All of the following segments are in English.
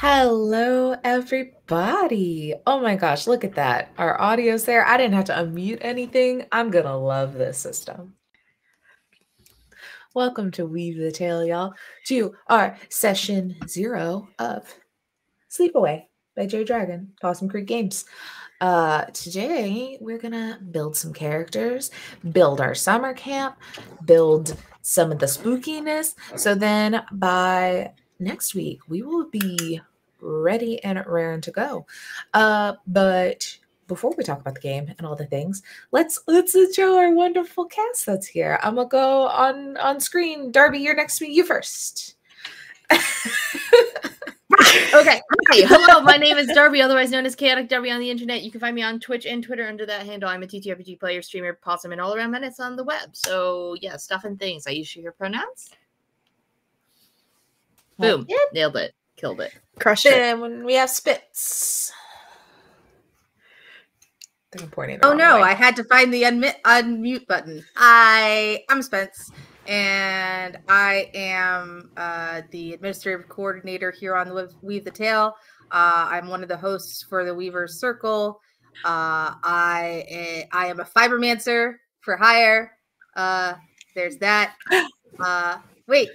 Hello, everybody. Oh my gosh, look at that. Our audio's there. I didn't have to unmute anything. I'm gonna love this system. Welcome to Weave the Tale, y'all, to our session 0 of Sleepaway by J Dragon, Possum Creek Games. Today we're gonna build some characters, build our summer camp, build some of the spookiness. So then by next week we will be ready and raring to go. But before we talk about the game and all the things, let's show our wonderful cast that's here. I'm gonna go on screen. Darby, you're next to me. You first. Okay. Hi. Hello, my name is Darby, otherwise known as Chaotic Darby on the internet. You can find me on Twitch and Twitter under that handle. I'm a TTRPG player, streamer, possum, and all around menace on the web. So, yeah, stuff and things. I use she, her pronouns. Boom. Nailed it. Killed it. Crushed it. Then when we have Spitz. I think I'm pointing the Oh wrong no, way. I had to find the unmute button. I'm Spence, and I am the administrative coordinator here on the Weave the Tale. I'm one of the hosts for the Weaver's Circle. I am a fibermancer for hire. There's that. Wait.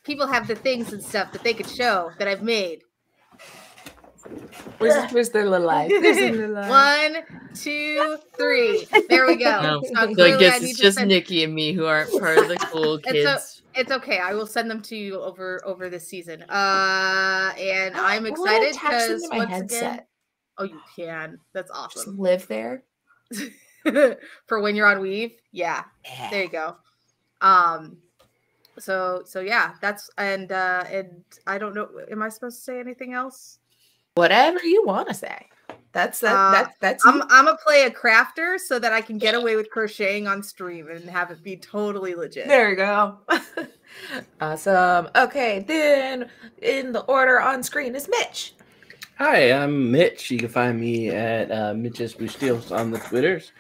People have the things and stuff that they could show that I've made. Where's their little eye? 1, 2, 3. There we go. No. So So I guess it's just Nikki and me who aren't part of the cool kids. It's okay. I will send them to you over this season. And I'm excited because once again, you can. That's awesome. Just live there for when you're on Weave. Yeah. There you go. So yeah, that's and I don't know. Am I supposed to say anything else? Whatever you want to say. That's I'm gonna play a crafter so that I can get away with crocheting on stream and have it be totally legit. There we go. Awesome. Okay, then in the order on screen is Mitch. Hi, I'm Mitch. You can find me at Mitch's Bustios on the Twitters.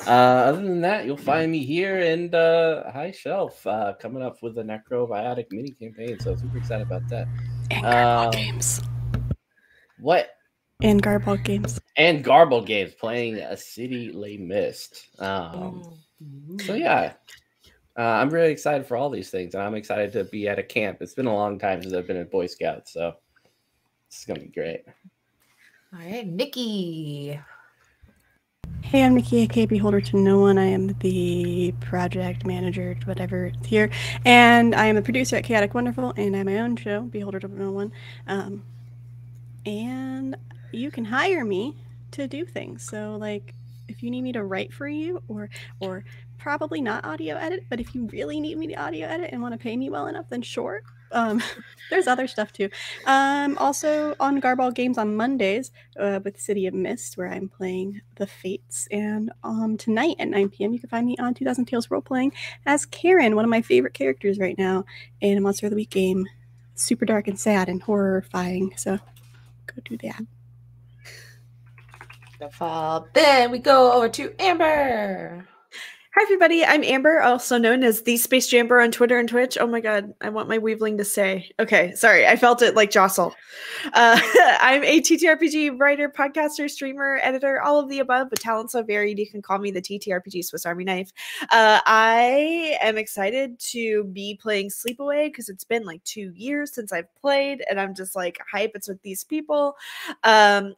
Other than that, you'll find me here and High Shelf coming up with the Necrobiotic mini campaign. So super excited about that. And Garble Games. What? And Garble Games. And Garble Games playing A City Lay Mist. So yeah, I'm really excited for all these things, and I'm excited to be at a camp. It's been a long time since I've been at Boy Scouts, so this is gonna be great. All right, Nikki. Hey, I'm Nikki, aka Beholder to No One. I am the project manager, whatever, here. And I am a producer at Chaotic Wonderful, and I have my own show, Beholder to No One. And you can hire me to do things. So, like, if you need me to write for you, or probably not audio edit, but if you really need me to audio edit and want to pay me well enough, then sure. There's other stuff too. Also on Garble Games on Mondays with City of Mist, where I'm playing the Fates, and tonight at 9 p.m. you can find me on 2000 Tales Role Playing as Karen, one of my favorite characters right now in a Monster of the Week game. Super dark and sad and horrifying, so go do that. Then we go over to Amber. Hi, everybody. I'm Amber, also known as the Space Jamber on Twitter and Twitch. Oh my god, I want my Weaveling to say. Okay, sorry, I felt it like jostle. I'm a TTRPG writer, podcaster, streamer, editor, all of the above, but talents so varied you can call me the TTRPG Swiss Army knife. I am excited to be playing Sleepaway because it's been like 2 years since I've played, and I'm just like hype. It's with these people. Other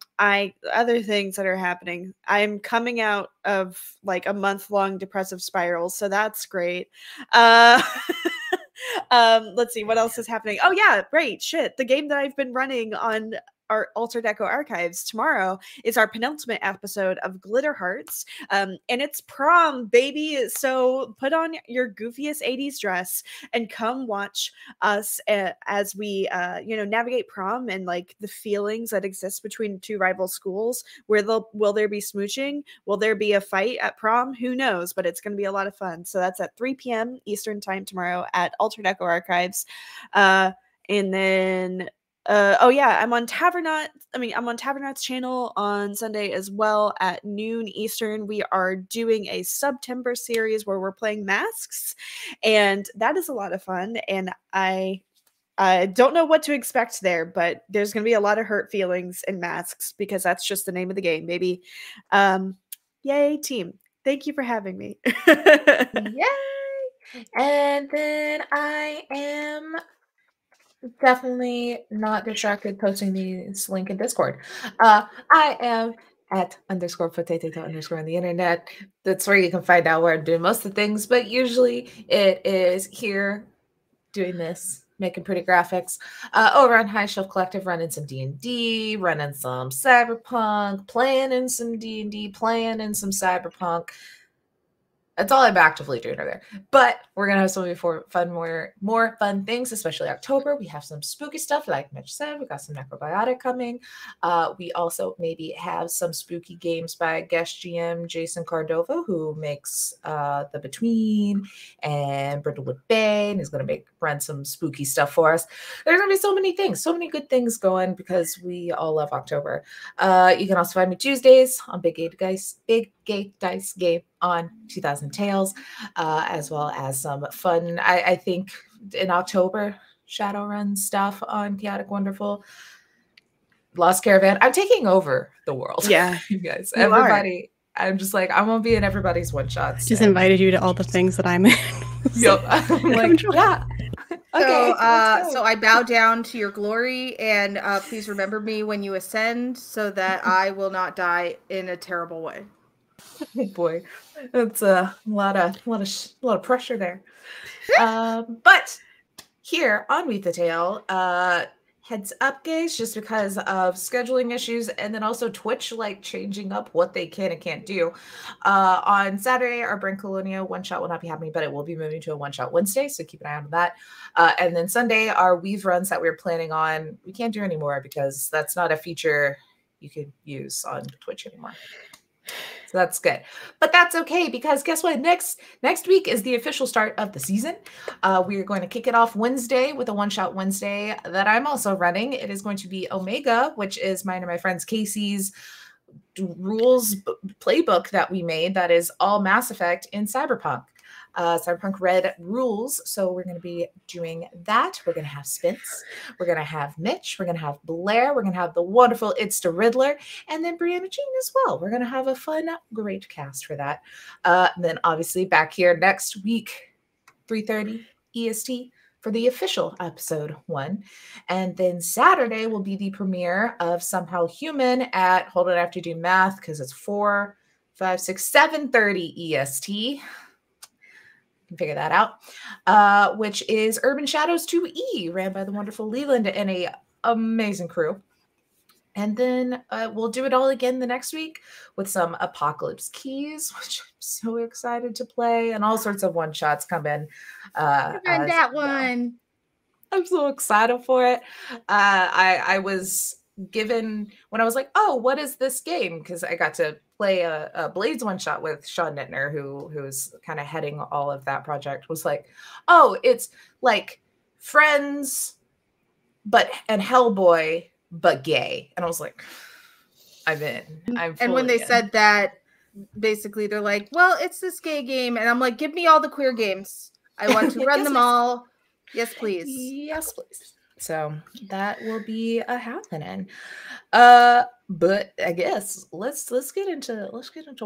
things that are happening. I'm coming out of like a month-long depressive spiral, so that's great. Let's see what else is happening. Oh yeah, right, shit. The game that I've been running on our Altered Echo Archives tomorrow is our penultimate episode of Glitter Hearts, and it's prom, baby. So put on your goofiest 80s dress and come watch us as we navigate prom and like the feelings that exist between two rival schools. Will there be smooching? Will there be a fight at prom? Who knows, but it's going to be a lot of fun. So that's at 3 p.m. Eastern time tomorrow at Altered Echo Archives. And then I'm on Tavernot's channel on Sunday as well at noon Eastern. We are doing a September series where we're playing masks, and that is a lot of fun. And I I don't know what to expect there, but there's going to be a lot of hurt feelings and masks because that's just the name of the game, baby. Yay, team. Thank you for having me. Yay! And then I am definitely not distracted posting this link in Discord. I am at _potato_ on the internet. That's where you can find out where I'm doing most of the things, but usually it is here doing this, making pretty graphics. Over on High Shelf Collective, running some D&D, running some Cyberpunk, playing in some D&D, playing in some Cyberpunk. That's all I'm actively doing over there. But we're gonna have some more fun things, especially October. We have some spooky stuff, like Mitch said. We got some Necrobiotic coming. We also maybe have some spooky games by guest GM Jason Cardova, who makes The Between and Brindlewood Bay, and he's gonna run some spooky stuff for us. There's gonna be so many things, so many good things going because we all love October. You can also find me Tuesdays on Big Gay Dice Game on 2000 Tales, as well as some fun, I think in October, Shadowrun stuff on Chaotic Wonderful. Lost Caravan. I'm taking over the world. Yeah. You guys. Everybody. I'm just like, I'm gonna be in everybody's one shots. Just invited you to all the things that I'm in. Yep. I'm like, yeah. Okay. So I bow down to your glory, and please remember me when you ascend, so that I will not die in a terrible way. Oh boy, that's a lot of pressure there. But here on Meet the Tail, heads up, guys, just because of scheduling issues, and then also Twitch changing up what they can and can't do. On Saturday, our Brand Colonia one shot will not be happening, but it will be moving to a one shot Wednesday, so keep an eye on that. And then Sunday, our Weave runs that we were planning on, we can't do anymore because that's not a feature you could use on Twitch anymore. So that's good, but that's okay because guess what? Next week is the official start of the season. We are going to kick it off Wednesday with a one-shot Wednesday that I'm also running. It is going to be Omega, which is mine and my friend's Casey's rules playbook that we made. That is all Mass Effect in Cyberpunk. Cyberpunk Red rules. So we're going to be doing that. We're going to have Spence. We're going to have Mitch. We're going to have Blair. We're going to have the wonderful It's the Riddler. And then Brianna Jean as well. We're going to have a fun, great cast for that. Then obviously back here next week, 3:30 EST for the official episode 1. And then Saturday will be the premiere of Somehow Human at, hold on, I have to do math because it's 4, 5, 6, 7:30 EST. Figure that out, which is Urban Shadows 2E, ran by the wonderful Leland and a amazing crew. And then we'll do it all again the next week with some Apocalypse Keys, which I'm so excited to play, and all sorts of one shots come in. And that one. I'm so excited for it. I was given when I was like, oh, what is this game? Because I got to play a Blades one shot with Sean Nittner, who's kind of heading all of that project, was like, oh, it's like Friends and Hellboy but gay. And I was like, I'm in. And when they said that, basically they're like, well, it's this gay game, and I'm like, give me all the queer games. I want to run them all. Yes, please. Yes, please. So that will be happening. But I guess let's get into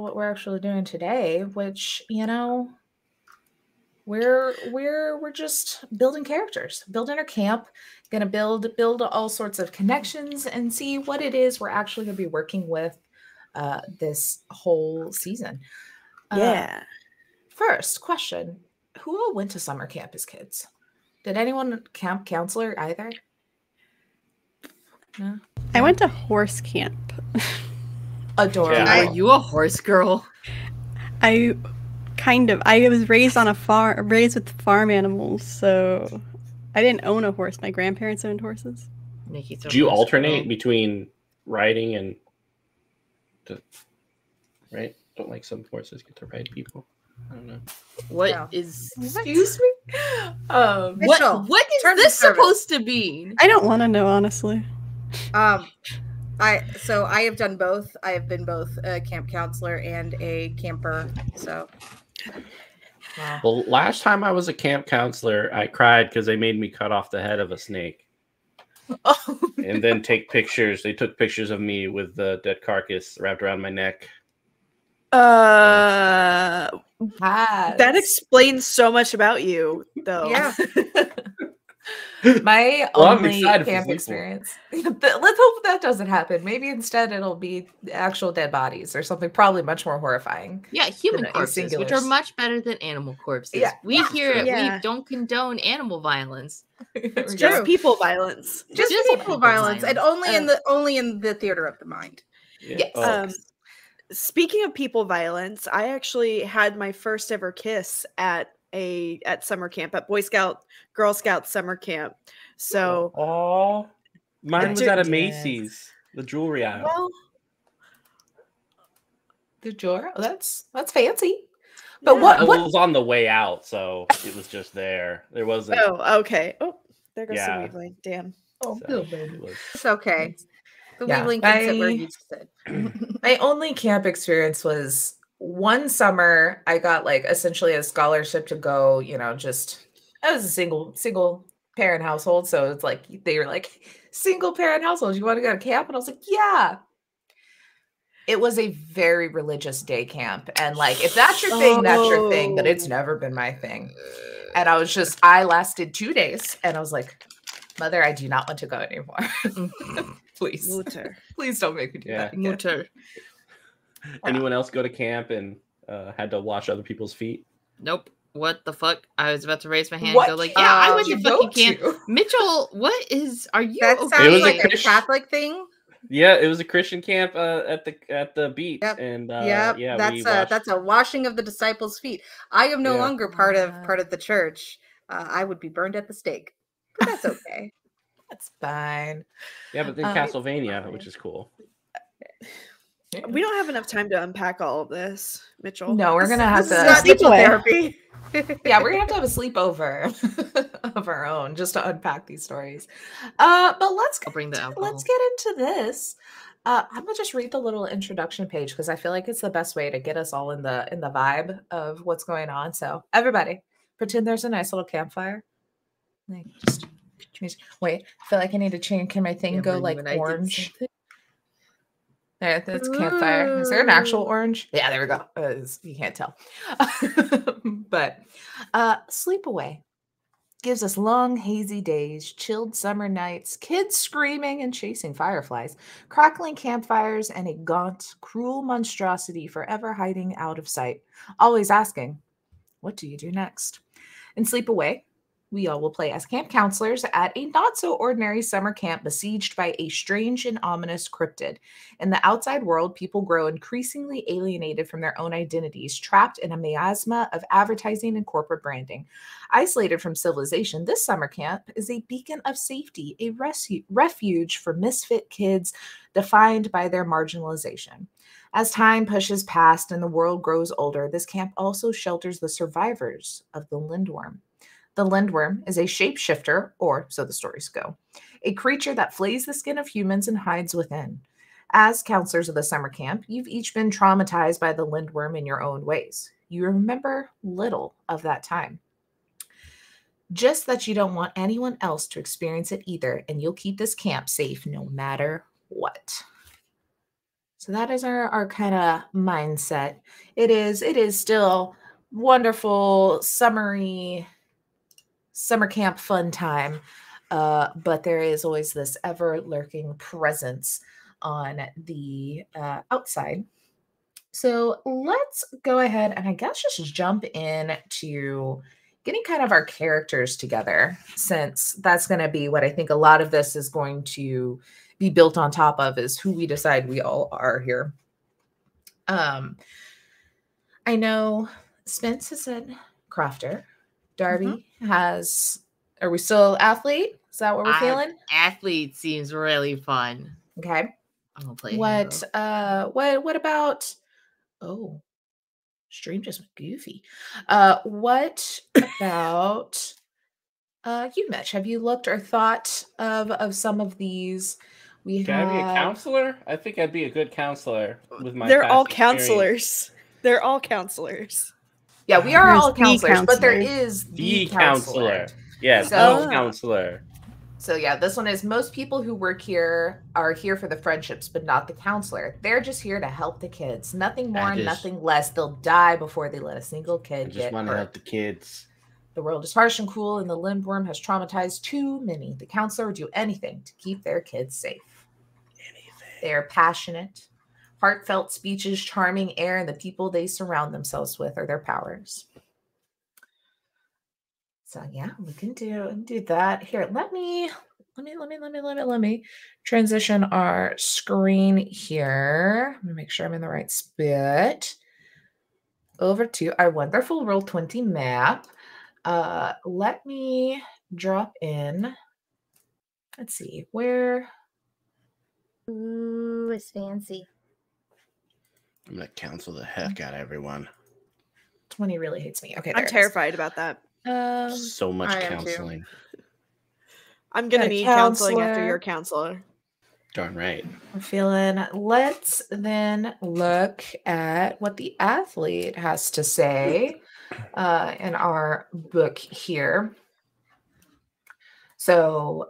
what we're actually doing today, which, you know, we're just building characters, building our camp, gonna build all sorts of connections and see what it is we're actually gonna be working with this whole season. Yeah. First question: who all went to summer camp as kids? Did anyone camp counselor either? No. I went to horse camp. Adorable. Yeah. Are you a horse girl? I was raised on a farm, raised with farm animals, so I didn't own a horse. My grandparents owned horses. Do you alternate between riding and right? Don't like some horses get to ride people. I don't know. What is? Excuse me? Mitchell, What is terms of this service. supposed to be? I don't want to know, honestly. I have done both. I have been both a camp counselor and a camper. So Wow. Well, last time I was a camp counselor, I cried because they made me cut off the head of a snake Oh. and then take pictures. They took pictures of me with the dead carcass wrapped around my neck. That Has. explains so much about you, though. Yeah. My Well, I'm only excited for camp Sleepaway. experience. Let's hope that doesn't happen. Maybe instead it'll be actual dead bodies or something probably much more horrifying. Yeah, human Than corpses, which are singulars. much better than animal corpses. Yeah, We here at Yeah. Weave don't condone animal violence. It's Yeah. just people violence. Just Just people people violence, and violence. only in the theater of the mind. Yeah. Yes. Oh, Speaking of people violence, I actually had my first ever kiss at summer camp, at Girl Scout summer camp. So oh, mine was Yes. at a Macy's, the jewelry aisle. well, The drawer. Oh, that's fancy. But yeah. It what was on the way out, so it was just there. There wasn't. Oh, okay. Oh, there goes Yeah. the wavelength. Damn. oh, so little it baby. was- It's okay. The Yeah, wavelength can sit where I- you sit. My only camp experience was one summer. I got like essentially a scholarship to go, just I was a single parent household. So it's like they were like, single parent household, you want to go to camp? And I was like, yeah. It was a very religious day camp. And like, if that's your thing, that's your thing. But it's Oh. never been my thing. And I lasted 2 days and I was like, Mother, I do not want to go anymore. Please. Mutter. Please don't make me do Yeah. that again. Mutter. Anyone else go to camp and had to wash other people's feet? Nope. What the fuck? I was about to raise my hand What and go like, yeah, I went did to you fucking go camp. to? Mitchell, are you That okay? sounds was a like a Chris- Catholic thing. Yeah, it was a Christian camp at the beach, Yep. and Yeah, we that's a washing of the disciples' feet. I am no Yeah. longer part of the church. I would be burned at the stake, but that's okay. That's fine. yeah, but then Castlevania, which is cool. We don't have enough time to unpack all of this, Mitchell. No, we're gonna have This is not to. Mitchell Sleepaway. therapy. Yeah, we're gonna have to have a sleepover of our own just to unpack these stories. But let's I'll bring the alcohol. let's get into this. I'm gonna just read the little introduction page because I feel like it's the best way to get us all in the vibe of what's going on. So everybody, pretend there's a nice little campfire. Like just wait. I feel like I need to change. Can my thing go like orange? There, that's campfire. Is there an actual orange? Yeah, there we go. You can't tell. But Sleepaway gives us long, hazy days, chilled summer nights, kids screaming and chasing fireflies, crackling campfires, and a gaunt, cruel monstrosity forever hiding out of sight, always asking, what do you do next? In Sleepaway, we all will play as camp counselors at a not-so-ordinary summer camp besieged by a strange and ominous cryptid. In the outside world, people grow increasingly alienated from their own identities, trapped in a miasma of advertising and corporate branding. Isolated from civilization, this summer camp is a beacon of safety, a refuge for misfit kids defined by their marginalization. As time pushes past and the world grows older, this camp also shelters the survivors of the Lindworm. The Lindworm is a shapeshifter, or so the stories go, a creature that flays the skin of humans and hides within. As counselors of the summer camp, you've each been traumatized by the Lindworm in your own ways. You remember little of that time. Just that you don't want anyone else to experience it either, and you'll keep this camp safe no matter what. So that is our kind of mindset. It is still wonderful, summery, summer camp fun time, but there is always this ever lurking presence on the outside. So let's go ahead and I guess just jump in to getting kind of our characters together, since that's going to be what I think a lot of this is going to be built on top of, is who we decide we all are here. I know Spence has said crafter. Darby has, are we still athlete? Is that what we're feeling? Athlete seems really fun. Okay. I'm gonna play. What about, oh, stream just went goofy. What about you, Mitch? Have you looked or thought of some of these? Can I be a counselor? I think I'd be a good counselor with my They're past all experience. counselors. They're all counselors. Yeah, we are There's all the counselors, but there counselor. is The counselor. counselor. Yes, So- the counselor. So yeah, this one is most people who work here are here for the friendships, but not the counselor. They're just here to help the kids. Nothing more, nothing less. They'll die before they let a single kid I just get want to hurt. help the kids. The world is harsh and cruel, and the lindworm has traumatized too many. The counselor would do anything to keep their kids safe. They are passionate, heartfelt speeches, charming air, and the people they surround themselves with are their powers. So yeah, we can do that. Here, let me transition our screen here. I'm gonna make sure I'm in the right spot. Over to our wonderful Roll20 map. Let me drop in. Let's see where. Ooh, it's fancy. I'm gonna counsel the heck out of everyone. 20 really hates me. Okay, there I'm it is. terrified about that. So much I am too. counseling. I'm gonna Got a need counseling after counselor. your counselor. Darn right. I'm feeling. Let's then look at what the athlete has to say in our book here. So,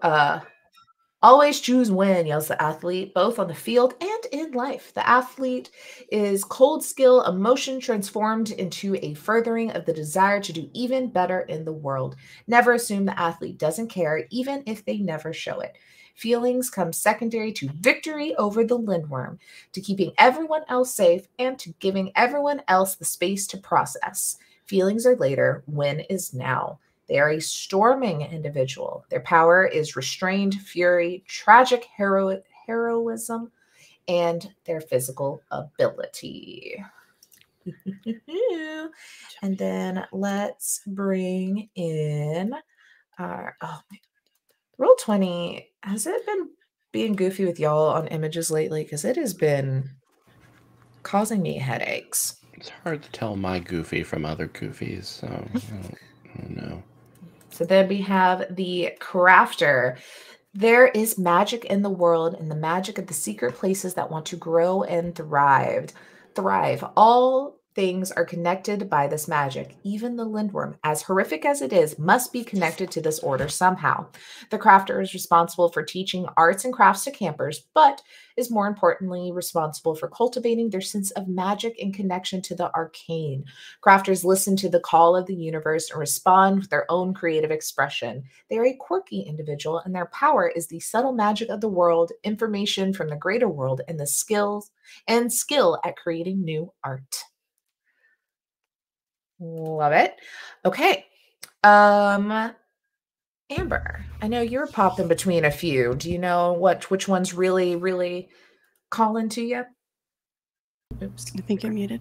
always choose win, yells the athlete, both on the field and in life. The athlete is cold skill, emotion transformed into a furthering of the desire to do even better in the world. Never assume the athlete doesn't care, even if they never show it. Feelings come secondary to victory over the lindworm, to keeping everyone else safe, and to giving everyone else the space to process. Feelings are later, win is now. They are a storming individual. Their power is restrained fury, tragic heroism, and their physical ability. And then let's bring in our Roll20. Has it been being goofy with y'all on images lately? Because it has been causing me headaches. It's hard to tell my goofy from other goofies, so I don't know. So then we have the crafter. There is magic in the world, and the magic of the secret places that want to grow and thrive. All things are connected by this magic. Even the lindworm, as horrific as it is, must be connected to this order somehow. The crafter is responsible for teaching arts and crafts to campers, but is more importantly responsible for cultivating their sense of magic and connection to the arcane. Crafters listen to the call of the universe and respond with their own creative expression. They are a quirky individual, and their power is the subtle magic of the world, information from the greater world, and the skill at creating new art. Love it. Okay. Amber, I know you're popping between a few. Do you know which one's really, really calling to you? Oops. I think you're muted.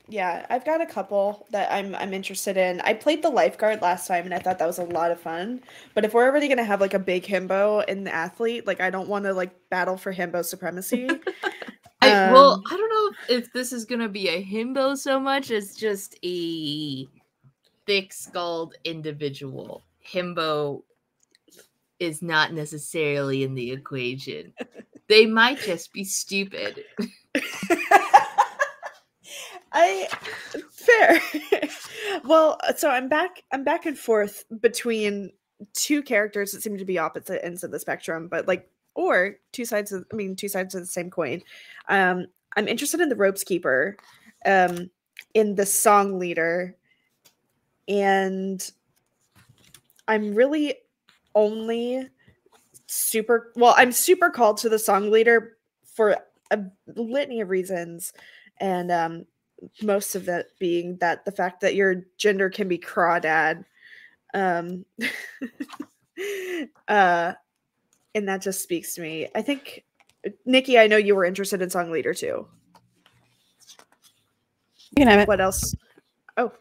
Yeah, I've got a couple that I'm interested in. I played the Lifeguard last time and I thought that was a lot of fun. But if we're already gonna have like a big himbo in the athlete, like I don't want to like battle for himbo supremacy. I don't know if this is gonna be a himbo so much as just a thick-skulled individual. Himbo is not necessarily in the equation. They might just be stupid. Fair. Well, so I'm back and forth between two characters that seem to be opposite ends of the spectrum, but like two sides of the same coin. I'm interested in the ropes keeper, in the song leader, and I'm really only I'm super called to the song leader for a litany of reasons, and most of that being that the fact that your gender can be crawdad, and that just speaks to me. I think, Nikki, I know you were interested in song leader too. You can have it. What else? Oh,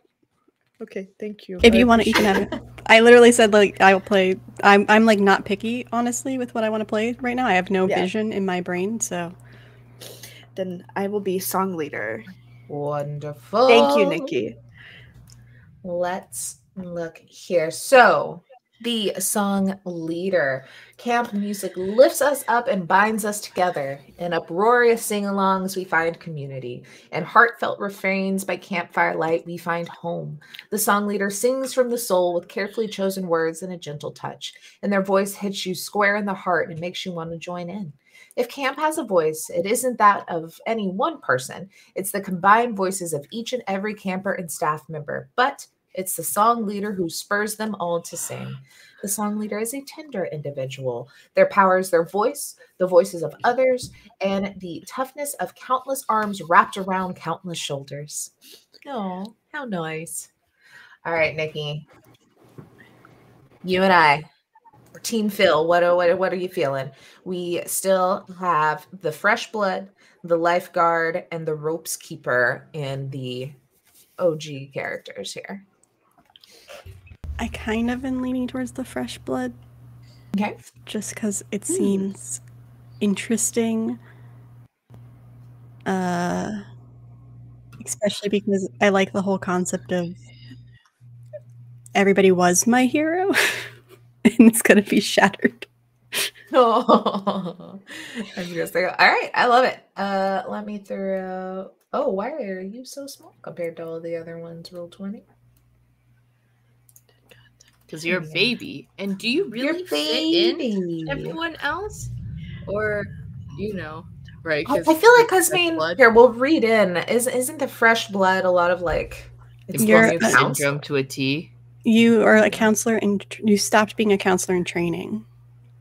okay, thank you. If you want it, you can have it. I literally said like I will play. I'm like not picky, honestly, with what I want to play right now. I have no vision in my brain, so then I will be song leader. Wonderful. Thank you, Nikki. Let's look here. So The song leader. Camp music lifts us up and binds us together. In uproarious sing-alongs, we find community. In heartfelt refrains by campfire light, we find home. The song leader sings from the soul with carefully chosen words and a gentle touch. And their voice hits you square in the heart and makes you want to join in. If camp has a voice, it isn't that of any one person. It's the combined voices of each and every camper and staff member. But it's the song leader who spurs them all to sing. The song leader is a tender individual. Their power is their voice, the voices of others, and the toughness of countless arms wrapped around countless shoulders. Oh, how nice. All right, Nikki. You and I, we're Team Phil. What are you feeling? We still have the fresh blood, the lifeguard, and the ropes keeper in the OG characters here. I kind of am leaning towards the fresh blood. Okay. Just because it seems interesting. Especially because I like the whole concept of everybody was my hero. And it's going to be shattered. Oh, I was gonna say, all right, I love it. Let me throw. Oh, why are you so small compared to all the other ones? Roll 20. Because you're a baby. And do you really fit in everyone else? Or, right? I feel like, because here, we'll read in. Isn't the fresh blood a lot of like, it's your syndrome to a T? You are a counselor and you stopped being a counselor in training.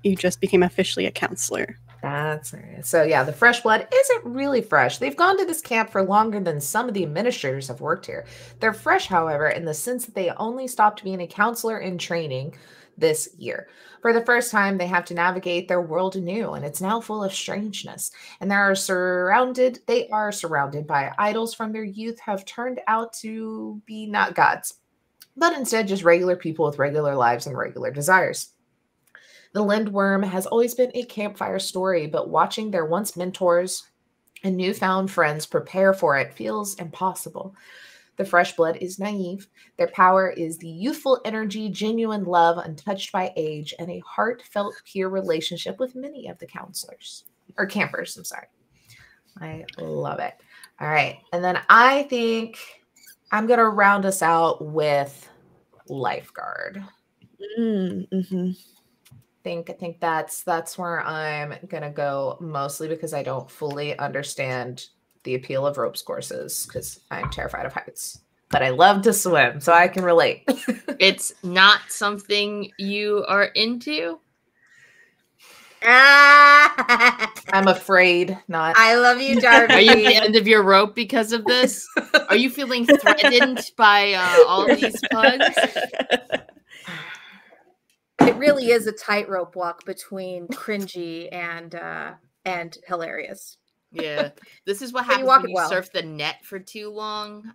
You just became officially a counselor. That's right. So yeah, the fresh blood isn't really fresh. They've gone to this camp for longer than some of the administrators have worked here. They're fresh, however, in the sense that they only stopped being a counselor in training this year. For the first time, they have to navigate their world anew, and it's now full of strangeness. And they are surrounded by idols from their youth have turned out to be not gods, but instead just regular people with regular lives and regular desires. The Lindworm has always been a campfire story, but watching their once mentors and newfound friends prepare for it feels impossible. The fresh blood is naive. Their power is the youthful energy, genuine love, untouched by age, and a heartfelt, pure relationship with many of the campers. I love it. All right. And then I think I'm going to round us out with Lifeguard. Mm-hmm. I think that's where I'm gonna go, mostly because I don't fully understand the appeal of ropes courses because I'm terrified of heights. But I love to swim, so I can relate. It's not something you are into? I'm afraid not. I love you, Darby. Are you at the end of your rope because of this? Are you feeling threatened by all these pugs? It really is a tightrope walk between cringy and hilarious. Yeah, this is what happens when you surf the net for too long.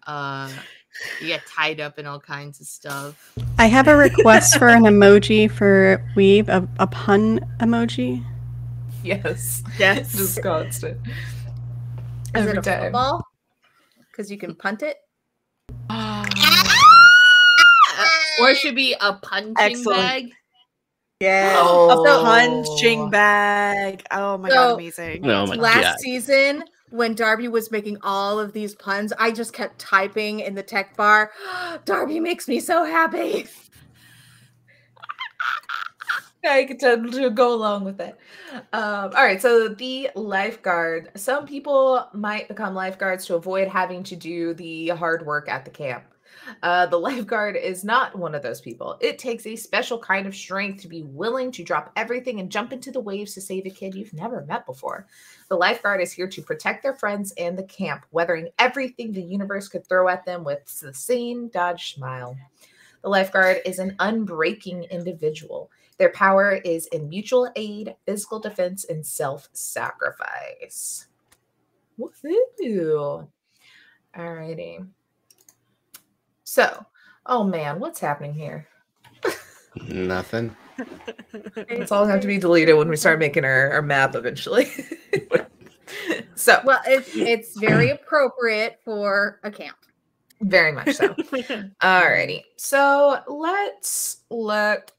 You get tied up in all kinds of stuff. I have a request for an emoji for Weave, a pun emoji. Yes. Just constant. Is it a football? Because you can punt it. Or it should be a punching bag. Yeah. A punching bag. Oh my god, amazing. Oh my Last season, when Darby was making all of these puns, I just kept typing in the tech bar. Darby makes me so happy. I could totally go along with it. All right, so the lifeguard. Some people might become lifeguards to avoid having to do the hard work at the camp. The lifeguard is not one of those people. It takes a special kind of strength to be willing to drop everything and jump into the waves to save a kid you've never met before. The lifeguard is here to protect their friends and the camp, weathering everything the universe could throw at them with the same Dodge smile. The lifeguard is an unbreaking individual. Their power is in mutual aid, physical defense, and self-sacrifice. Woohoo! All righty. So, oh man, what's happening here? Nothing. It's all have to be deleted when we start making our map eventually. So, well, it's very appropriate for a camp. Very much so. Alrighty. So let's look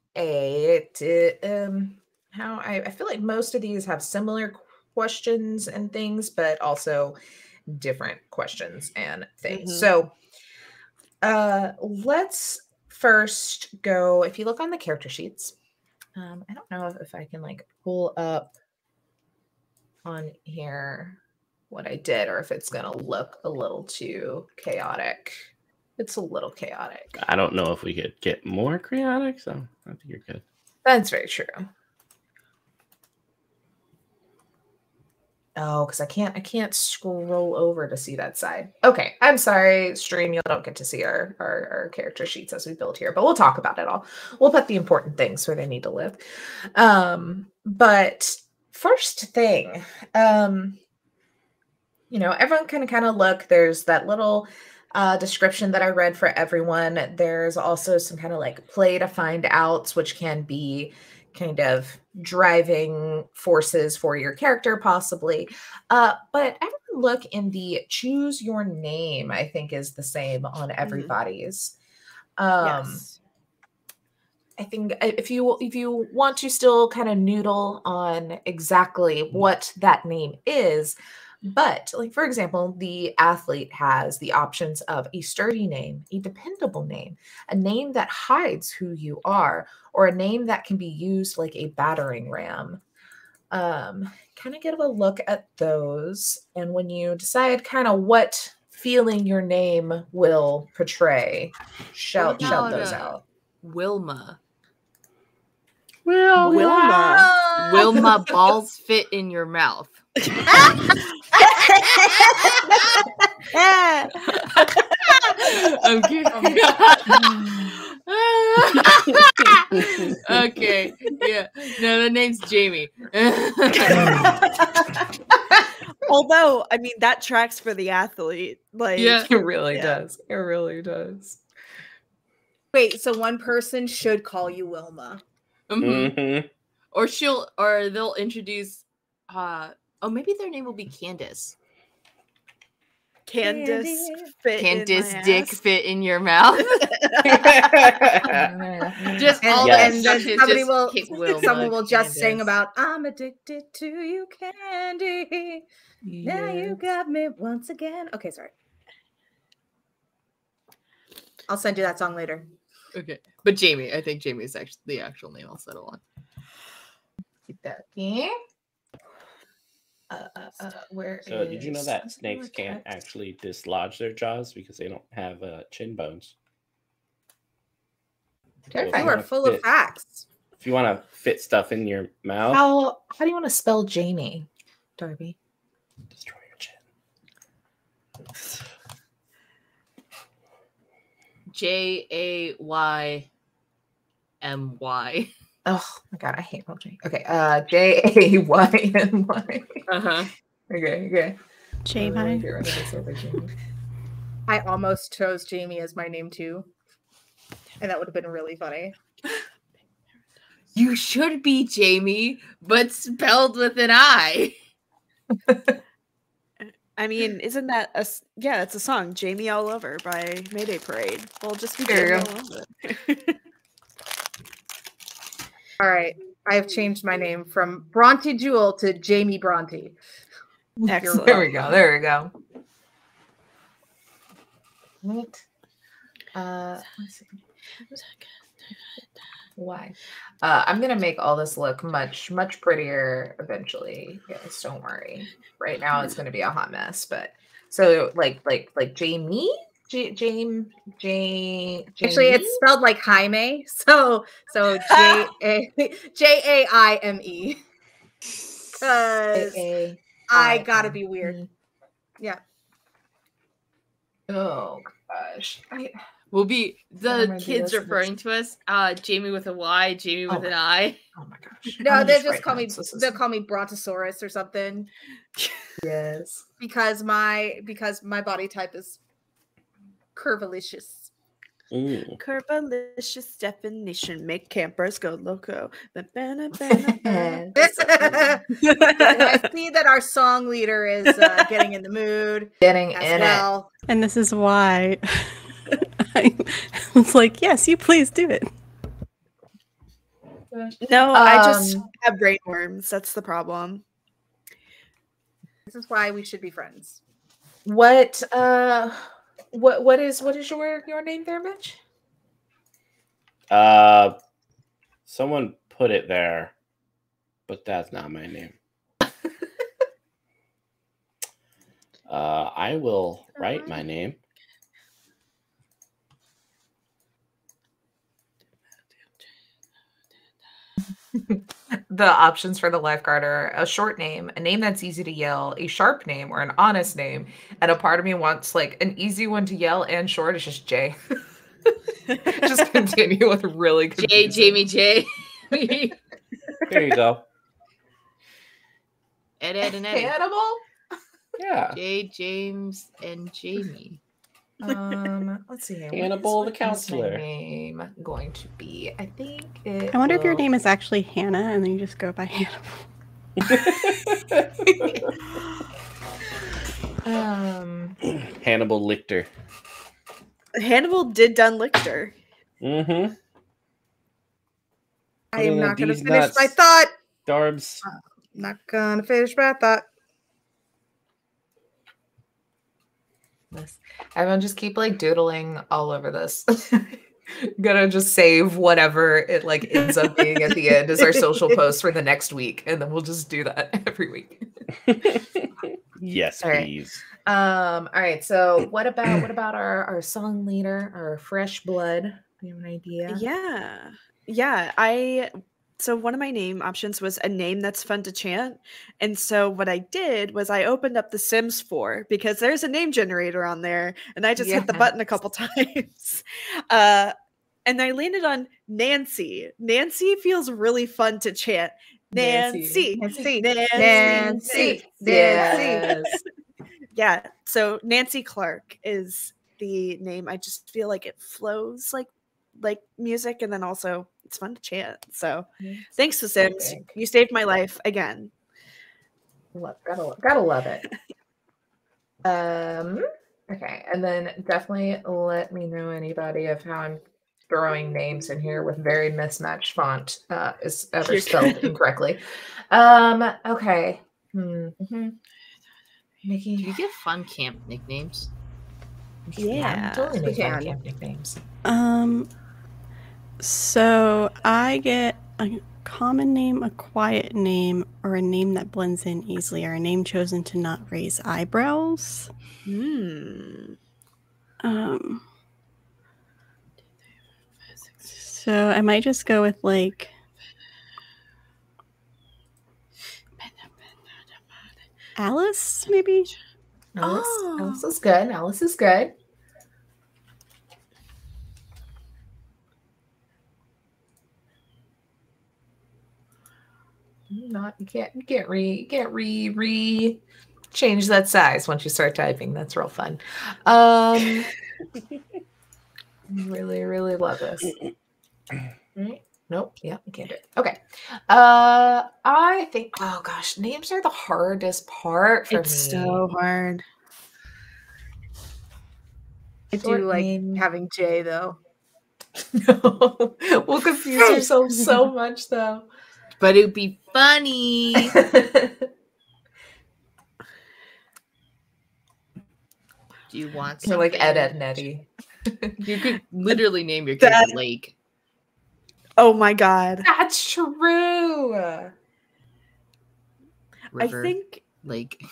how I feel like most of these have similar questions and things, but also different questions and things. So let's first go, if you look on the character sheets, I don't know if I can like pull up on here what I did, or if it's gonna look a little too chaotic. It's a little chaotic. I don't know if we could get more chaotic, so I think you're good. That's very true. Oh, because I can't scroll over to see that side. Okay, I'm sorry, stream. You don't get to see our character sheets as we build here, but we'll talk about it all. We'll put the important things where they need to live. But first thing, everyone can kind of look. There's that little description that I read for everyone. There's also some kind of like play to find outs, which can be kind of driving forces for your character, possibly. But everyone look in the choose your name, I think is the same on everybody's. Yes. I think if you want to still kind of noodle on exactly what that name is, but like, for example, the athlete has the options of a sturdy name, a dependable name, a name that hides who you are, or a name that can be used like a battering ram. Kind of give a look at those. And when you decide kind of what feeling your name will portray, shout those out. Wilma. Wilma. Balls fit in your mouth. I'm kidding. Okay. Yeah. No, the name's Jaymy. Although, I mean, that tracks for the athlete. Like, Yeah. It really does. It really does. Wait, so one person should call you Wilma. Mhm. Or they'll introduce maybe their name will be Candace. Candace Dick fit in your mouth. Just all that And stuff then is somebody just will, kick Wilma, someone will just sing Candace. about I'm addicted to you, Candy. Now you got me once again. Okay, sorry. I'll send you that song later. Okay. But Jaymy, I think Jaymy is actually the actual name I'll settle on. Keep that here. Where So did you know that is snakes the can't text? actually dislodge their jaws because they don't have chin bones? Terrifying. You are full of facts. If you want to fit stuff in your mouth, How do you want to spell Jaymy, Darby? destroy your chin. Jaymy. Oh my god, I hate J. Okay, Jaymy. Uh-huh. Okay. Jaymy. I almost chose Jaymy as my name too. And that would have been really funny. You should be Jaymy, but spelled with an I. I mean, isn't that it's a song, Jaymy All Over by Mayday Parade. We'll just be There you Jaymy go. All Over. All right. I have changed my name from Bronte Jewel to Jaymy Bronte. Excellent. There we go. Right. Let's see. Why? I'm gonna make all this look much prettier eventually. Guys, don't worry. Right now it's gonna be a hot mess, but so like Jaymy? Jayme. Actually, it's spelled like Jaime. So Jaime. Because I gotta be weird. Yeah. Oh gosh. Will be I'm the gonna do kids this referring to us, Jaymy with a Y, Jaymy with an I. Oh my gosh. No, I'm they'll just just write call me notes. This is- they'll call me Brontosaurus or something. Yes. Because my body type is curvilicious. Ooh. Curvilicious definition, make campers go loco. I see that our song leader is getting in the mood Getting as in well. And this is why I was like, yes, you please do it. No, I just have brain worms. That's the problem. This is why we should be friends. What is your name there, Mitch? Someone put it there, but that's not my name. I will write my name. The options for the lifeguard are a short name, a name that's easy to yell, a sharp name, or an honest name. And a part of me wants like an easy one to yell and short. It's just Jay. Just continue with really confusing. Jaymy, Jay. There you go. Ed, and Eddie. Hannibal? Yeah. Jay, James, and Jaymy. Let's see here. Hannibal the What is my counselor. name going to be? I think I wonder if your name is actually Hannah and then you just go by Hannibal. Hannibal Lictor. Hannibal did done Lictor. Mm-hmm. I am not going to These finish nuts. my thought. Darbs. Not going to finish my thought. Everyone just keep like doodling all over this. Gonna just save whatever it like ends up being at the end as our social post for the next week, and then we'll just do that every week. Yes, All right. please. All right. So what about our song leader, our fresh blood? Do you have an idea? Yeah. So one of my name options was a name that's fun to chant. And so what I did was I opened up the Sims 4 because there's a name generator on there and I just hit the button a couple times. And I landed on Nancy. Nancy feels really fun to chant. Nancy. Yes. Yeah. So Nancy Clarke is the name. I just feel like it flows like music, and then also it's fun to chant. So thanks to Sims. You saved my life again. Gotta love it. Okay, and then definitely let me know anybody of how I'm throwing names in here with very mismatched font is ever spelled incorrectly. Okay. Mm-hmm. Do you get fun camp nicknames? Yeah, totally make we fun can. camp nicknames. So I get a common name, a quiet name, or a name that blends in easily, or a name chosen to not raise eyebrows. So I might just go with like Alice, maybe. Alice is good. Alice is good. You can't change that size once you start typing. That's real fun. Really love this. Right? Nope. Yeah, you can't do it. Okay. I think. Oh gosh, names are the hardest part for me. It's so hard. I do like having Jay though. No, we'll confuse ourselves so much though. But it'd be funny. Do you want something? You're like Ed and Eddie. You could literally name your kid Lake. Oh my god. That's true. River, Lake. Lake.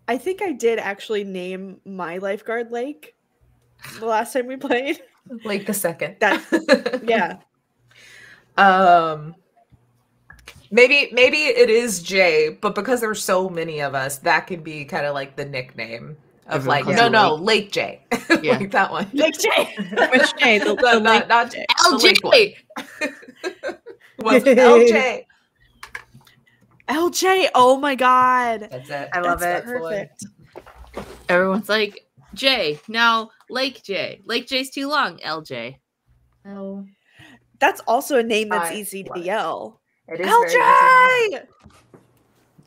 I think I did actually name my lifeguard Lake the last time we played. Lake the second. Yeah. Maybe it is Jay, but because there's so many of us, that could be kind of like the nickname of Everyone like calls you Lake Jay. Yeah. Like that one. Lake Jay. Which Jay? The Lake not Jay. LJ. Was LJ. LJ. Oh my god. That's it. I love it. Perfect. Everyone's like Jay. Now Lake J. Lake J's too long. LJ. Oh, That's also a name that's I easy to love it. yell. it is LJ. very easy.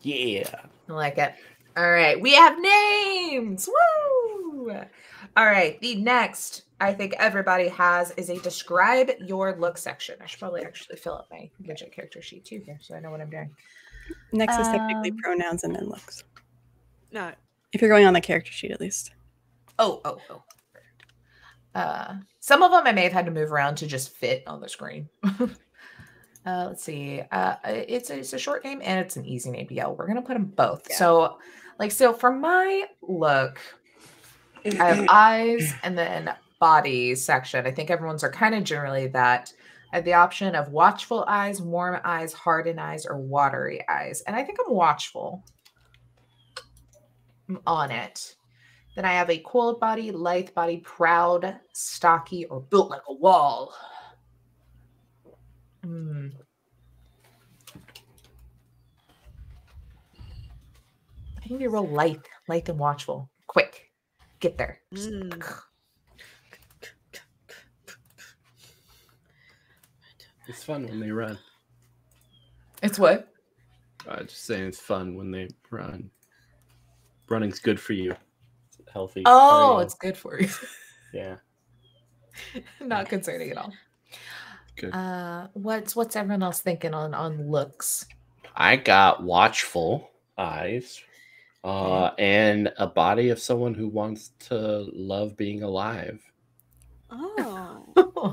Yeah. I like it. All right, we have names. Woo! All right, the next I think everybody has is a describe your look section. I should probably actually fill up my legit character sheet too here so I know what I'm doing. Next is technically pronouns and then looks. No. If you're going on the character sheet, at least. Oh. Some of them I may have had to move around to just fit on the screen. Let's see. It's a short name and it's an easy name. Yeah, we're gonna put them both. Yeah. So for my look, I have eyes and then body section. I think everyone's are kind of generally that. I have the option of watchful eyes, warm eyes, hardened eyes, or watery eyes. And I think I'm watchful. I'm on it. Then I have a cold body, lithe body, proud, stocky, or built like a wall. I think be real light and watchful. Quick. Get there. It's fun when they run. It's what? Just saying it's fun when they run. Running's good for you. It's healthy. Oh, it's good for you. Yeah. Not concerning at all. Good. What's everyone else thinking on looks? I got watchful eyes. And a body of someone who wants to love being alive. Oh.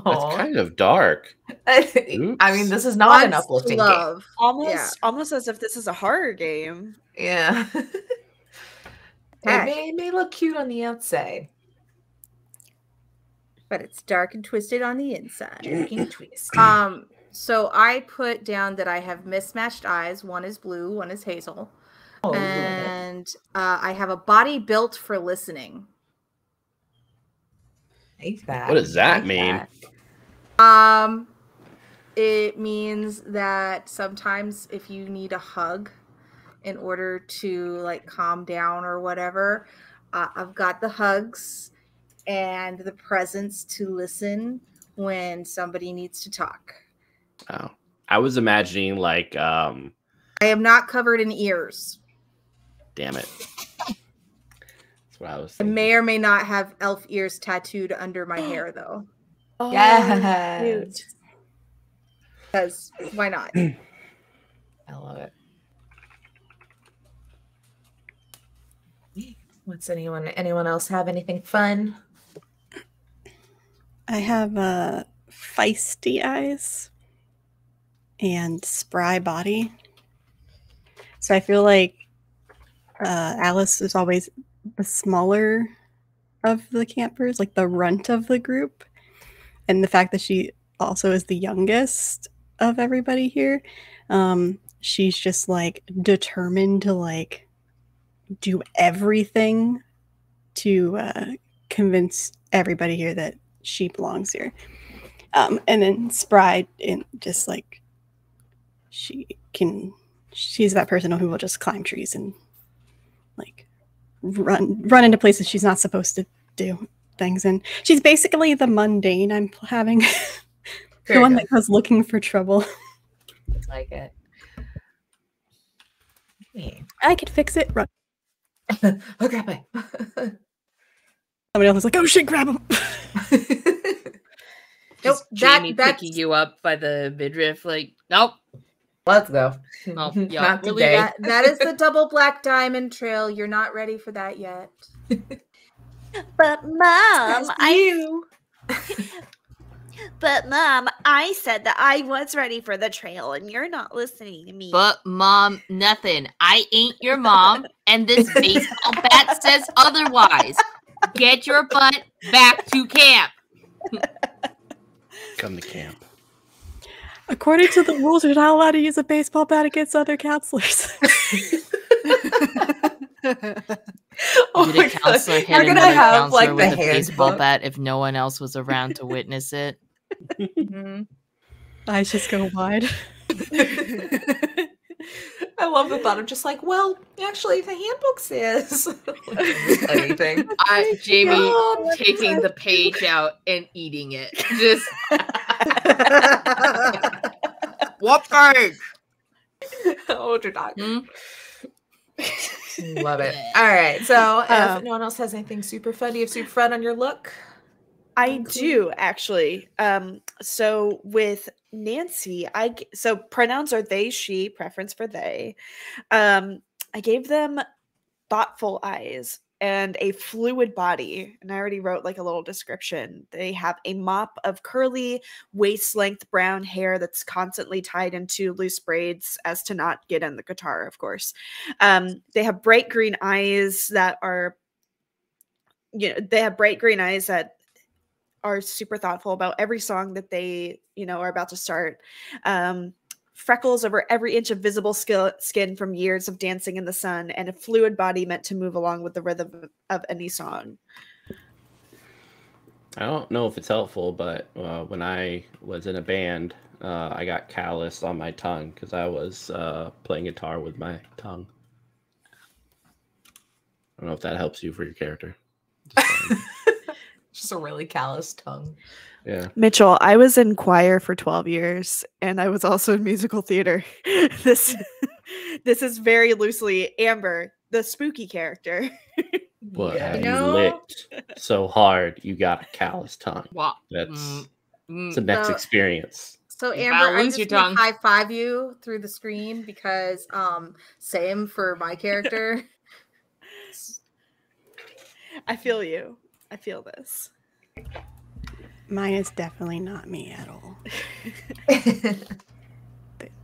That's kind of dark. I mean, this is not an uplifting game. Almost as if this is a horror game. Yeah. It may look cute on the outside. But it's dark and twisted on the inside. Dark and twisted. So I put down that I have mismatched eyes. One is blue, one is hazel. Oh, and I have a body built for listening. What does that mean? It means that sometimes if you need a hug in order to like calm down or whatever, I've got the hugs and the presence to listen when somebody needs to talk. Oh, I was imagining like I am not covered in ears. Damn it. That's what I was thinking. I may or may not have elf ears tattooed under my hair, though. Oh, yes. Because why not? I love it. What's anyone else have anything fun? I have feisty eyes and spry body. So I feel like Alice is always the smaller of the campers, like the runt of the group. And the fact that she also is the youngest of everybody here, she's just like determined to like do everything to convince everybody here that she belongs here. And then spry, and just like she's that person who will just climb trees and like run into places she's not supposed to do things. And she's basically the mundane I'm having. The one that goes looking for trouble. Like it. I could fix it. Run. Oh, grab it. Somebody else was like, oh shit, grab him. Nope. Jaymy picking you up by the midriff, like, nope. Let's go. Oh, yeah. Not really, today. that is the double black diamond trail. You're not ready for that yet. But Mom, But Mom, I said that I was ready for the trail and you're not listening to me. But Mom, nothing. I ain't your mom, and this baseball bat says otherwise. Get your butt back to camp. Come to camp. According to the rules, you're not allowed to use a baseball bat against other counselors. Oh did a counselor hit another counselor like with a baseball bat if no one else was around to witness it? Mm-hmm. Eyes just go wide. I love the thought of just like, well, actually, the handbook says anything. Jaymy taking the page out and eating it. Just what page? Oh, you're not. Love it. All right. So, if no one else has anything super fun, do you have super fun on your look? I do actually. So with Nancy, so pronouns are they, she, preference for they. I gave them thoughtful eyes and a fluid body, and I already wrote like a little description. They have a mop of curly waist-length brown hair that's constantly tied into loose braids as to not get in the guitar, of course. They have bright green eyes that are, they have bright green eyes that are super thoughtful about every song that they, are about to start. Freckles over every inch of visible skin from years of dancing in the sun, and a fluid body meant to move along with the rhythm of any song. I don't know if it's helpful, but when I was in a band, I got callus on my tongue because I was playing guitar with my tongue. I don't know if that helps you for your character. Just a really callous tongue. Yeah. Mitchell, I was in choir for 12 years, and I was also in musical theater. This is very loosely Amber, the spooky character. What Yeah. have you licked so hard you got a callous tongue? Wow. That's the next So- experience. So You Amber, gotta I'm lose just your gonna tongue. high five you through the screen because same for my character. I feel you. I feel this. Mine is definitely not me at all.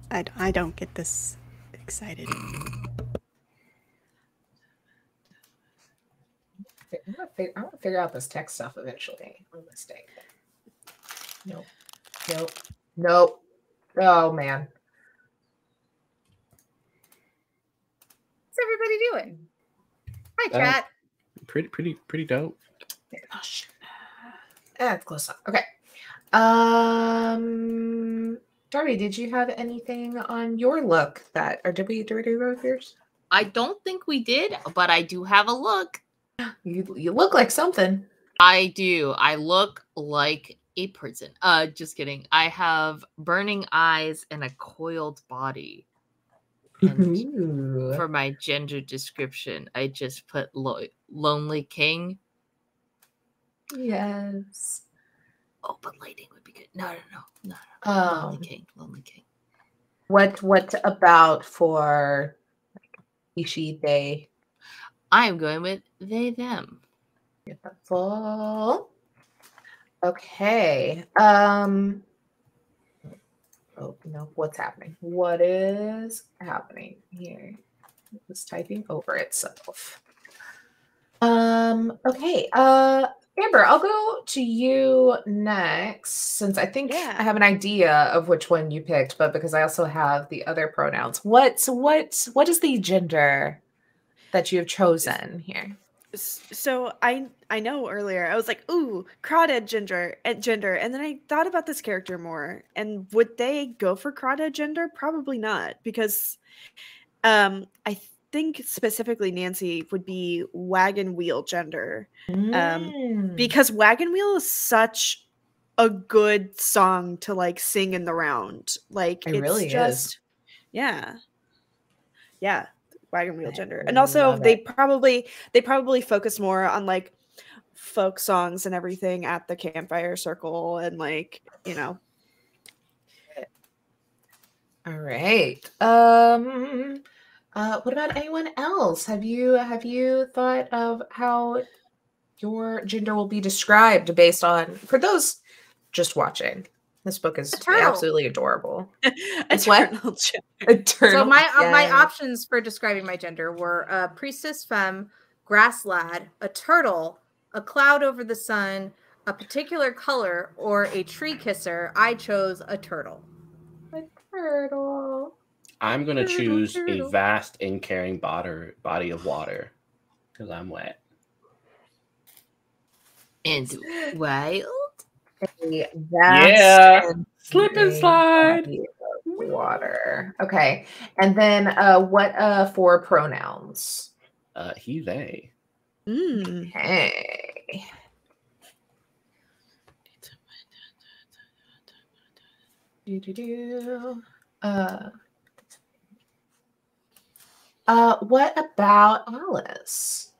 I don't get this excited. I'm gonna figure out this tech stuff eventually. I'm a mistake. Nope. Oh man. What's everybody doing? Hi, Uh, chat. Pretty dope. Oh, shit. That's close enough. Okay. Darby, did you have anything on your look that, or did we do both yours? I don't think we did, but I do have a look. You look like something. I do. I look like a person. Just kidding. I have burning eyes and a coiled body. And Ooh. for my gender description, I just put lonely king. Yes. Oh, but lighting would be good. No. Lonely king. What about for he, she, they? I am going with they, them. Beautiful. Okay. Oh no, what's happening? What is happening here? It's typing over itself. Okay. Amber, I'll go to you next since I think Yeah. I have an idea of which one you picked, but because I also have the other pronouns. What is the gender that you have chosen here? So I know earlier I was like, ooh, crawdad gender, and then I thought about this character more, and would they go for crawdad gender? Probably not, because I think specifically Nancy would be wagon wheel gender, because wagon wheel is such a good song to like sing in the round. Like It it's really just is. yeah. Wagon wheel gender. And I also love they it. probably focus more on like folk songs and everything at the campfire circle, and like, All right. What about anyone else? Have you thought of how your gender will be described based on, for those just watching? This book is Eternal. absolutely adorable. it's what? eternal gender. Eternal. So my Yes. options for describing my gender were a priestess femme, grass lad, a turtle, a cloud over the sun, a particular color, or a tree kisser. I chose a turtle. A turtle. I'm gonna choose a turtle. vast and caring body of water because I'm wet. And wild. A Yeah. vast and Slip and caring slide. body of water. Okay. And then what for pronouns? He, they. Okay. What about Alice?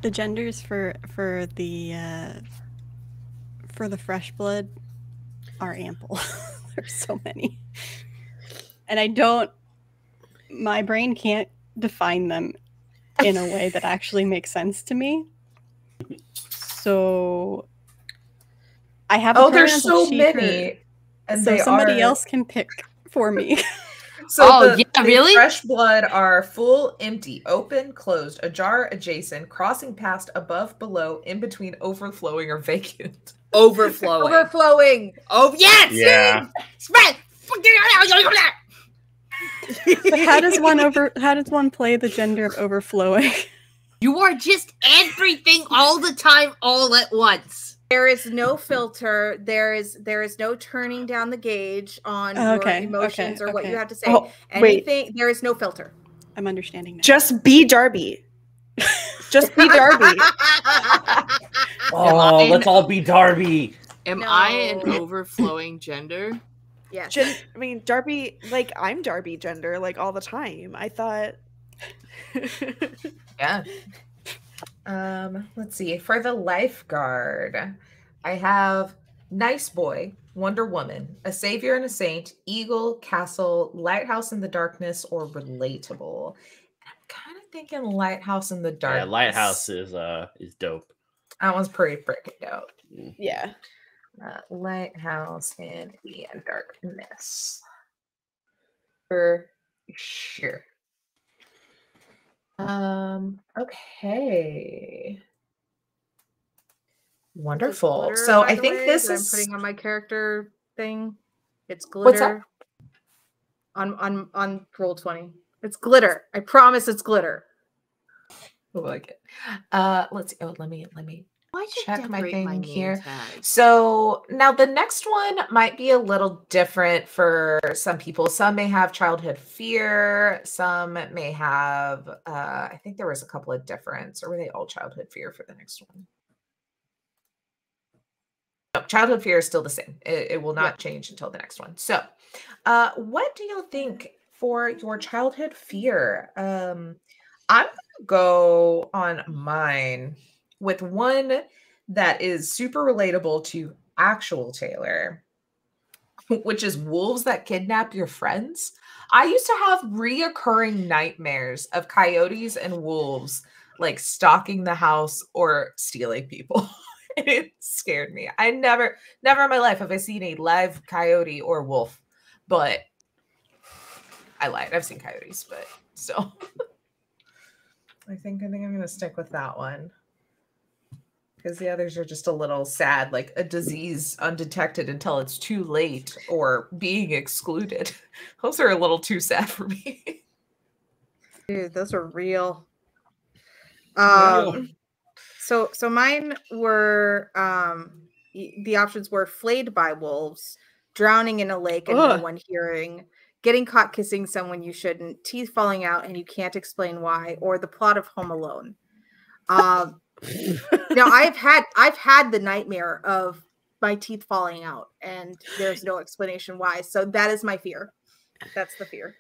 The genders for the fresh blood are ample. There's so many. And my brain can't define them in a way that actually makes sense to me. So I have there's so many. And so somebody else can pick for me. So yeah, the really? fresh blood are full, empty, open, closed, ajar, adjacent, crossing past, above, below, in between, overflowing, or vacant. Overflowing. Overflowing. Oh, yes! Yeah. Spread! But how does one play the gender of overflowing? You are just everything all the time, all at once. There is no filter. There is no turning down the gauge on your emotions or what you have to say. Oh, Anything. There is no filter. I'm understanding now. Just be Darby. Just be Darby. Oh, let's all be Darby. Am I an overflowing gender? Yes. I mean, Darby, like, I'm Darby gender, like, all the time. I thought. Yeah. Let's see. For the lifeguard, I have nice boy, Wonder Woman, a savior and a saint, eagle, castle, lighthouse in the darkness, or relatable. I'm kind of thinking lighthouse in the darkness. Yeah, lighthouse is dope. That one's pretty freaking dope. Yeah. Lighthouse in the darkness. For sure. Okay. Wonderful. So I think this is I'm putting on my character thing. It's glitter. What's that? On Roll20. It's glitter. I promise it's glitter. I like it. Let's see. Oh, let me Why'd you check my decorate thing name here. tag? So now the next one might be a little different for some people. Some may have childhood fear. Some may have, I think there was a couple of difference, or were they all childhood fear for the next one? No, childhood fear is still the same. It will not change until the next one. So what do you think for your childhood fear? I'm going to go on mine with one that is super relatable to actual Taylor, which is wolves that kidnap your friends. I used to have reoccurring nightmares of coyotes and wolves like stalking the house or stealing people. It scared me. I never in my life have I seen a live coyote or wolf, but I lied. I've seen coyotes, but still. I think I'm going to stick with that one. Because the others are just a little sad, like a disease undetected until it's too late or being excluded. Those are a little too sad for me. Dude, those are real. Real. So mine were the options were flayed by wolves, drowning in a lake and no one hearing, getting caught kissing someone you shouldn't, teeth falling out and you can't explain why, or the plot of Home Alone. Now I've had the nightmare of my teeth falling out and there's no explanation why. So that is my fear. That's the fear.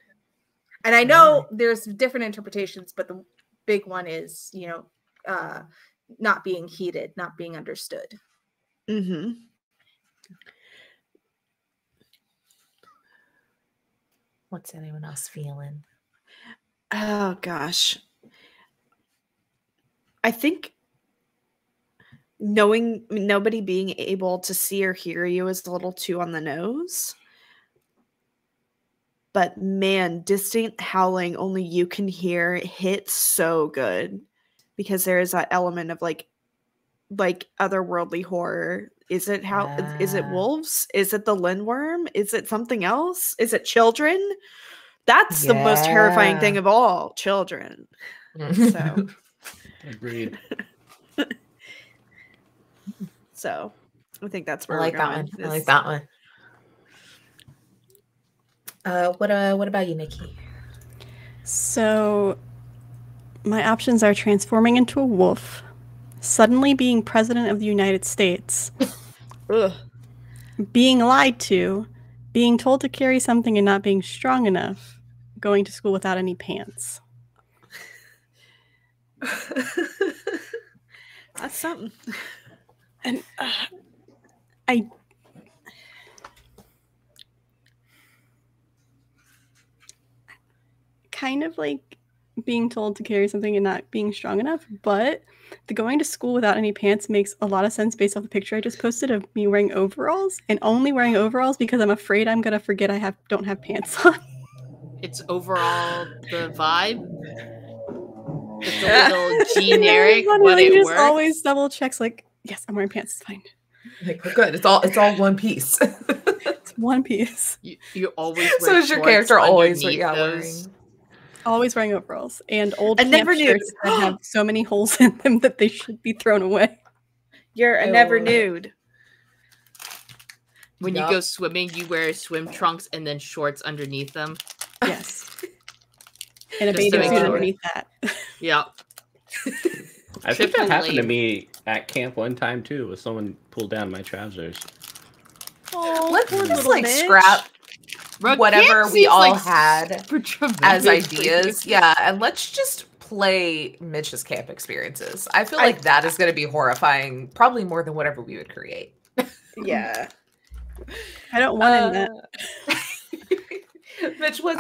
And I know there's different interpretations, but the big one is, not being heeded, not being understood. Mm-hmm. What's anyone else feeling? Oh gosh. I think knowing nobody being able to see or hear you is a little too on the nose. But man, distant howling only you can hear hits so good because there is that element of like otherworldly horror. Is it is it wolves? Is it the lindworm? Is it something else? Is it children? That's the most terrifying thing of all, children. So Agreed. So I think that's where I like we're that going. one. I like that one. What about you, Nikki? So my options are transforming into a wolf, suddenly being president of the United States, being lied to, being told to carry something and not being strong enough, going to school without any pants. That's something. And I kind of like being told to carry something and not being strong enough, but the going to school without any pants makes a lot of sense based off the picture I just posted of me wearing overalls, and only wearing overalls because I'm afraid I'm gonna forget I don't have pants on. It's overall the vibe. It's a little generic, but it just works. always double checks like, yes, I'm wearing pants, it's fine. Like, oh, good. It's all one piece. It's one piece. You always wear So is your shorts character always underneath wearing? those. Always wearing overalls and old I camp never knew. shirts that have so many holes in them that they should be thrown away. You're a Ew. never nude. When Yup. you go swimming, you wear swim trunks and then shorts underneath them. Yes. And a Just to bathing make suit sure. underneath that. Yeah. I think that Triple happened to layer. me at camp one time too, with someone pulled down my trousers. Oh, Let's poor just little like Mitch. scrap Bro, whatever camp we seems all like had super traumatic. as ideas. Yeah, and let's just play Mitch's camp experiences. I feel like that is going to be horrifying, probably more than whatever we would create. Yeah. I don't want in that. Mitch, what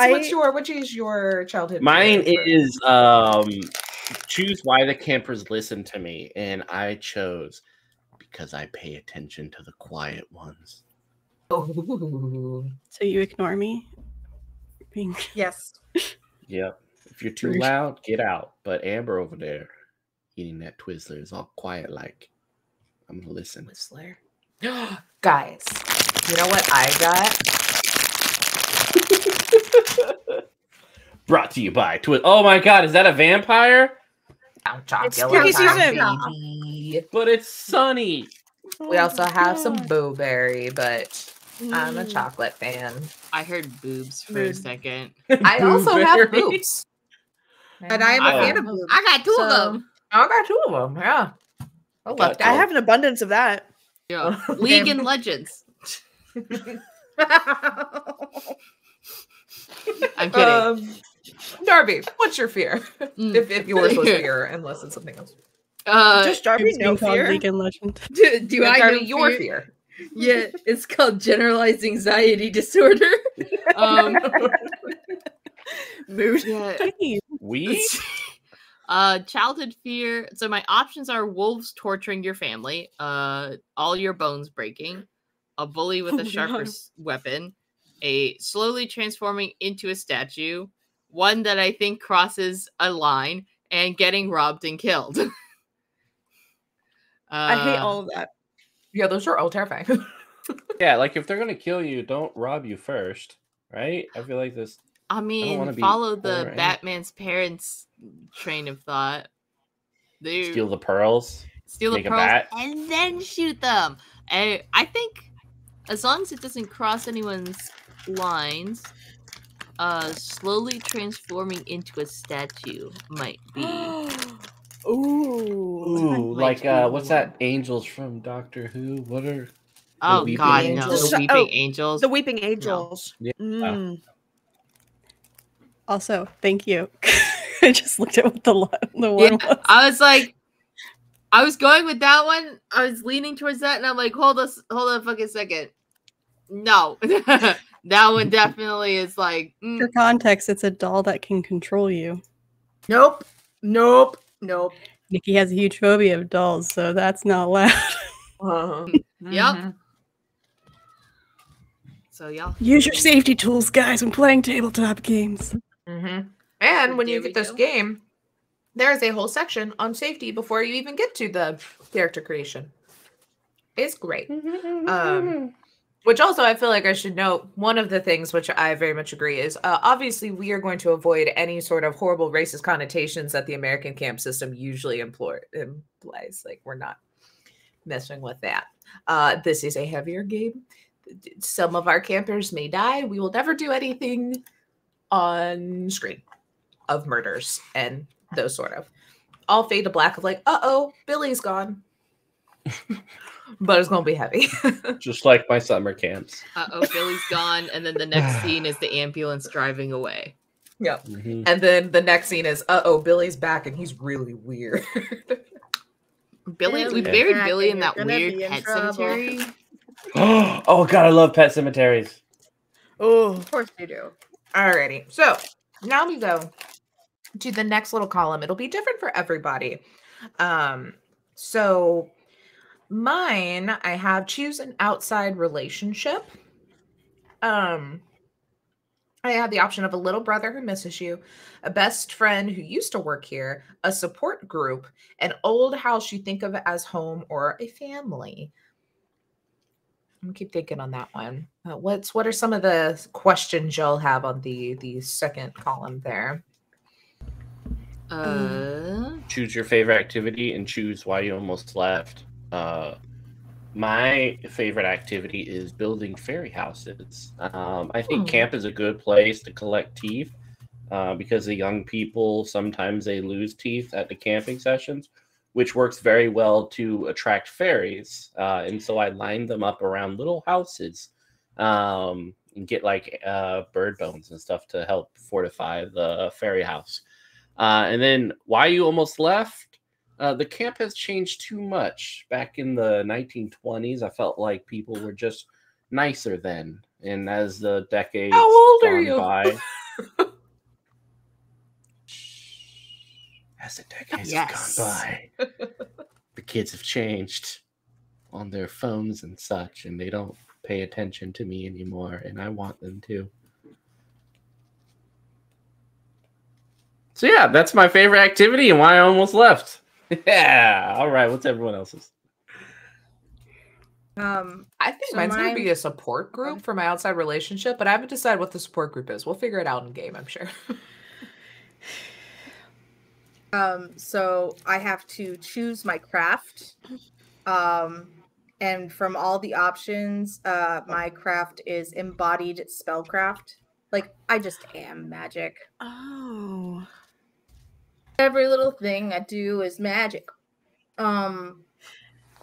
is your childhood? Mine favorite? is choose why the campers listen to me, and I chose because I pay attention to the quiet ones. Ooh. So you ignore me? Being Yes. Yep. If you're too Rude. loud, get out. But Amber over there eating that Twizzler is all quiet like. I'm gonna listen. Whistler. Guys, you know what I got? Brought to you by Twizzler. Oh my god, is that a vampire? It's spooky season. Baby. But it's sunny. We also have some blueberry, but I'm a chocolate fan. I heard boobs for a second. I also have Blueberry. boobs. And I am a Oh. fan of boobs. I got two of So- them. I got two of them. Yeah. I love Got that. I have an abundance of that. Yeah. League and Legends. I'm kidding. Darby, what's your fear? Mm. If yours was fear, unless it's something else. Just Darby, It's no being called fear. League and Legend. Do I Darby, know your fear? fear. Yeah, it's called generalized anxiety disorder. Mood. Yeah. Hey, We? Childhood fear. So my options are wolves torturing your family, all your bones breaking, a bully with Oh a my sharper God. weapon, a slowly transforming into a statue, one that I think crosses a line, and getting robbed and killed. I hate all of that. Yeah, those are all terrifying. Yeah, like if they're gonna kill you, don't rob you first, right? I feel like this. I wanna mean, be follow poor the and- Batman's parents train of thought. They Steal the pearls. steal the make a pearls bat. and then shoot them. And I think as long as it doesn't cross anyone's lines, slowly transforming into a statue might be. Ooh. Ooh, Like, like what's that? Angels from Doctor Who. What are? Oh Weeping God, no! Angels? The Weeping Oh, Angels. The Weeping Angels. Yeah. Mm. also, thank you. I just looked at what the one Yeah, was. I was like, I was going with that one. I was leaning towards that, and I'm like, hold on a fucking second. No, that one definitely is like. For context, it's a doll that can control you. Nope. Nikki has a huge phobia of dolls, so that's not allowed. Yep. Mhm. So y'all. Use your safety tools, guys, when playing tabletop games. Mhm. And when you There we get this go. game, there is a whole section on safety before you even get to the character creation. It's great. Which also I feel like I should note, one of the things which I very much agree is obviously we are going to avoid any sort of horrible racist connotations that the American camp system usually implies. Like, we're not messing with that. This is a heavier game. Some of our campers may die. We will never do anything on screen of murders and those sort of. All fade to black of like, uh-oh, Billy's gone. But it's going to be heavy. Just like my summer camps. Billy's gone, and then the next scene is the ambulance driving away. Yep. Mhm. And then the next scene is, Billy's back and he's really weird. Billy. We Billy buried back Billy and in you're that gonna weird be in pet trouble. cemetery. Oh God, I love pet cemeteries. Oh, Of course you do. Alrighty. So now we go to the next little column. It'll be different for everybody. So mine, I have choose an outside relationship. I have the option of a little brother who misses you, a best friend who used to work here, a support group, an old house you think of as home, or a family. I'm gonna keep thinking on that one. What are some of the questions y'all have on the second column there? Choose your favorite activity and choose why you almost left. My favorite activity is building fairy houses. I think camp is a good place to collect teeth because the young people, sometimes they lose teeth at the camping sessions, which works very well to attract fairies. And so I line them up around little houses and get like bird bones and stuff to help fortify the fairy house. And then why you almost left? The camp has changed too much. Back in the 1920s, I felt like people were just nicer then. And as the decades gone by, as the decades have gone by, the kids have changed on their phones and such, and they don't pay attention to me anymore, and I want them to. So yeah, that's my favorite activity and why I almost left. Yeah. All right. What's everyone else's? I think So mine's gonna mine- be a support group for my outside relationship, but I haven't decided what the support group is. We'll figure it out in game, I'm sure. So I have to choose my craft. And from all the options, my craft is embodied spellcraft. Like, I just am magic. oh, Every little thing I do is magic. And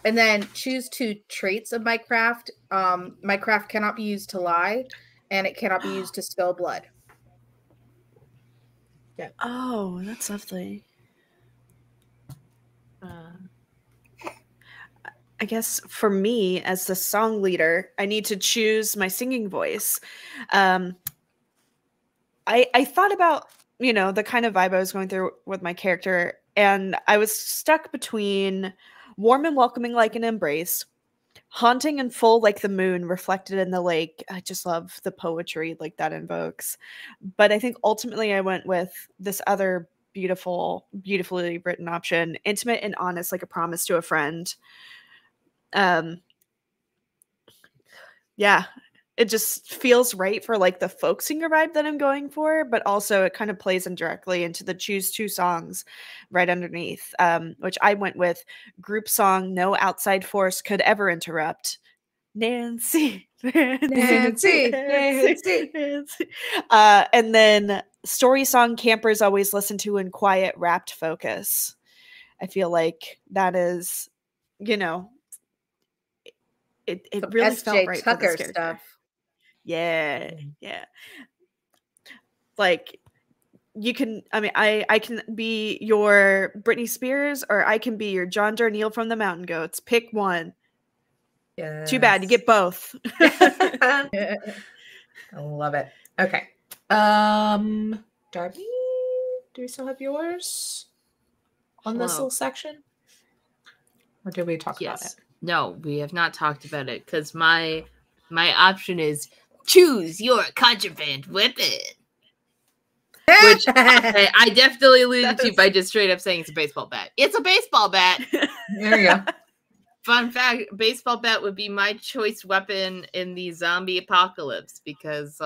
then choose 2 traits of my craft. My craft cannot be used to lie, and it cannot be used to spill blood. oh, that's lovely. I guess for me, as the song leader, I need to choose my singing voice. I thought about, the kind of vibe I was going through with my character, and I was stuck between warm and welcoming like an embrace, haunting and full like the moon reflected in the lake. I just love the poetry like that invokes. But I think ultimately I went with this other beautifully written option, intimate and honest like a promise to a friend. Yeah, it just feels right for like the folk singer vibe that I'm going for, but also it kind of plays indirectly into the choose 2 songs right underneath, which I went with group song No Outside Force Could Ever Interrupt. Nancy. Nancy. And then story song Campers Always Listen to in Quiet Rapt Focus. I feel like that is, it Some really S.J. felt right for Tucker this character. stuff. Yeah. Like you can, I can be your Britney Spears or I can be your John Darnielle from the Mountain Goats. Pick one. Too bad, you get both. I love it. Okay. Darby, do we still have yours on this Hello. little section? Or did we talk about it? No, we have not talked about it because my option is choose your contraband weapon. Which I definitely alluded to by just straight up saying it's a baseball bat. It's a baseball bat. There you go. Fun fact, baseball bat would be my choice weapon in the zombie apocalypse because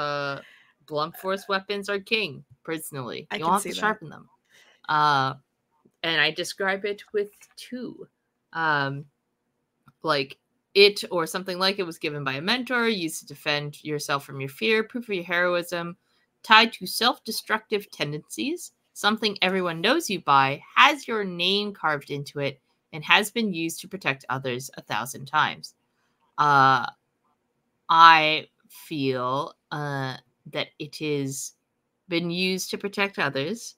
blunt force weapons are king, personally. You don't have to sharpen them. And I describe it with 2. Like it or something like it was given by a mentor, used to defend yourself from your fear, proof of your heroism, tied to self-destructive tendencies, something everyone knows you by, has your name carved into it, and has been used to protect others 1,000 times. I feel that it has been used to protect others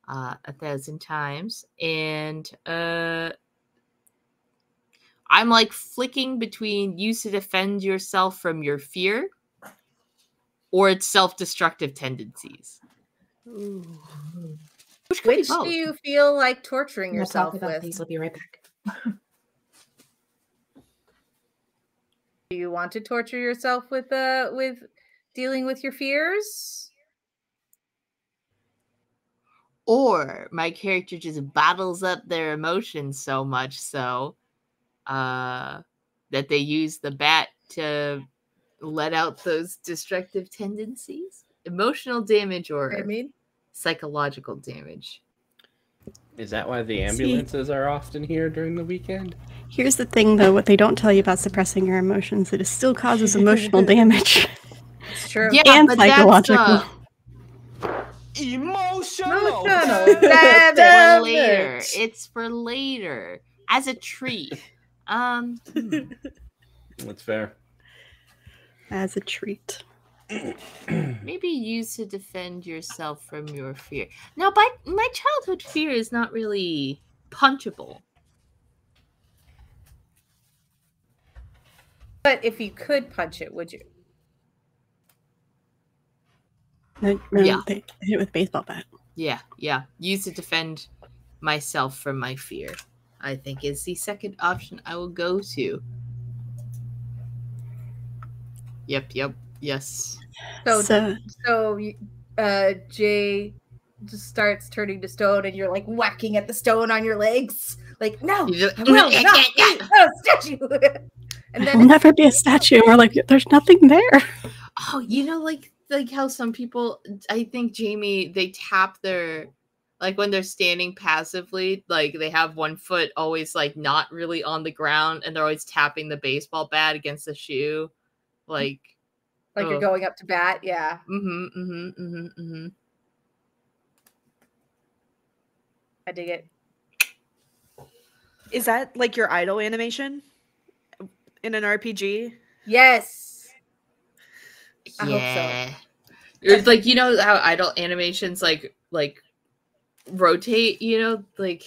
1,000 times, and I'm like flicking between use to defend yourself from your fear or its self-destructive tendencies. Ooh. Which could be Which both. do you feel like torturing We'll talk yourself about with? these. I'll be right back. Do you want to torture yourself with dealing with your fears? Or my character just bottles up their emotions so much so that they use the bat to let out those destructive tendencies. Emotional damage or psychological damage. Is that why the ambulances are often here during the weekend? Here's the thing, though. What they don't tell you about suppressing your emotions, it still causes emotional damage. It's true. Yeah, and but psychological. Emotional That's damage. for later. It's for later. As a treat. That's fair. As a treat. Maybe use to defend yourself from your fear. Now, my childhood fear is not really punchable. But if you could punch it, would you? No, Yeah. They hit it with a baseball bat. Yeah. Use to defend myself from my fear, I think is the second option I will go to. Yep, yes. So Jay just starts turning to stone, and you're like whacking at the stone on your legs. Like, no, I will not be a statue. And I'll never be a statue. And we're like, there's nothing there. Oh, like how some people, I think Jaymy, they tap their, like when they're standing passively, like they have one foot always like not really on the ground, and they're always tapping the baseball bat against the shoe, like you're going up to bat, yeah. I dig it. Is that like your idle animation in an RPG? Yes. Yeah. I hope so. It's like, you know how idle animations like rotate, like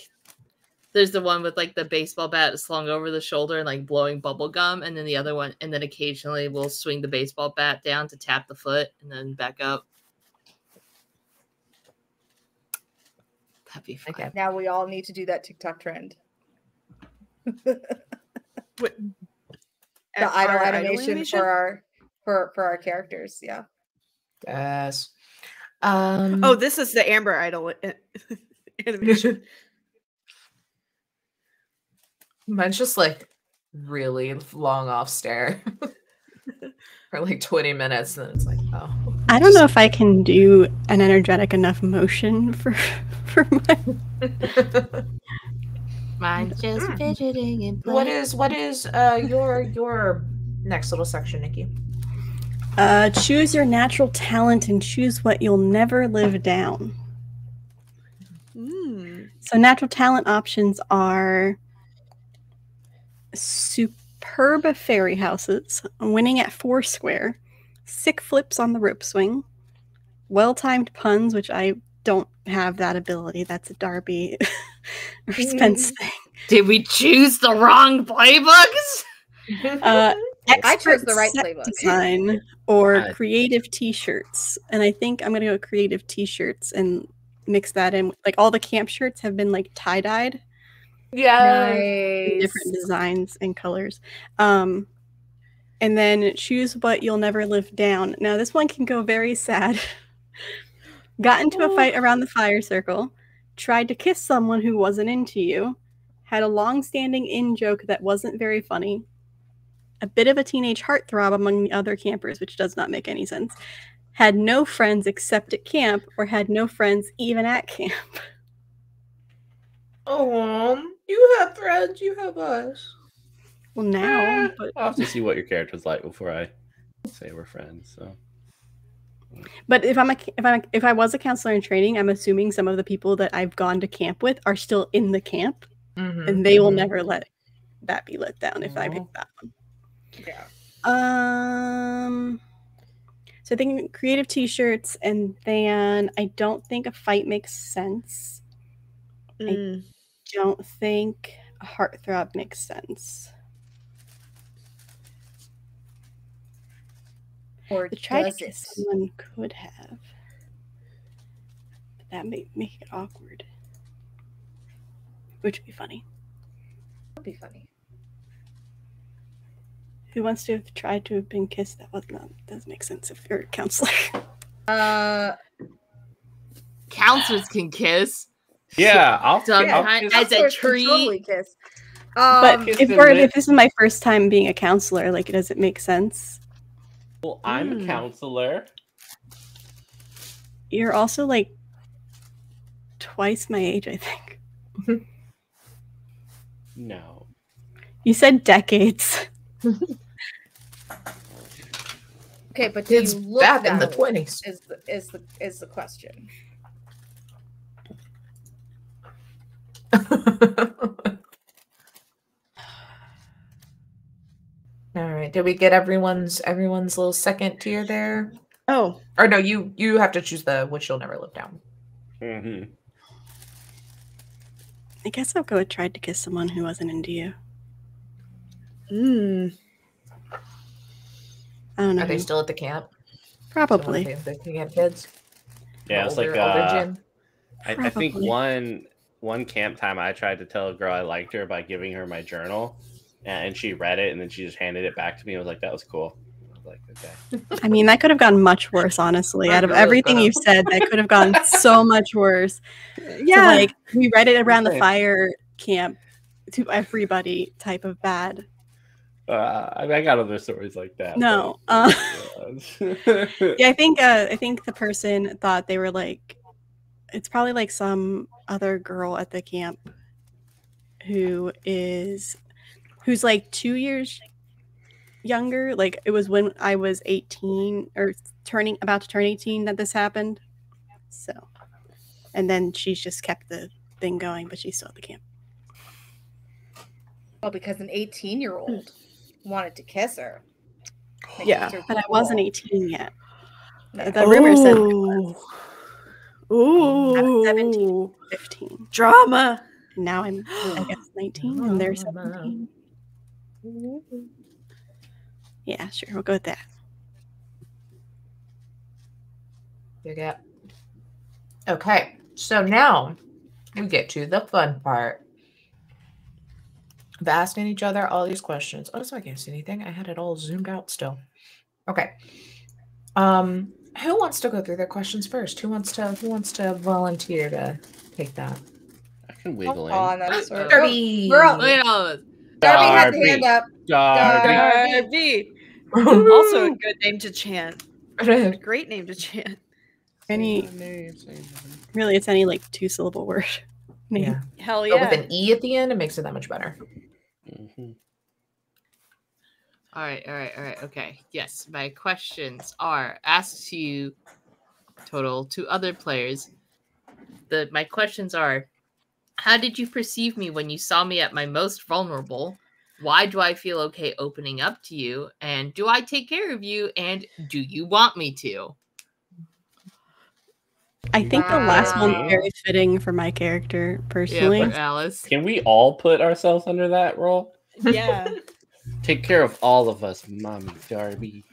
there's the one with like the baseball bat slung over the shoulder and like blowing bubble gum, and then the other one, and then occasionally we'll swing the baseball bat down to tap the foot and then back up. That'd be fun. Okay. Now we all need to do that TikTok trend. What? The idle animation for our characters, yeah. Yes. Oh, this is the Amber idle animation. Mine's just like really long off stare for like 20 minutes, and then it's like, oh. I don't know if I can do an energetic enough motion for my. Mine's just fidgeting and What is your next little section, Nikki? Choose your natural talent and choose what you'll never live down. So natural talent options are superb fairy houses, winning at Foursquare, sick flips on the rope swing, well-timed puns, which I don't have that ability. That's a Darby or Spence thing. Did we choose the wrong playbooks? I chose the right playbook. Design or creative t-shirts. And I think I'm going to go creative t-shirts and mix that in. Like all the camp shirts have been like tie-dyed. Yeah. Nice. Different designs and colors. And then choose what you'll never live down. Now this one can go very sad. Got into a fight around the fire circle. Tried to kiss someone who wasn't into you. Had a long-standing in-joke that wasn't very funny. A bit of a teenage heartthrob among the other campers, which does not make any sense. Had no friends except at camp, or had no friends even at camp. Oh, you have friends. You have us. Well, now, but I'll have to see what your character's like before I say we're friends. So, but if I was a counselor in training, I'm assuming some of the people that I've gone to camp with are still in the camp, and they will never let that be let down if I pick that one. Yeah. So I think creative t-shirts, and then I don't think a fight makes sense. I don't think a heartthrob makes sense. Or The try to does it? kiss someone could have. But that may make it awkward. Which would be funny. That'd be funny. Who wants to have tried to have been kissed? That was not does make sense if you're a counselor. Counselors can kiss. Yeah, I'll kiss. As a treat. Totally kiss. But kiss if the if lips. this is my first time being a counselor, like, does it make sense? Well, I'm a counselor. You're also like twice my age, I think. No. You said decades. Okay, but do It's you look back in that the old 20s. is the question. All right. Did we get everyone's little second tier there? Oh, Or no, you have to choose the which you'll never live down. Mm-hmm. I guess I'll go with tried to kiss someone who wasn't into you. I don't know. Are they still at the camp? Probably. The camp kids? Yeah, it's Older like Jim? I think Probably. one camp time I tried to tell a girl I liked her by giving her my journal, and she read it and then she just handed it back to me. I was like, that was cool. I was like, okay. I mean, that could have gone much worse, honestly. That Out of really everything could've. you've said, that could have gone so much worse. Yeah. So, like, we read it around the Same. fire camp to everybody type of bad. I got other stories like that. No, but- Yeah, I think the person thought they were like, it's probably like some other girl at the camp who's like 2 years younger. Like, it was when I was 18 or about to turn 18 that this happened. So, and then she's just kept the thing going, but she's still at the camp. Well, because an 18-year-old wanted to kiss her. That Yeah, makes her but I cool. wasn't 18 yet. The rumor said I was. I was 17, Ooh. 15. Drama. Now I'm, I guess, 19 and they're 17. Yeah, sure. We'll go with that. You get. Okay, so now we get to the fun part of asking each other all these questions. Oh, so I can't see anything. I had it all zoomed out still. Okay. Who wants to go through their questions first? Who wants to volunteer to take that? I can wiggle in. On that sort. Darby. We're all- Look at all this. Darby has Darby. the hand up. Darby. Darby. Also a good name to chant. A great name to chant. Any, really, it's any like 2-syllable word. Name. Yeah. Hell But yeah. with an E at the end, it makes it that much better. Mhm. All right. Okay. Yes, my questions are asked to you, total to other players. My questions are: how did you perceive me when you saw me at my most vulnerable? Why do I feel okay opening up to you? And do I take care of you? And do you want me to? I think the last Wow. one's very fitting for my character, Yeah, personally. for Alice. Can we all put ourselves under that role? Yeah. Take care of all of us, Mommy Darby.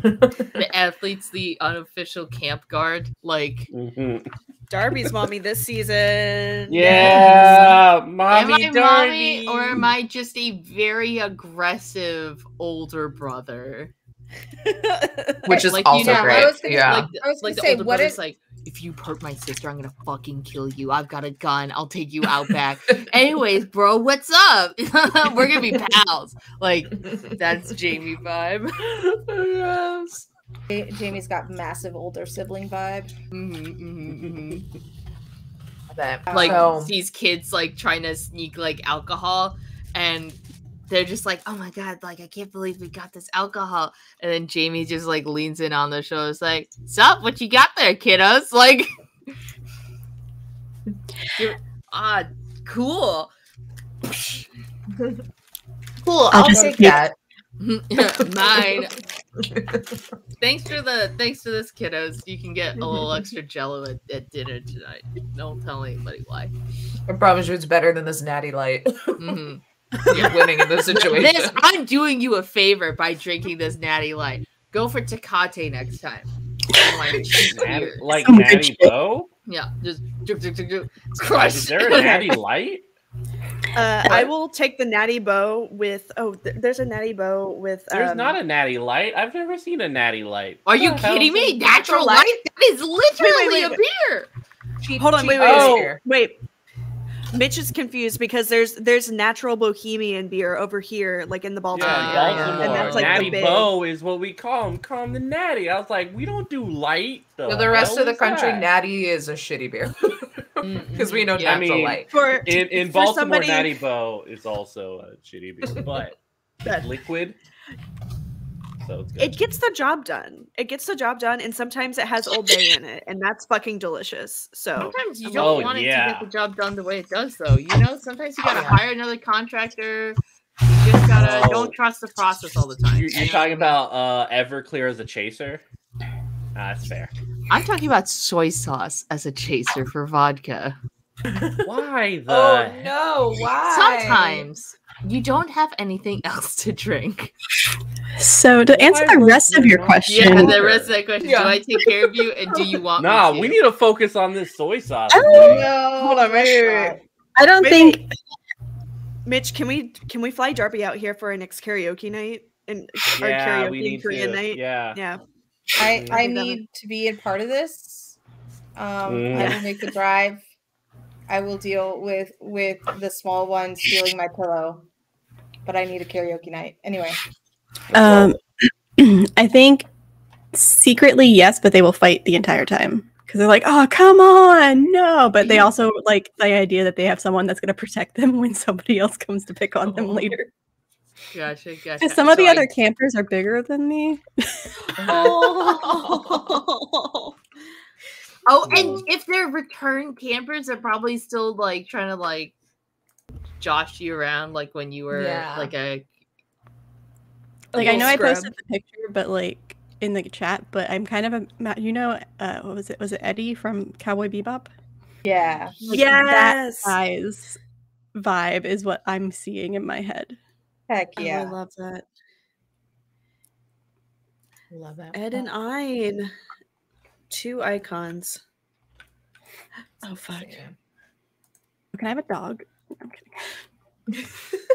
The athlete's the unofficial camp guard. Like, Mhm. Darby's mommy this season. Yeah, am Mommy I Darby. mommy or am I just a very aggressive older brother? Which is Like, you also know, great. I was gonna- Yeah. Like, I was gonna the say, older what brother's if- like, if you hurt my sister, I'm gonna fucking kill you. I've got a gun. I'll take you out back. Anyways, bro, what's up? We're gonna be pals. Like, that's Jaymy vibe. Yes. Jamie's got massive older sibling vibe. Like, So- sees kids like trying to sneak like alcohol, and they're just like, oh my god, like I can't believe we got this alcohol. And then Jaymy just like leans in on the shoulder, it's like, sup, what you got there, kiddos? Like, you're cool. Cool. I'll I'll just take keep- that. Mine. Thanks for this, kiddos. You can get a little extra Jello at dinner tonight. Don't tell anybody why. I promise you, it's better than this natty light. Mhm. You're winning in this situation. I'm doing you a favor by drinking this natty light. Go for Tecate next time. Like, like Some good Natty shit. Bow? yeah, just drip. Guys, is there a Natty Light? I will take the Natty Bow with. There's a Natty Bow with. There's not a Natty Light. I've never seen a Natty Light. Are you What the hell kidding is me? it? Natural light? That is literally wait. a beer. Hold on, wait. Oh. Wait. Mitch is confused because there's natural Bohemian beer over here, like in the Baltimore Yeah, area, Baltimore. and that's like Natty the big. Bow is what we call them. Call them the Natty. I was like, we don't do light. For the rest hell of the is country, that? Natty is a shitty beer because we know Yeah, natural I mean, light. In for Baltimore, somebody- Natty Bow is also a shitty beer, but Good. liquid. So it's good. It gets the job done. And sometimes it has Old Bay in it, and that's fucking delicious. So Sometimes you Oh, don't want it to yeah. get the job done the way it does, though. You know, sometimes you gotta hire another contractor. You just gotta don't trust the process all the time. You're talking about Everclear as a chaser? That's fair. I'm talking about soy sauce as a chaser for vodka. Why the? Oh no! Why? Sometimes you don't have anything else to drink. So to answer Why the was rest of there your not- question, Yeah, the rest of that question. Yeah. Do I take care of you, and do you want Nah, me to? we need to focus on this soy sauce. No. Hold on, wait. I don't Wait, think Mitch, can we fly Darby out here for our next karaoke night and our Yeah, karaoke we and need Korean to. night? Yeah. Yeah. I think need to be a part of this. I Mm. will make the drive. I will deal with the small one stealing my pillow, but I need a karaoke night anyway. I think secretly yes, but they will fight the entire time because they're like, "Oh, come on, no!" But they also like the idea that they have someone that's going to protect them when somebody else comes to pick on them later. Gotcha. Because some of the other campers are bigger than me. Oh, and if they're return campers, they're probably still like trying to like josh you around, like when you were like a. Like I know I scrub. posted the picture, but like in the chat. But I'm kind of what was it? Was it Eddie from Cowboy Bebop? Yeah. Like, that size vibe is what I'm seeing in my head. Heck Oh, yeah. I love that. Love that. Ed and Ein. 2 icons. Oh fuck. Can I have a dog? No, I'm kidding.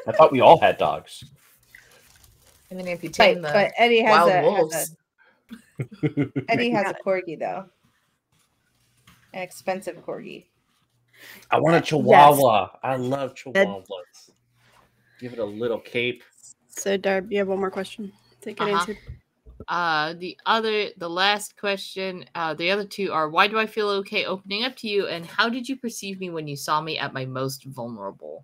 I thought we all had dogs. I mean, if you tame the But Eddie has wild a wolves. Eddie has a corgi though. An expensive corgi. I want a chihuahua. I love chihuahuas. Give it a little cape. So Darb, you have one more question to get answered. The last question, the other two are: why do I feel okay opening up to you, and how did you perceive me when you saw me at my most vulnerable?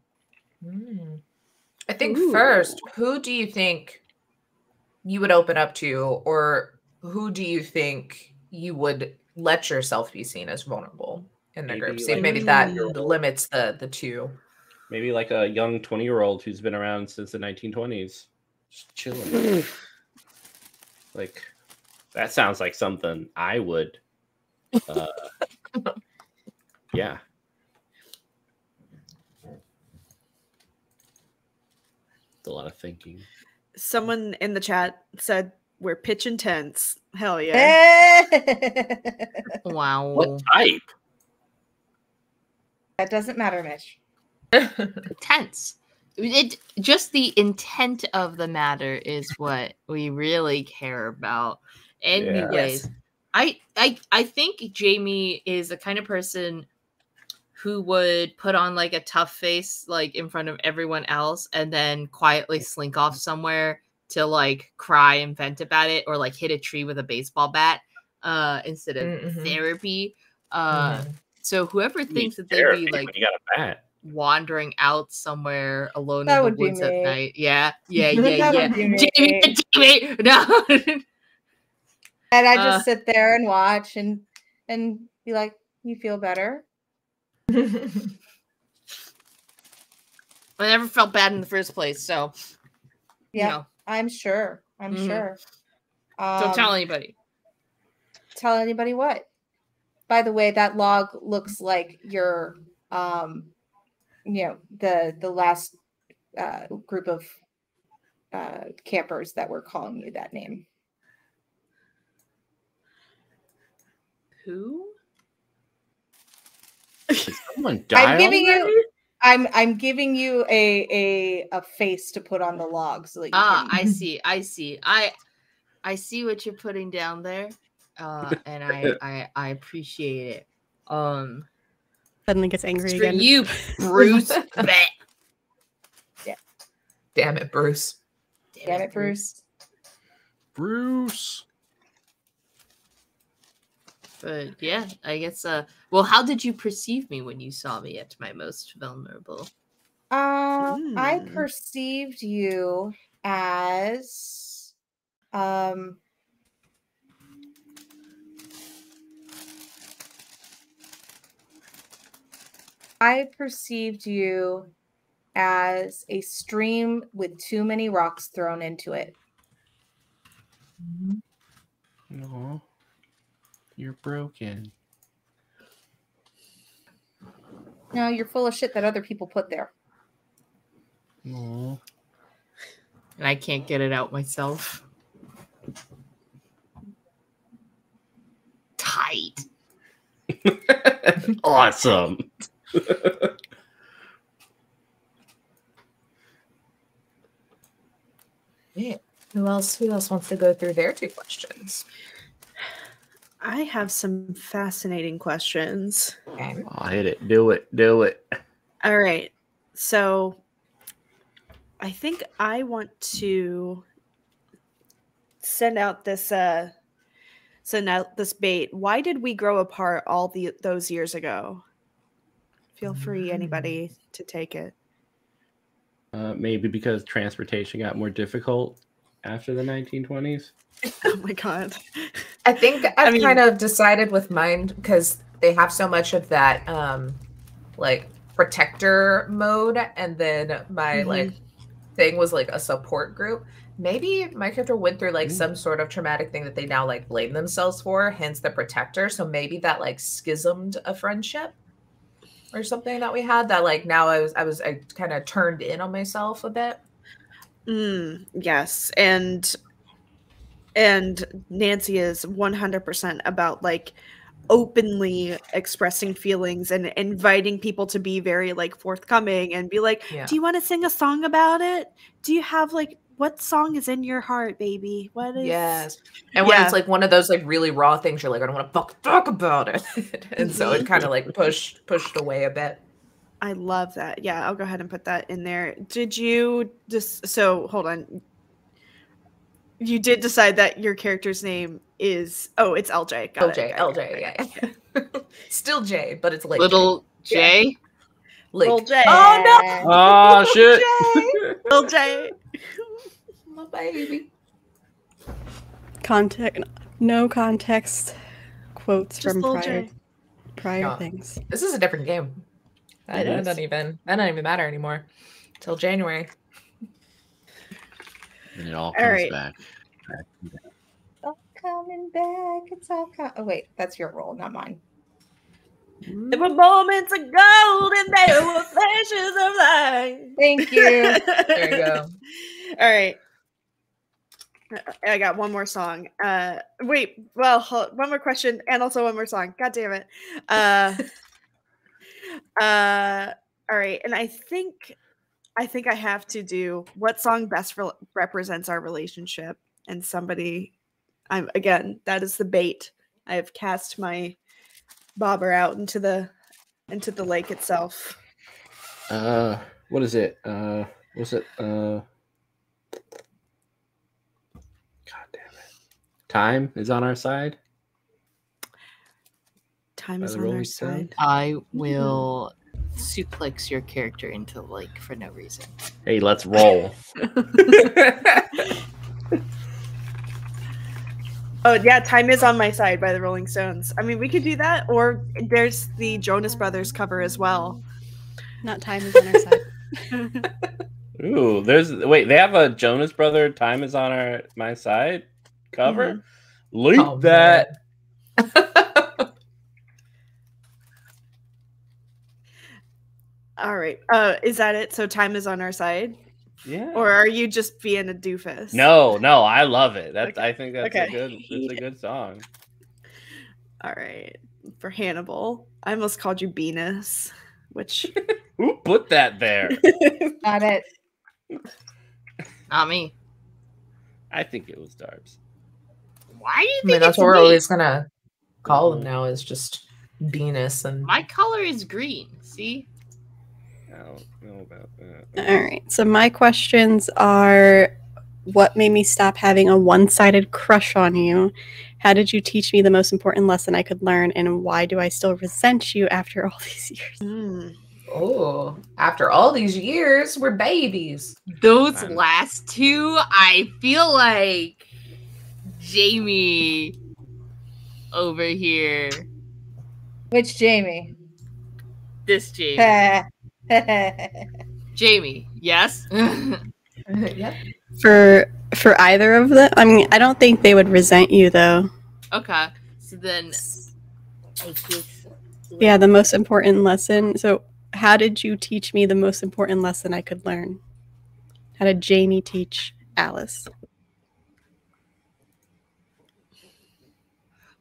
I think first, who do you think you would open up to, or who do you think you would let yourself be seen as vulnerable in the group? See, like maybe a that 20-year-old. limits the two. Maybe like a young 20-year-old who's been around since the 1920s. Just chilling. Like, that sounds like something I would. Yeah. It's a lot of thinking. Someone in the chat said we're pitching tents. Hell yeah. Wow. What type? That doesn't matter, Mitch. Tense. It just the intent of the matter is what we really care about. Anyways, I think Jaymy is the kind of person who would put on like a tough face like in front of everyone else and then quietly slink off somewhere to like cry and vent about it, or like hit a tree with a baseball bat instead of therapy. So whoever thinks that they'd be like you got a bat. wandering out somewhere alone That in would the be woods at me. night. Yeah. That would be me. Jaymy, no. And I just sit there and watch and be like, you feel better? I never felt bad in the first place, so Yeah, you know, I'm sure. I'm Mhm. sure. don't tell anybody. Tell anybody what? By the way, that log looks like your the last group of campers that were calling you that name. Who? Did someone die? I'm giving already? you. I'm giving you a face to put on the log so that you can. I see. I see what you're putting down there. And I appreciate it. Suddenly gets angry For again. you, Bruce. Bleh. Damn it, Bruce. Damn it, Bruce. Bruce. But yeah, I guess. Well, how did you perceive me when you saw me at my most vulnerable? I perceived you as a stream with too many rocks thrown into it. No, you're broken. No, you're full of shit that other people put there. No. And I can't get it out myself. Tight. Awesome. Yeah. Who else wants to go through their 2 questions? I have some fascinating questions. Okay. Oh, hit it. Do it. All right. So I think I want to send out this bait. Why did we grow apart all those years ago? Feel free, anybody, to take it. Maybe because transportation got more difficult after the 1920s. Oh my god. I think I've kind of decided with mine because they have so much of that like protector mode, and then my like thing was like a support group. Maybe my character went through like some sort of traumatic thing that they now like blame themselves for, hence the protector. So maybe that like schismed a friendship or something that we had that like now I kind of turned in on myself a bit. Yes. And Nancy is 100% about like openly expressing feelings and inviting people to be very like forthcoming and be like, do you want to sing a song about it? Do you have like, what song is in your heart, baby? What is? Yes. And when it's like one of those like really raw things, you're like, I don't want to talk about it. And so it kind of like pushed away a bit. I love that. Yeah, I'll go ahead and put that in there. Did you just, so hold on. You did decide that your character's name is, it's LJ. Got it. LJ, yeah. Still J, but it's late. Little J? Little J. Oh, no. Oh, shit. Little J. My baby. No context quotes Just from Lil prior things. This is a different game. That doesn't even matter anymore till January. And it all comes back. It's all coming back. It's all oh wait, that's your role, not mine. There were moments of gold and there were flashes of light. Thank you. There you go. All right. I got one more song. Wait, well, one more question and also one more song. God damn it. All right, and I think I have to do what song best represents our relationship. And somebody, that is the bait. I have cast my bobber out into the lake itself. What is it? Was it? God damn it! Time is on our side. Time is on our side. I will suplex your character into the lake for no reason. Hey, let's roll. Oh yeah, Time is on my side by the Rolling Stones. I mean, we could do that, or there's the Jonas Brothers cover as well. Not Time is on our side. Ooh, they have a Jonas Brother "Time Is on My Side" cover. Leak that. All right. Is that it? So Time is on our side? Yeah. Or are you just being a doofus? No, I love it. I think that's Okay. a good song. All right. For Hannibal, I almost called you Venus, which Who put that there? Got it. Not me. I think it was Darbs. Why do you I think mean, that's it's what we're me? always gonna call him now, is just Venus. And My color is green. See? I don't know about that. All right. So my questions are: what made me stop having a one-sided crush on you? How did you teach me the most important lesson I could learn? And why do I still resent you after all these years? oh, after all these years, we're babies. Those Man. last two, I feel like Jaymy over here. Which Jaymy? This Jaymy. Jaymy, yes? Yep. For either of them, I mean, I don't think they would resent you though. Okay. So then I guess Yeah, the most important lesson. So, how did you teach me the most important lesson I could learn? How did Jaymy teach Alice?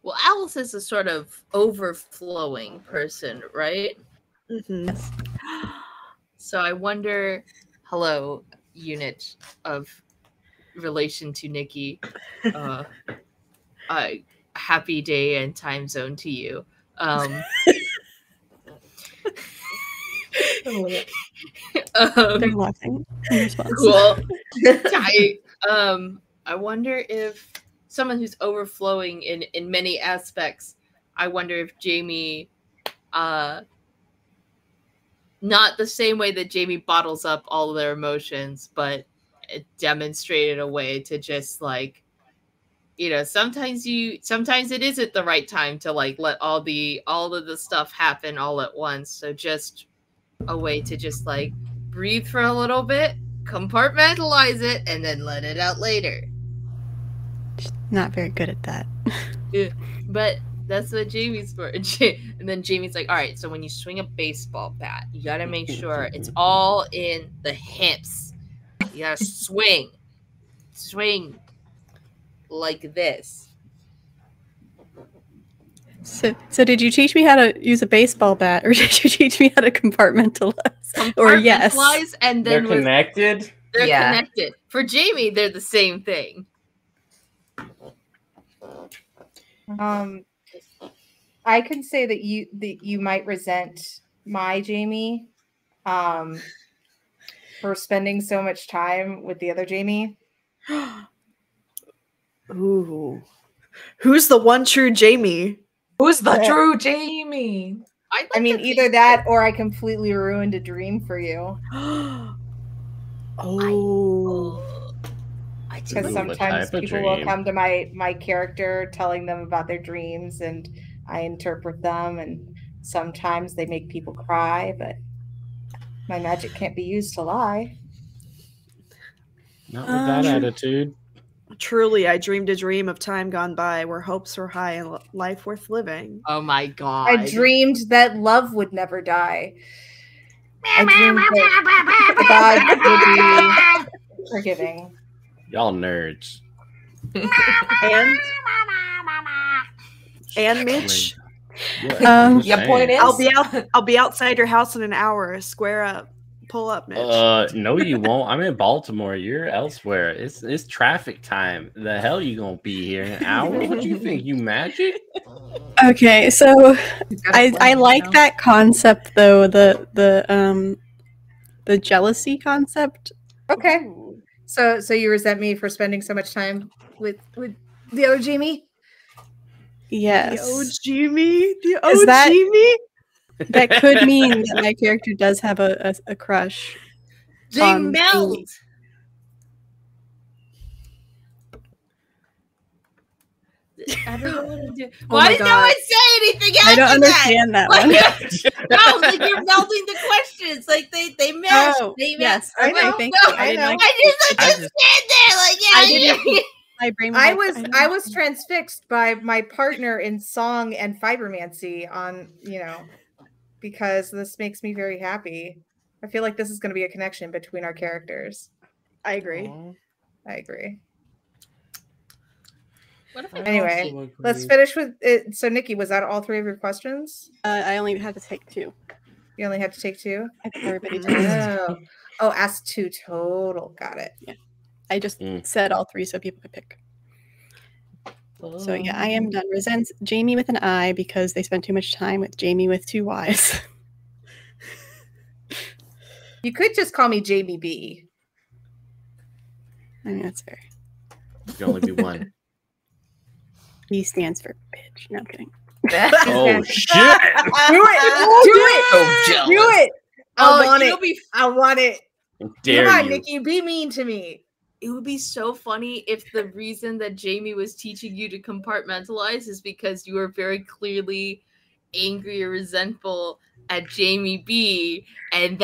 well, Alice is a sort of overflowing person, right? Mhm. So I wonder, hello, unit of relation to Nikki. Happy day and time zone to you. They're laughing in response. Cool. I wonder if someone who's overflowing in many aspects, I wonder if Jaymy, not the same way that Jaymy bottles up all of their emotions, but it demonstrated a way to just like, sometimes it isn't the right time to like let all of the stuff happen all at once. So just a way to just like breathe for a little bit, compartmentalize it, and then let it out later. Not very good at that. Yeah, but that's what Jaymy's for. And then Jaymy's like, all right, so when you swing a baseball bat, you gotta make sure it's all in the hips. You gotta swing like this. So did you teach me how to use a baseball bat, or did you teach me how to compartmentalize? Or yes, Compartmentalize, and They're then connected? they're Yeah. connected. For Jaymy, they're the same thing. I can say that you might resent my Jaymy, for spending so much time with the other Jaymy. Ooh. Who's the one true Jaymy? Who's the true Jaymy? I mean, either that or I completely ruined a dream for you. Oh. Because Ooh, what sometimes type of people will dream? come to my character telling them about their dreams, and I interpret them, and sometimes they make people cry, but my magic can't be used to lie. Not with that attitude. Truly, I dreamed a dream of time gone by where hopes were high and life worth living. Oh my god. I dreamed that love would never die. I dreamed that the gods would be forgiving. Y'all nerds. And Mitch, Yeah, point is, I'll be outside your house in an hour. Square up. Pull up, Mitch. No, you won't. I'm in Baltimore. You're elsewhere. It's traffic time. The hell you gonna be here in an hour? What you think? You magic? Okay, so I like that concept though, the jealousy concept. Okay. So you resent me for spending so much time with the other Jaymy? Yes. The Jaymy? The Is that- Jaymy? That could mean that my character does have a crush. They on meld. Jaymy. I don't know what to do. Oh Why my did no God. one say anything after I don't understand that one. No, like you're melding the questions. Like they mesh. Oh, they mesh. yes. I Okay, know. thank No, you. I didn't I know. like I just stand there like yeah. my brain I like, was I was transfixed by my partner in song and fibermancy on, because this makes me very happy. I feel like this is going to be a connection between our characters. I agree. I agree. What if I Anyway, also agree. let's finish with it. So, Nikki, was that all 3 of your questions? I only had to take 2. You only had to take 2? I think everybody took. Oh, ask 2 total. Got it. I just said all 3 so people could pick. So yeah, I am done. Resents Jaymy with an I because they spent too much time with Jaymy with 2 Ys. You could just call me Jaymy B. I mean, that's fair. You can only be one. B stands for bitch. No, I'm kidding. Oh shit! Do it! So jealous. Do it! I want it. Be, I want it. Dare Come on, you? Nikki, be mean to me. it would be so funny if the reason that Jaymy was teaching you to compartmentalize is because you were very clearly angry or resentful at Jaymy B, and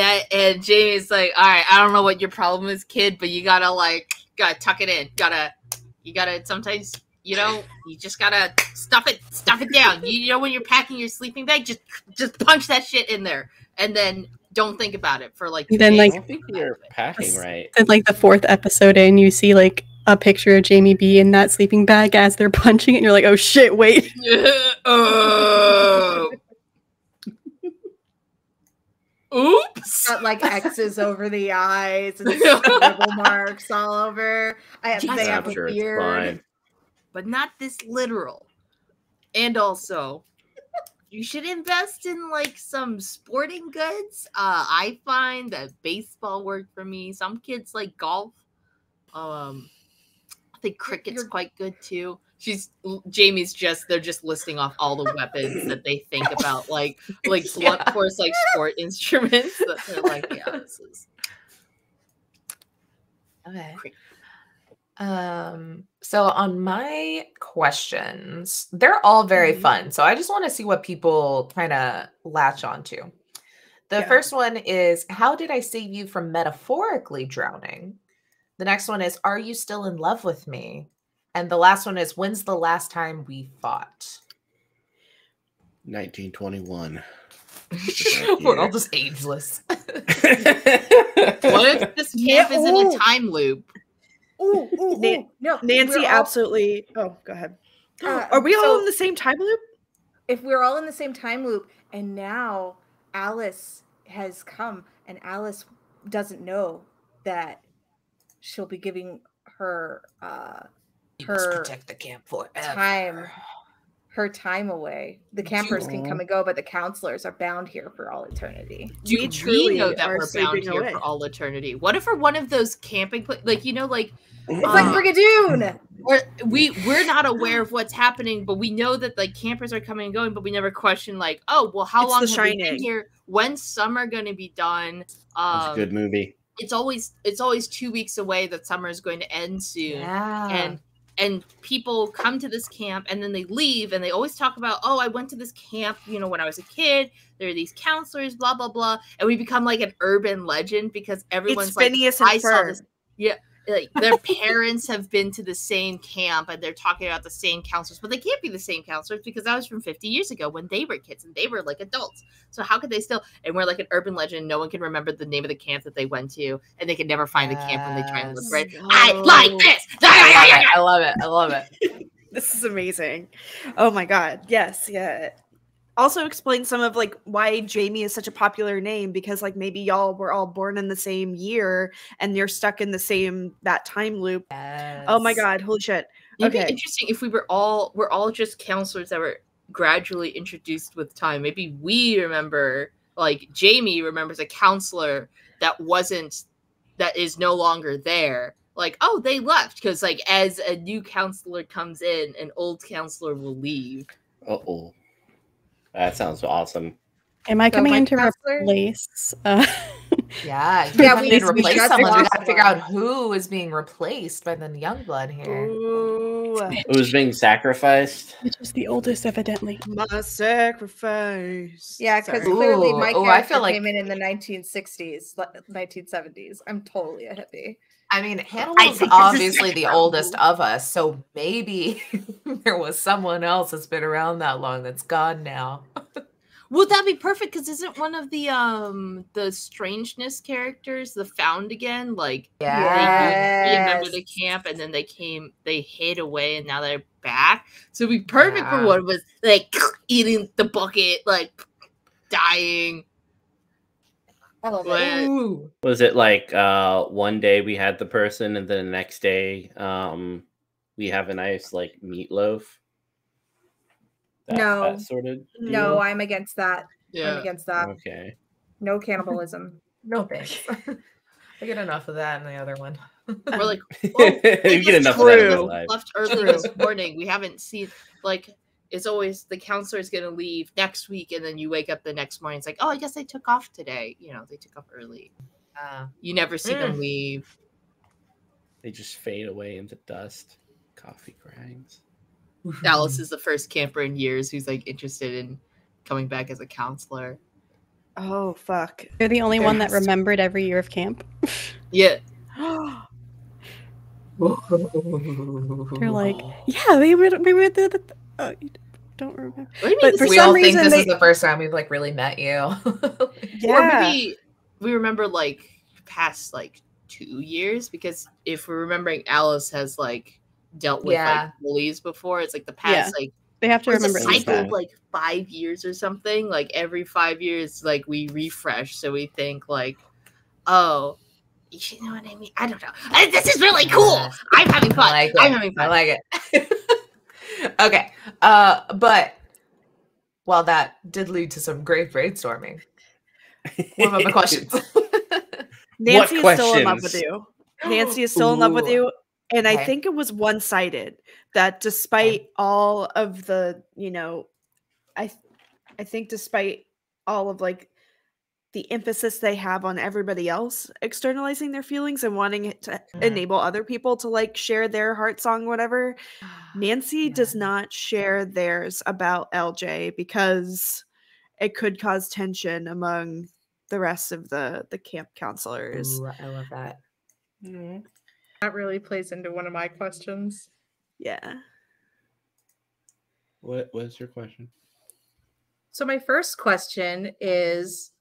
Jamie's like, all right, I don't know what your problem is, kid, but you gotta tuck it in. You gotta sometimes, you just gotta stuff it down. You know when you're packing your sleeping bag, just punch that shit in there, and then don't think about it for like. Then, I don't think you're packing right. Then, like the 4th episode in, you see like a picture of Jaymy B in that sleeping bag as they're punching it, and you're like, oh shit, wait. Oh. Oops. Got like X's over the eyes and scribble marks all over. I have Jesus. a I'm sure it's beard. fine. But not this literal. And also, you should invest in like some sporting goods. I find that baseball worked for me. Some kids like golf. I think cricket's quite good too. They're just listing off all the weapons that they think about, like blunt force, like sport instruments that they're like, yeah, this is Okay. Great. So on my questions, they're all very fun. So I just want to see what people kind of latch onto. The first one is, how did I save you from metaphorically drowning? The next one is, are you still in love with me? And the last one is, when's the last time we fought? 1921. We're all just ageless. What if this camp is in a time loop? Ooh, no, Nancy, we're all- absolutely. Oh, go ahead. Are we all so- in the same time loop? If we're all in the same time loop, and now Alice has come, and Alice doesn't know that she'll be giving her You must her protect the camp forever. time away. The campers can come and go, but the counselors are bound here for all eternity. Do We we truly know that are we're bound sleeping here away. for all eternity? What if we're one of those camping like It's like Brigadoon. we're not aware of what's happening, but we know that like campers are coming and going, but we never question like, oh well, how It's long The have we been Shining. here? When's summer gonna be done? That's a good movie. It's always 2 weeks away that summer is going to end soon. Yeah. And people come to this camp and then they leave and they always talk about, oh, I went to this camp, when I was a kid. There are these counselors, blah, blah, blah. And we become like an urban legend because everyone's It's like, Phineas and I saw Ferb. this. Yeah. Like their parents have been to the same camp and they're talking about the same counselors, but they can't be the same counselors because that was from 50 years ago when they were kids and they were like adults. So how could they still? And we're like an urban legend. No one can remember the name of the camp that they went to, and they can never find the camp when they try and look for it. I like this. I love it. I love it. This is amazing. Oh my god. Yes, yeah. Also explain some of like why Jaymy is such a popular name, because like maybe y'all were all born in the same year and you're stuck in that time loop. Oh my god, holy shit. It'd be Okay. interesting if we're all just counselors that were gradually introduced with time. Maybe we remember, like Jaymy remembers a counselor that is no longer there. Like, oh, they left because like as a new counselor comes in, an old counselor will leave. Uh-oh. That sounds awesome. Am I So coming my in to counselor- replace? Yeah, Yeah, we need to we replace just someone. We lost got to figure one. out who is being replaced by the young blood here. Ooh, Who's being sacrificed? Which is the oldest, evidently. my sacrifice. Yeah, because Sorry. clearly my Ooh, I character feel like- came in the 1960s, 1970s. I'm totally a hippie. I mean, Hannah I was think this is obviously the terrible. oldest of us, so maybe there was someone else that's been around that long that's gone now. Would that be perfect? Because isn't one of the strangeness characters the found again? Like they used to be a member of the camp, and then they hid away, and now they're back. So it'd be perfect for one was like eating the bucket, like dying. I love it. Ooh. Was it like one day we had the person, and then the next day we have a nice like meatloaf? That sort of deal? No, I'm against that. Yeah. I'm against that. Okay. No cannibalism. No thanks. I get enough of that in the other one. We're like, You get enough of that in real life. left early this morning. We haven't seen like it's always the counselor's gonna leave next week, and then you wake up the next morning. It's like, oh, I guess they took off today. You know, they took off early. You never see them leave. They just fade away into dust. Coffee grinds. Dallas is the first camper in years who's like interested in coming back as a counselor. Oh fuck! You're the only one that remembered every year of camp. Yeah. They're like, yeah, we were the don't remember. But for we some all reason, think this is the first time we've like really met you. Or maybe we remember like past like 2 years, because if we're remembering Alice has like dealt with like bullies before, it's like the past like they have to remember a cycle of like 5 years or something. Like every 5 years, like we refresh, so we think like, oh, you know what I mean? I don't know. This is really cool. I'm having fun. I'm having fun. I like it. Okay. But while that did lead to some great brainstorming, what about the questions? Nancy is still in love with you. Nancy is still in love with you. And I think it was one-sided that despite all of the, you know, I think despite all of like the emphasis they have on everybody else externalizing their feelings and wanting it to enable other people to like share their heart song, whatever, Nancy does not share theirs about LJ because it could cause tension among the rest of the camp counselors. Ooh, I love that. That really plays into one of my questions. Yeah. What was your question? So my first question is,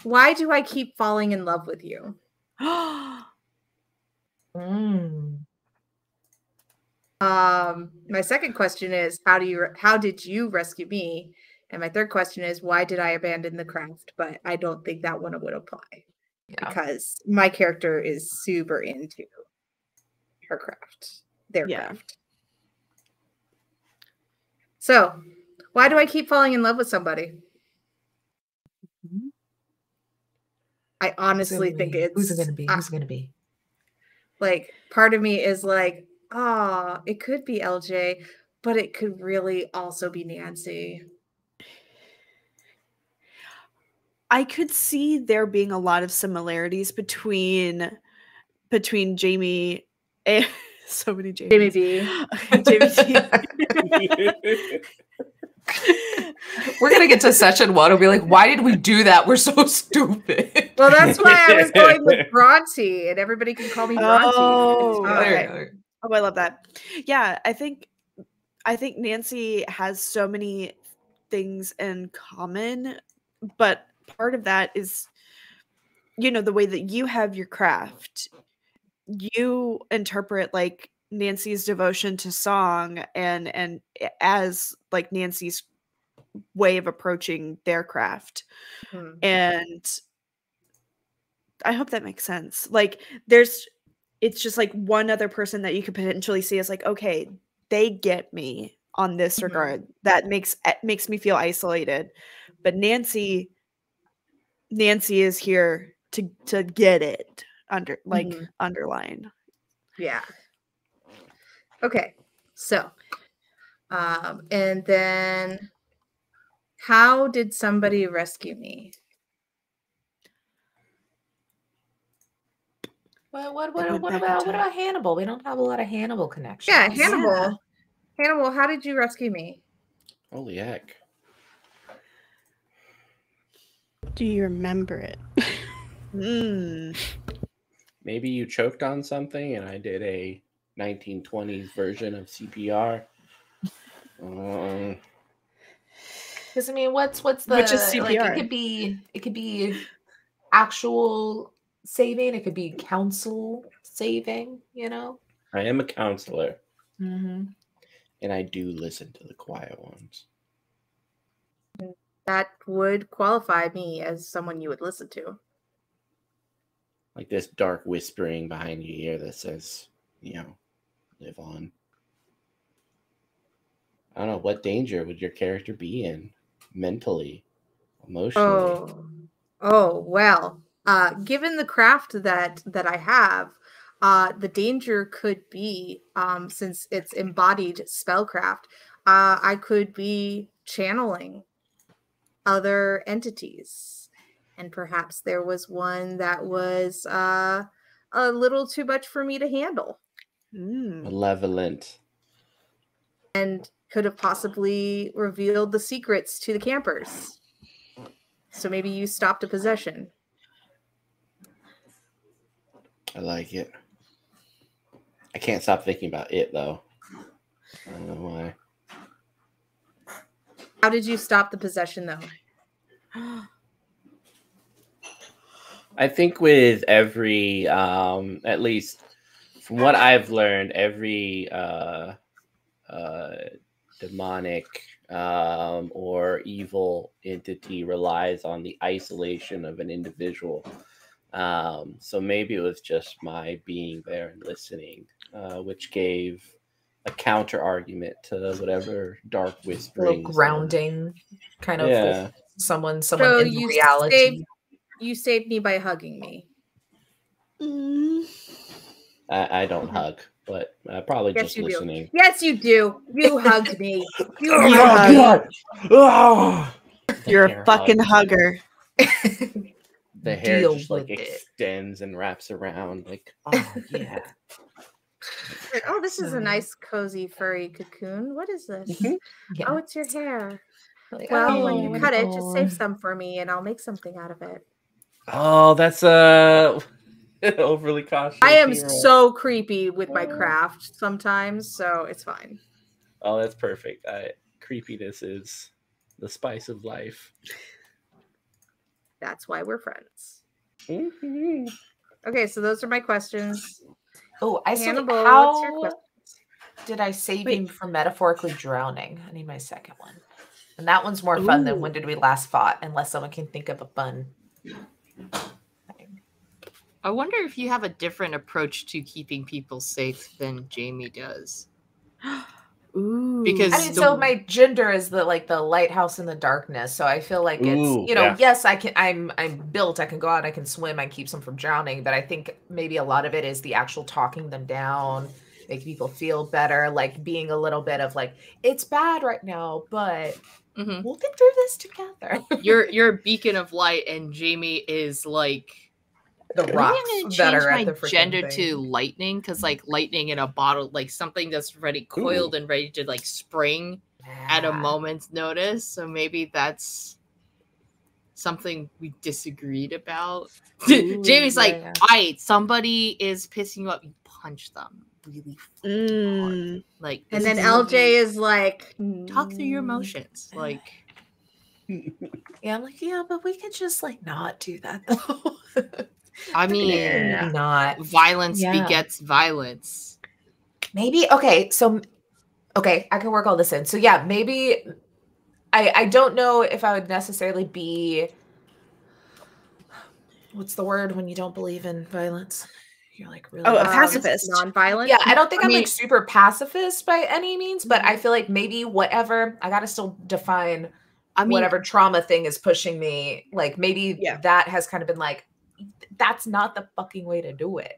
why do I keep falling in love with you? My second question is, how did you rescue me? And my third question is, why did I abandon the craft? But I don't think that one would apply because my character is super into her craft, their craft. So, why do I keep falling in love with somebody? I honestly think it's who's it gonna be? Who's it gonna be? Like, part of me is like, it could be LJ, but it could really also be Nancy. I could see there being a lot of similarities between Jaymy and so many Jamies. Jaymy B. We're gonna get to session 1 and be like, why did we do that? We're so stupid. Well, that's why I was going with Bronte, and everybody can call me Bronte. Oh, okay. I love that. Yeah, I think Nancy has so many things in common, but part of that is, you know, the way that you have your craft. You interpret like Nancy's devotion to song and as like Nancy's way of approaching their craft. And I hope that makes sense. Like it's just like one other person that you could potentially see as like, okay, they get me on this regard. That makes me feel isolated. But Nancy is here to get it underlined. Yeah. Okay. So, and then how did somebody rescue me? What about Hannibal? We don't have a lot of Hannibal connections. Yeah, Hannibal. Yeah. Hannibal, how did you rescue me? Holy heck. Do you remember it? Maybe you choked on something and I did a 1920s version of CPR. Because I mean, what's the Which is like? CPR. It could be actual saving. It could be counsel saving. You know. I am a counselor, Mm-hmm. and I do listen to the quiet ones. That would qualify me as someone you would listen to. Like this dark whispering behind your ear that says, live on. I don't know, what danger would your character be in mentally, emotionally? Oh well. Given the craft that I have, the danger could be, since it's embodied spellcraft, I could be channeling other entities, and perhaps there was one that was a little too much for me to handle, Malevolent. and could have possibly revealed the secrets to the campers. So maybe you stopped a possession. I like it. I can't stop thinking about it, though. I don't know why. How did you stop the possession, though? I think with every, at least from what I've learned, every demonic or evil entity relies on the isolation of an individual. So maybe it was just my being there and listening, which gave a counter argument to whatever dark A little whispering. grounding, kind of. Yeah. With someone So in reality. You saved me by hugging me. I don't hug, but probably Yes, just you listening. do. Yes, you do. You hugged me. You Oh, hugged me. God. You're a fucking hugger. The hair Deal just like with it. extends and wraps around. Like, oh yeah. Oh, this is a nice, cozy, furry cocoon. What is this? Yeah. Oh, it's your hair. Like, Well, when you oh, cut it, just oh. save some for me, and I'll make something out of it. Oh, that's overly cautious. I am hero. so creepy with my craft sometimes, so it's fine. Oh, that's perfect. Creepiness is the spice of life. That's why we're friends. Mm-hmm. Okay, so those are my questions. Oh, I still. Hannibal, How what's your question? did I save him from metaphorically drowning? I need my second one. And that one's more fun than when did we last fought, unless someone can think of a fun thing. I wonder if you have a different approach to keeping people safe than Jaymy does. Ooh. Because I mean, so my gender is the lighthouse in the darkness. So I feel like it's yeah. yes, I'm built, I can go out, I can swim, I keep them from drowning, but I think maybe a lot of it is the actual talking them down, making people feel better, like being a little bit of like, it's bad right now, but we'll get through this together. You're a beacon of light, and Jaymy is like the rocks I'm gonna that change are my at the freaking gender thing. to lightning, because like lightning in a bottle, like something that's ready, coiled and ready to like spring at a moment's notice. So maybe that's something we disagreed about. Jamie's like, all right, somebody is pissing you up, you punch them really hard. Like, And this then is LJ is like, talk through your emotions. Like, yeah, I'm like, yeah, but we could just like not do that though. I mean, Maybe not. Violence begets violence. Maybe okay, I can work all this in. So yeah, maybe I don't know if I would necessarily be, what's the word when you don't believe in violence? You're like really a pacifist. Non-violent. Yeah, I don't think I'm like super pacifist by any means, but I feel like maybe whatever, I gotta still define whatever trauma thing is pushing me. Like maybe that has kind of been like, that's not the fucking way to do it.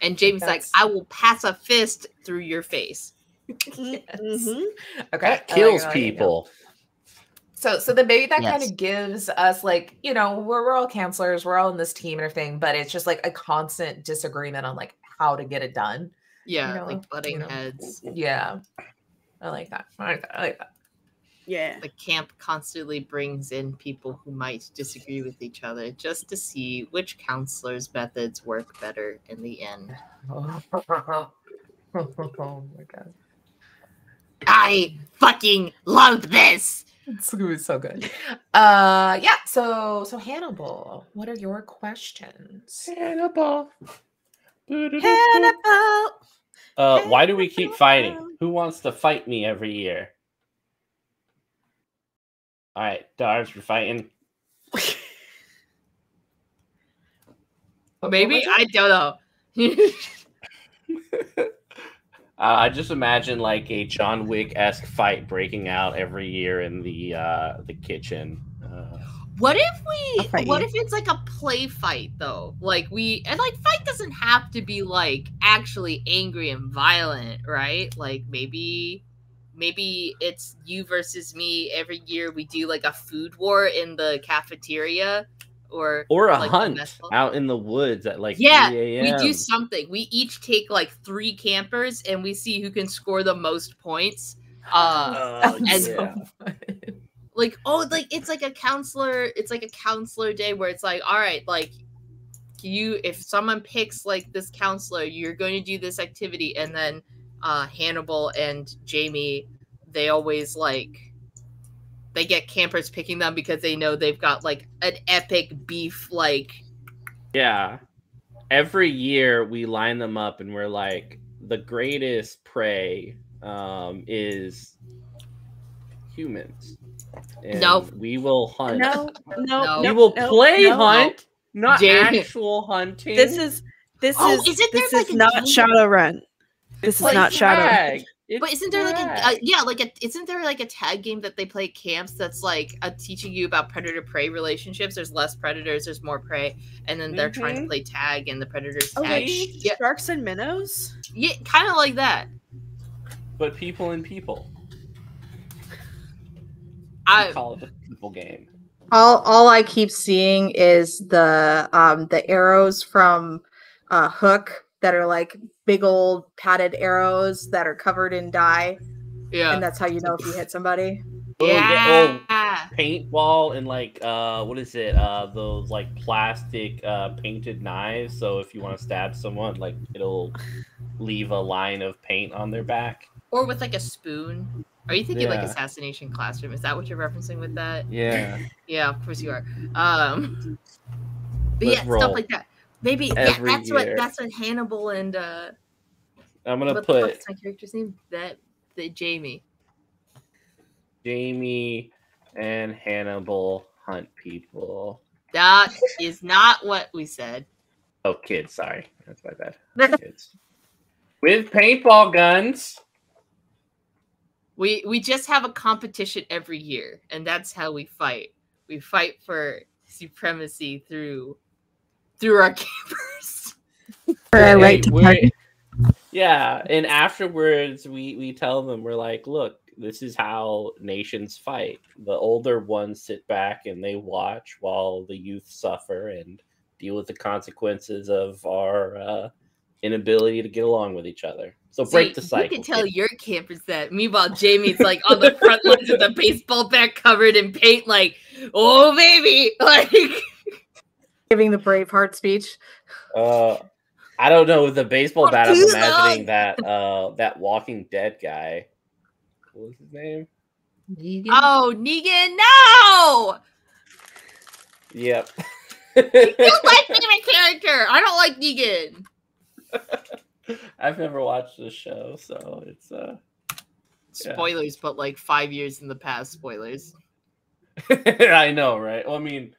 And James like, I will pass a fist through your face. Okay, that kills people. So then maybe that kind of gives us like, we're all counselors, we're all in this team and everything, but it's just like a constant disagreement on like how to get it done. Yeah, like butting heads. Yeah, I like that. I like that. Yeah. The camp constantly brings in people who might disagree with each other just to see which counselor's methods work better in the end. Oh my god. I fucking love this. It's gonna be so good. Yeah. So Hannibal, what are your questions? Hannibal. Hannibal. Why do we keep fighting? Who wants to fight me every year? All right, Darbs, we're fighting. Maybe I don't know. I just imagine like a John Wick-esque fight breaking out every year in the kitchen. What if fight what you. if it's like a play fight though? Like fight doesn't have to be like actually angry and violent, right? Like maybe it's you versus me every year. We do like a food war in the cafeteria or a like, hunt out in the woods at like 3 a.m. we do something. We each take like 3 campers and we see who can score the most points. Like it's like a counselor day where it's like, all right, like if someone picks like this counselor, you're going to do this activity, and then Hannibal and Jaymy, they always they get campers picking them because they know they've got like an epic beef Yeah. Every year we line them up and we're like, the greatest prey is humans. And we will hunt. No. We will play hunt, not actual hunting. This is not Shadowrun. This is not Shadowrun. But isn't there isn't there like a tag game that they play at camps that's like teaching you about predator-prey relationships? There's less predators, there's more prey, and then they're trying to play tag, and the predators tag. Sharks and minnows? Yeah, kind of like that. But people and people. I call it a people game. All I keep seeing is the arrows from Hook that are like big old padded arrows that are covered in dye. Yeah. And that's how you know if you hit somebody. Paintball and like what is it? Those like plastic painted knives. So if you want to stab someone, like it'll leave a line of paint on their back. Or with like a spoon. Are you thinking like Assassination Classroom? Is that what you're referencing with that? Yeah. Yeah, of course you are. But yeah, stuff like that. Maybe that's what Hannibal and I'm gonna what's my character's name? The Jaymy. Jaymy and Hannibal hunt people. That is not what we said. Oh, kids, sorry. That's my bad. Kids. With paintball guns. We just have a competition every year, and that's how we fight. We fight for supremacy through our campers. For our right to party. Yeah, and afterwards we tell them, we're like, look, this is how nations fight. The older ones sit back and they watch while the youth suffer and deal with the consequences of our inability to get along with each other. So break the cycle. You can tell your campers that. Meanwhile, Jamie's like on the front lines with a baseball bat covered in paint, like, oh baby, like giving the Braveheart speech. I don't know, with the baseball bat, I'm imagining that Walking Dead guy. What was his name? Negan? Oh, Negan, no! Yep. He's my favorite character. I don't like Negan. I've never watched this show, so it's spoilers, but like 5 years in the past, spoilers. I know, right? Well, I mean,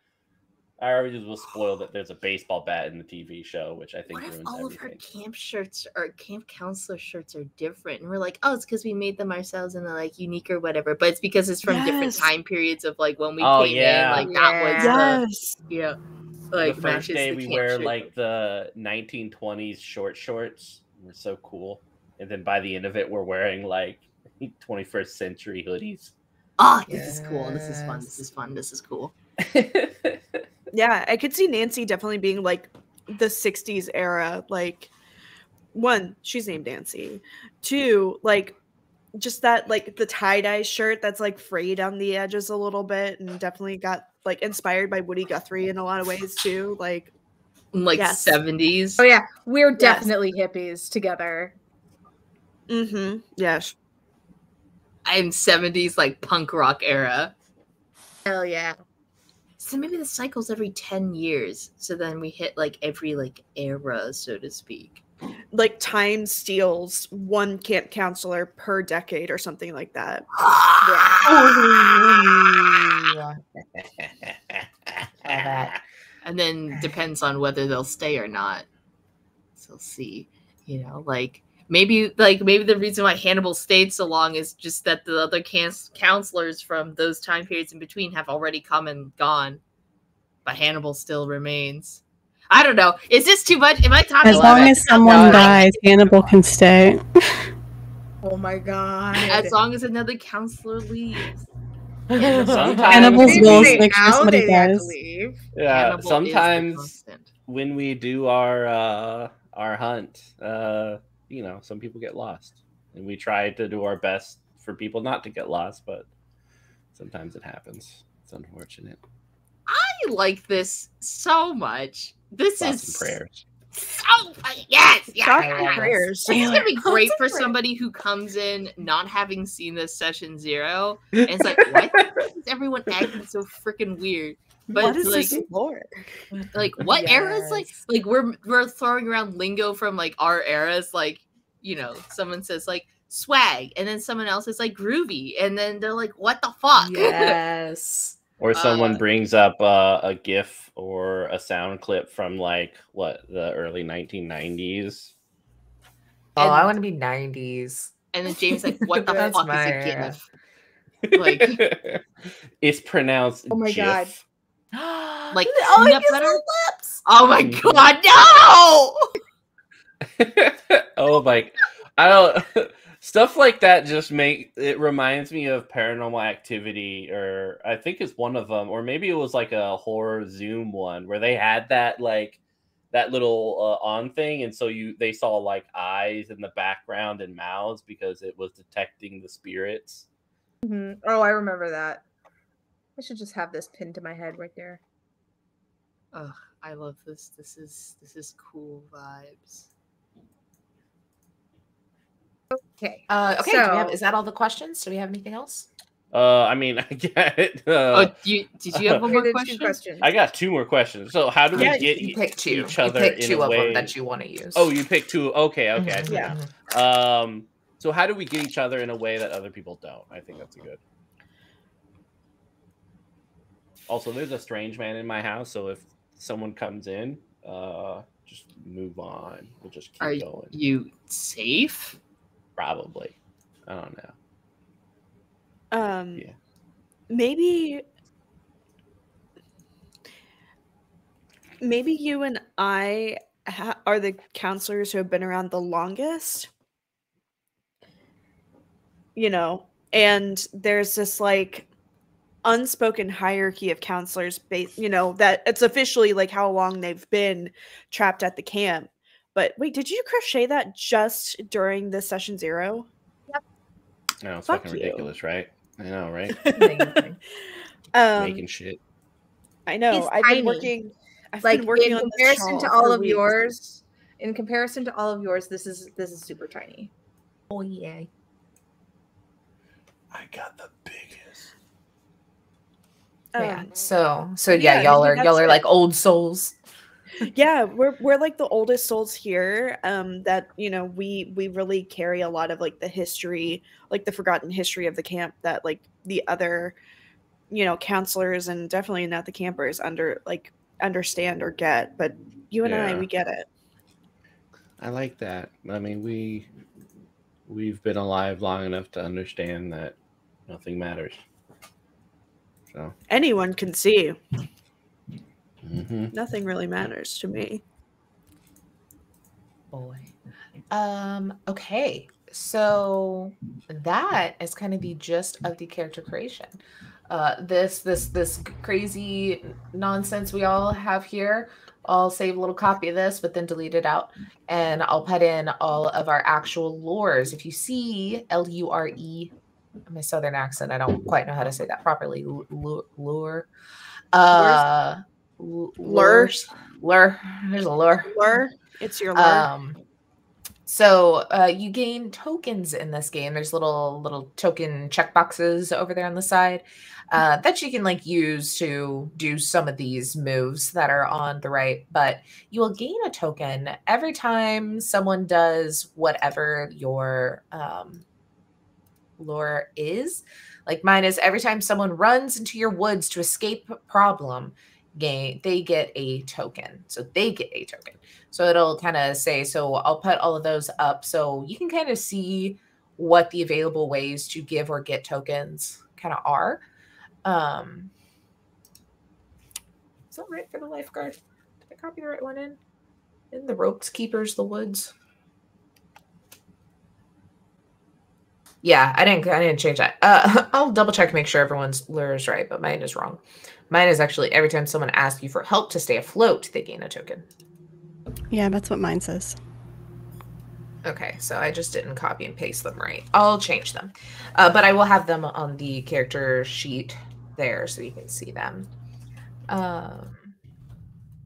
I already was spoiled that there's a baseball bat in the TV show, which I think ruins everything. What if all of her camp shirts or camp counselor shirts are different? And we're like, oh, it's because we made them ourselves and they're like unique or whatever. But it's because it's from different time periods of like when we came in. Like that was like the first day we wear shirt. Like the 1920s shorts. We're so cool. And then by the end of it, we're wearing like 21st century hoodies. Oh, this is cool. This is fun. This is fun. This is cool. Yeah, I could see Nancy definitely being like the 60s era. Like, 1, she's named Nancy. 2, like just that like the tie-dye shirt that's like frayed on the edges a little bit and definitely got like inspired by Woody Guthrie in a lot of ways too. Like 70s. Oh yeah, we're definitely hippies together. Yes. I'm 70s like punk rock era. Hell yeah. So maybe the cycle's every 10 years. So then we hit like every like era, so to speak. Like time steals one camp counselor per decade or something like that. And then depends on whether they'll stay or not. So see, you know, like maybe the reason why Hannibal stayed so long is just that the other counselors from those time periods in between have already come and gone, but Hannibal still remains. I don't know. Is this too much? Am I talking? As long as someone dies, Hannibal can stay. Oh my god. As long as another counselor leaves. Sometimes Hannibal's goal is make sure How somebody they have to dies. leave. Yeah, Hannibal is the sometimes constant. when we do our hunt, you know, some people get lost, and we try to do our best for people not to get lost, but sometimes it happens. It's unfortunate. I like this so much. This Thoughts is and prayers. so yes, yeah. Thoughts I and love this. prayers. This is gonna be great for Different. somebody who comes in not having seen this session 0, and it's like, why is everyone acting so freaking weird? But What is like, this lore? like what eras? Yes. Like we're throwing around lingo from like our eras. Like, you know, someone says like swag, and then someone else is like groovy, and then they're like, what the fuck? Yes. Or someone brings up a GIF or a sound clip from like the early 1990s. Oh, I And- want to be 90s. And then James like, what the That's fuck is my a era. GIF? Like, It's pronounced Oh my God. GIF. Like oh, peanut his butter? lips. Oh my Mhm. god, no! Oh my! I don't. Stuff like that just it reminds me of Paranormal Activity, or I think it's one of them, or maybe it was like a horror Zoom one where they had that like that little on thing, and so they saw like eyes in the background and mouths because it was detecting the spirits. Mhm. Oh, I remember that. I should just have this pinned to my head right there. Ugh, I love this. This is cool vibes. Okay. Okay. Do we have, So- is that all the questions? Do we have anything else? I mean, I get it. Did you have one Okay, more the two question? questions. I got 2 more questions. So, how do we Yeah, get You pick 2. each other you pick in 2 a of way them that you want to use. Oh, you pick 2. Okay, okay. I Mhm, see. Yeah. mhm. So how do we get each other in a way that other people don't? I think that's a good. Also, there's a strange man in my house, so if someone comes in, just move on. We'll just keep Are going. you safe? Probably. I don't know. Yeah. Maybe you and I are the counselors who have been around the longest, you know, and there's this like unspoken hierarchy of counselors based, you know, that it's officially like how long they've been trapped at the camp. But wait, did you crochet that just during the session 0? No, it's Fuck fucking you. ridiculous, right? I know, right? Amazing. Making shit. I know. He's I've tiny. been working. I've Like been working in on comparison this to shawl all for of weeks. yours, in comparison to all of yours, this is super tiny. Oh yeah. I got the biggest. Yeah. Um, So yeah, yeah, y'all maybe are that's it. like old souls. yeah, we're like the oldest souls here. That you know we really carry a lot of like the history, like the forgotten history of the camp that like the other, you know, counselors and definitely not the campers understand or get. But you and I, Yeah. we get it. I like that. I mean, we've been alive long enough to understand that nothing matters. So. Anyone can see. Mm-hmm. Nothing really matters to me. Boy. Okay. So that is kind of the gist of the character creation. This crazy nonsense we all have here. I'll save a little copy of this, but then delete it out. And I'll put in all of our actual lures. If you see LURE, my southern accent, I don't quite know how to say that properly. Lure. Lure. Lure. There's a lure. Lure. It's your lure. So you gain tokens in this game. There's little token checkboxes over there on the side that you can like use to do some of these moves that are on the right. But you will gain a token every time someone does whatever your lore is. Like mine is every time someone runs into your woods to escape a problem, they get a token. So they get a token. So it'll kind of say, so I'll put all of those up so you can kind of see what the available ways to give or get tokens kind of are. Is that right for the lifeguard? Did I copy the right one in? In the ropes keepers, the woods. Yeah, I didn't change that. I'll double check to make sure everyone's lure is right, but mine is wrong. Mine is actually every time someone asks you for help to stay afloat, they gain a token. Yeah, that's what mine says. Okay, so I just didn't copy and paste them right. I'll change them. But I will have them on the character sheet there so you can see them.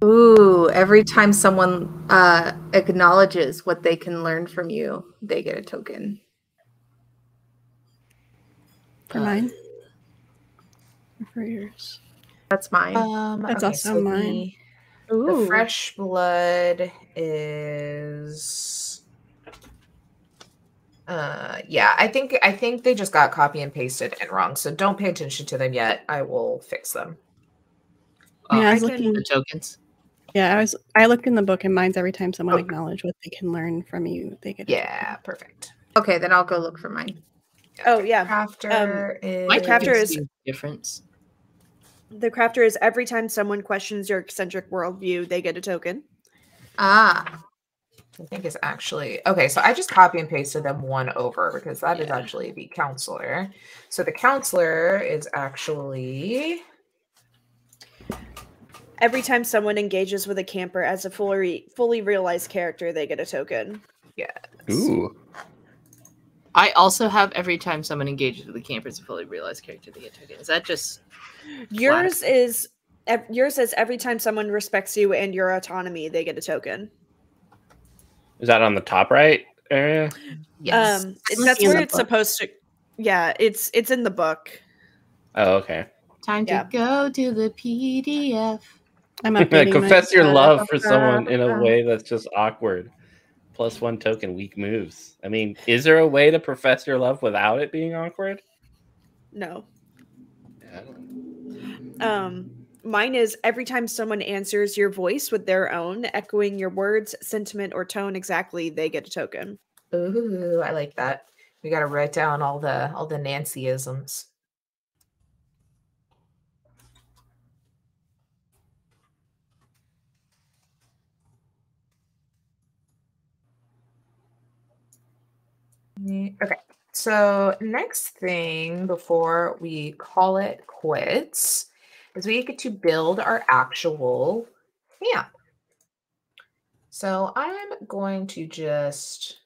Ooh, every time someone acknowledges what they can learn from you, they get a token. For mine? Or for yours? That's mine. That's also mine. The fresh blood is yeah, I think they just got copy and pasted and wrong. So don't pay attention to them yet. I will fix them. Yeah, I was looking the tokens. Yeah, I looked in the book and mine's every time someone acknowledges what they can learn from you, they get perfect. Okay, then I'll go look for mine. Oh yeah. Crafter is my crafter is difference. The crafter is every time someone questions your eccentric worldview, they get a token. Ah. I think it's actually okay. So I just copy and pasted them one over because that is actually the counselor. So the counselor is actually every time someone engages with a camper as a fully realized character, they get a token. Yeah. Ooh. I also have every time someone engages with a camper as a fully realized character, they get a token. Is that just yours? Is every time someone respects you and your autonomy, they get a token. Is that on the top right area? Yes. That's where it's supposed to. Yeah, it's in the book. Oh, okay. Time to go to the PDF. I'm updating confess your love for someone in a way that's just awkward. +1 token, weak moves. I mean, is there a way to profess your love without it being awkward? No. Yeah, mine is every time someone answers your voice with their own, echoing your words, sentiment, or tone exactly, they get a token. Ooh, I like that. We got to write down all the Nancyisms. Okay, so next thing before we call it quits is we get to build our actual camp. So I'm going to just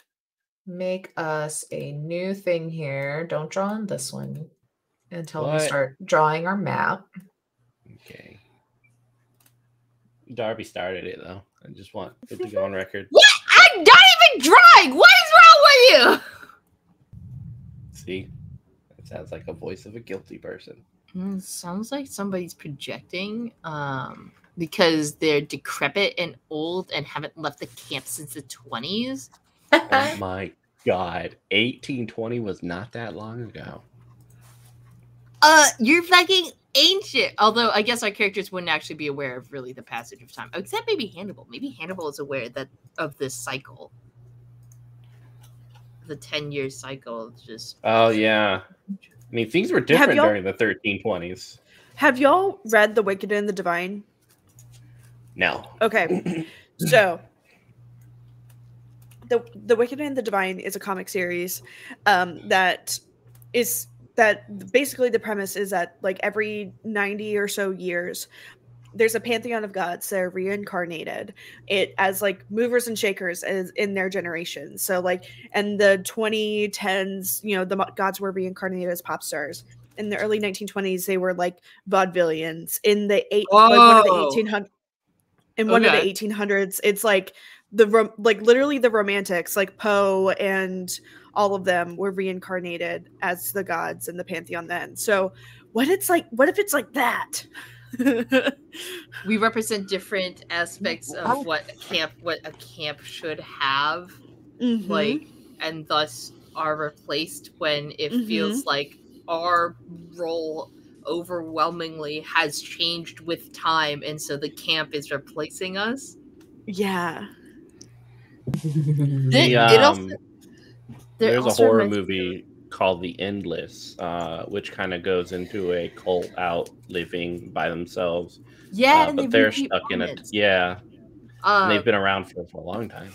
make us a new thing here. Don't draw on this one until we start drawing our map. Okay. Darby started it though. I just want it to go on record. What? I'm not even drawing. What is wrong with you? See, it sounds like a voice of a guilty person. Sounds like somebody's projecting because they're decrepit and old and haven't left the camp since the 20s. Oh my god, 1820 was not that long ago. You're fucking ancient. Although I guess our characters wouldn't actually be aware of really the passage of time, except maybe Hannibal. Maybe Hannibal is aware of this cycle. The 10-year cycle just. Oh yeah, I mean things were different during the 1320s. Have y'all read The Wicked and the Divine? No. Okay, so the Wicked and the Divine is a comic series that basically the premise is that like every 90 or so years there's a pantheon of gods that are reincarnated as like movers and shakers as in their generation. So like in the 2010s, the gods were reincarnated as pop stars. In the early 1920s, they were like vaudevillians. In the 1800s, it's like literally the romantics, like Poe and all of them were reincarnated as the gods in the pantheon then. So what if it's like that? We represent different aspects of what a camp should have, like, and thus are replaced when it feels like our role overwhelmingly has changed with time, and so the camp is replacing us. Yeah. There's a horror movie called The Endless, which kind of goes into a cult out living by themselves. Yeah, but they're stuck in a and they've been around for a long time.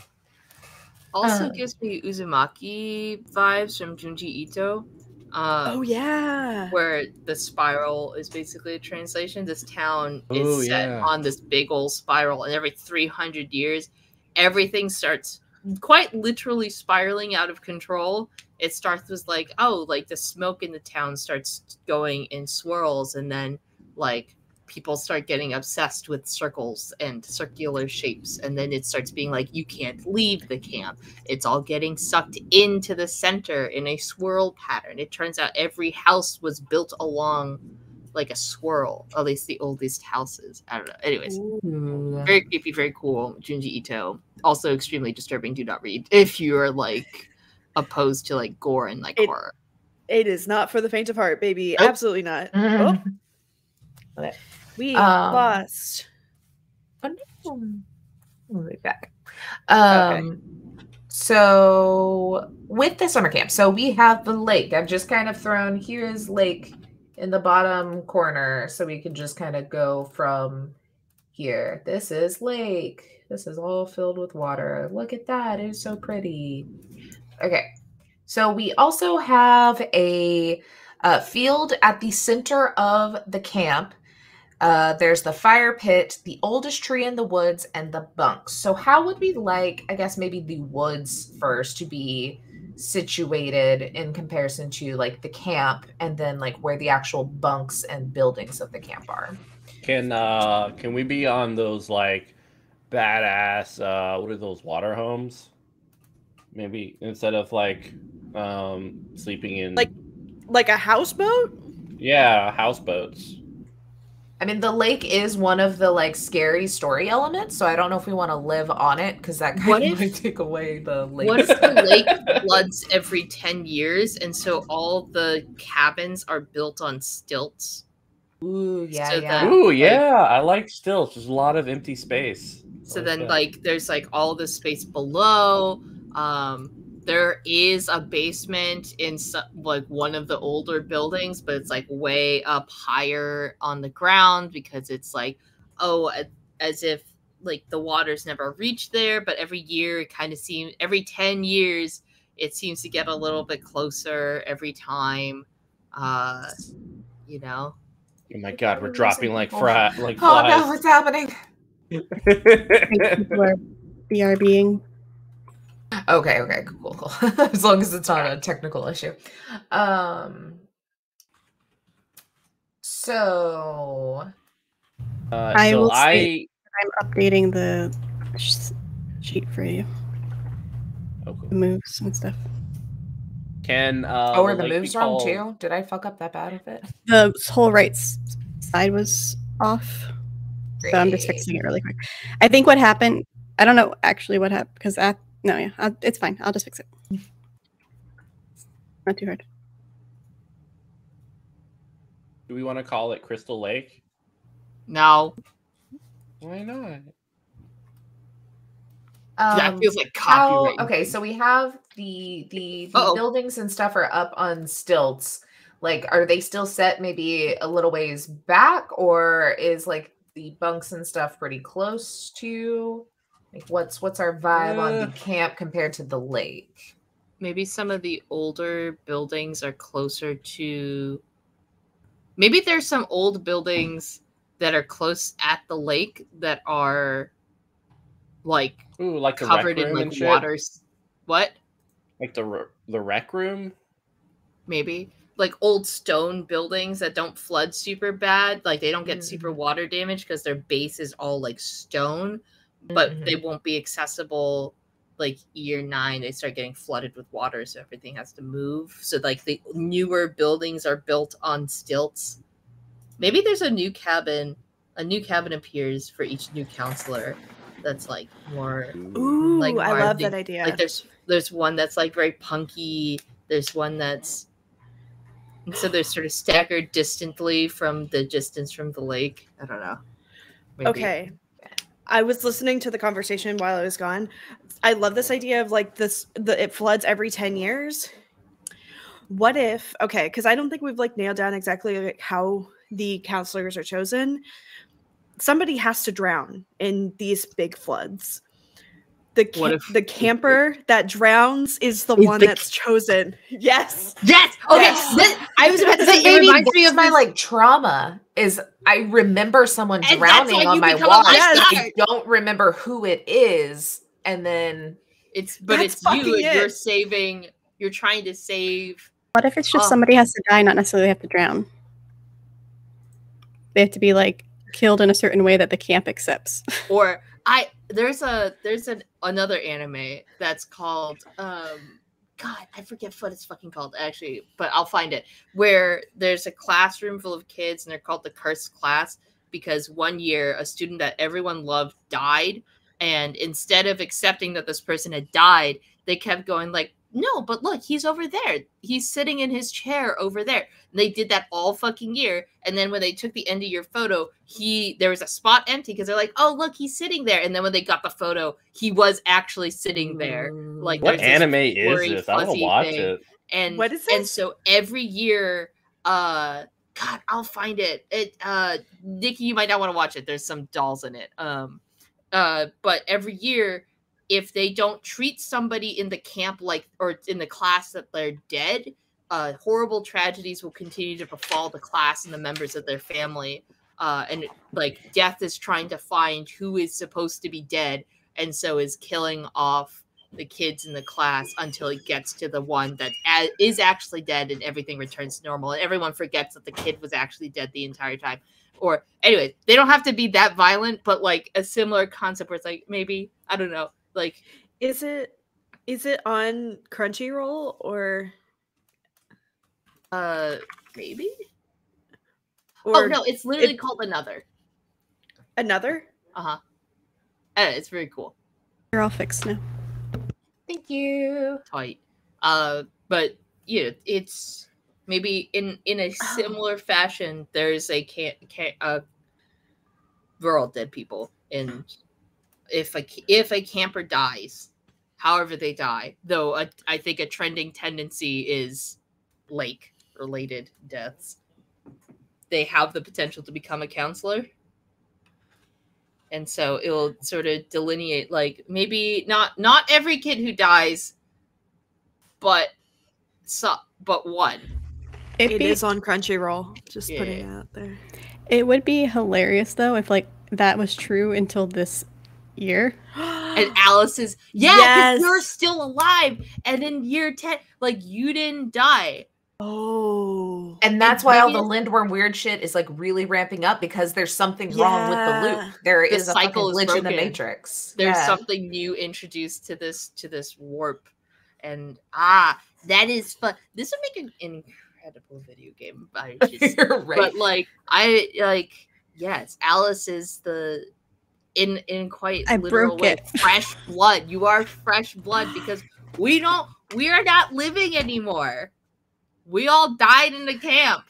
Also gives me Uzumaki vibes from Junji Ito. Oh yeah, where the spiral is basically a translation. This town is set on this big old spiral, and every 300 years, everything starts quite literally spiraling out of control. It starts with like, like the smoke in the town starts going in swirls, and then like people start getting obsessed with circles and circular shapes, and then it starts being like, you can't leave the camp. It's all getting sucked into the center in a swirl pattern. It turns out every house was built along like a swirl, at least the oldest houses. I don't know. Anyways, very creepy, very cool. Junji Ito. Also extremely disturbing. Do not read if you are like opposed to like gore and like horror. It is not for the faint of heart, baby. Nope. Absolutely not. Okay. We lost. We'll be back. So with the summer camp, so we have the lake. I've just kind of thrown, here's lake in the bottom corner, so we can just kind of go from here. This is lake. This is all filled with water. Look at that. It is so pretty. Okay. So we also have a field at the center of the camp. There's the fire pit, the oldest tree in the woods, and the bunks. So how would we like, I guess maybe the woods first to be situated in comparison to like the camp, and then like where the actual bunks and buildings of the camp are? Can we be on those like badass what are those, water homes? Maybe instead of like sleeping in like a houseboat? Yeah, houseboats. I mean, the lake is one of the like scary story elements, so I don't know if we want to live on it because that kind of might take away the lake. What if the lake floods every 10 years, and so all the cabins are built on stilts? Ooh, yeah, so yeah. Ooh, yeah. I like stilts. There's a lot of empty space. So then, like, there's like all the space below. There is a basement in like one of the older buildings, but it's like way up higher on the ground because it's like, as if like the water's never reached there. But every year it kind of seems, every 10 years, it seems to get a little bit closer every time, you know? Oh my God, we're dropping like flies. Oh no, what's happening? People are BRBing. Okay, cool. As long as it's not a technical issue. So I'm updating the sheet for you. Oh, cool. The moves and stuff. Can are the moves wrong too? Did I fuck up that bad with it? The whole right side was off. Great. So I'm just fixing it really quick. I think what happened, I don't know actually what happened because it's fine. I'll just fix it. Not too hard. Do we want to call it Crystal Lake? No. Why not? That feels like copyright. Okay, so we have the buildings and stuff are up on stilts. Like, are they still set maybe a little ways back, or is like the bunks and stuff pretty close to? Like, what's our vibe on the camp compared to the lake? Maybe some of the older buildings are closer to. Maybe there's some old buildings that are close at the lake that are like covered in like waters. What? Like the rec room? Maybe like old stone buildings that don't flood super bad. Like they don't get super water damage because their base is all like stone. but they won't be accessible like year 9. They start getting flooded with water, so everything has to move. So like the newer buildings are built on stilts. Maybe there's a new cabin appears for each new counselor that's like more Ooh, like I love that idea. Like there's one that's like very punky, there's one that's, and so they're sort of staggered distantly from the distance from the lake. I don't know. Maybe. Okay. I was listening to the conversation while I was gone. I love this idea of like it floods every 10 years. What if, okay, because I don't think we've like nailed down exactly like how the counselors are chosen. Somebody has to drown in these big floods. The camper that drowns is the one that's chosen. Yes. Yes. Okay. Yes. I was about to say, Maybe it reminds me of my like trauma is I remember someone drowning on my watch. I don't remember who it is, and then it's you. You're saving. You're trying to save. What if it's just somebody has to die, not necessarily have to drown? They have to be like killed in a certain way that the camp accepts. Or there's another anime that's called God, I forget what it's fucking called actually, but I'll find it, where there's a classroom full of kids and they're called the cursed class because one year a student that everyone loved died, and instead of accepting that this person had died, they kept going like, no, but look, he's over there. He's sitting in his chair over there. And they did that all fucking year. And then when they took the end of year photo, there was a spot empty because they're like, oh, look, he's sitting there. And then when they got the photo, he was actually sitting there. Like, what anime is this? I want to watch it. And what is this? And so every year, God, I'll find it. Nikki, you might not want to watch it. There's some dolls in it. But every year, if they don't treat somebody in the camp or in the class that they're dead, horrible tragedies will continue to befall the class and the members of their family. And like death is trying to find who is supposed to be dead, and so is killing off the kids in the class until it gets to the one that is actually dead and everything returns to normal. And everyone forgets that the kid was actually dead the entire time. Or anyway, they don't have to be that violent, but like a similar concept where it's like maybe, I don't know. Like, is it on Crunchyroll or maybe? Or oh no, it's literally called Another. Another? Uh-huh. It's very cool. You're all fixed now. Thank you. Tight. But yeah, it's maybe in a similar fashion. There's we're all dead people, and if a camper dies, however they die, though I think a trending tendency is lake-related deaths, they have the potential to become a counselor. And so it'll sort of delineate, like, maybe not every kid who dies, but one. It is on Crunchyroll. Just putting it out there. It would be hilarious, though, if, like, that was true until this year. And Alice is, because you're still alive. And in year 10, like, you didn't die. Oh. And that's why all the Lindworm weird shit is like really ramping up, because there's something wrong with the loop. There is a cycle glitch in the matrix. There's something new introduced to this warp. And that is fun. This would make an incredible video game. Right. But yes, Alice is the in quite literal way fresh blood. You are fresh blood because we are not living anymore. We all died in the camp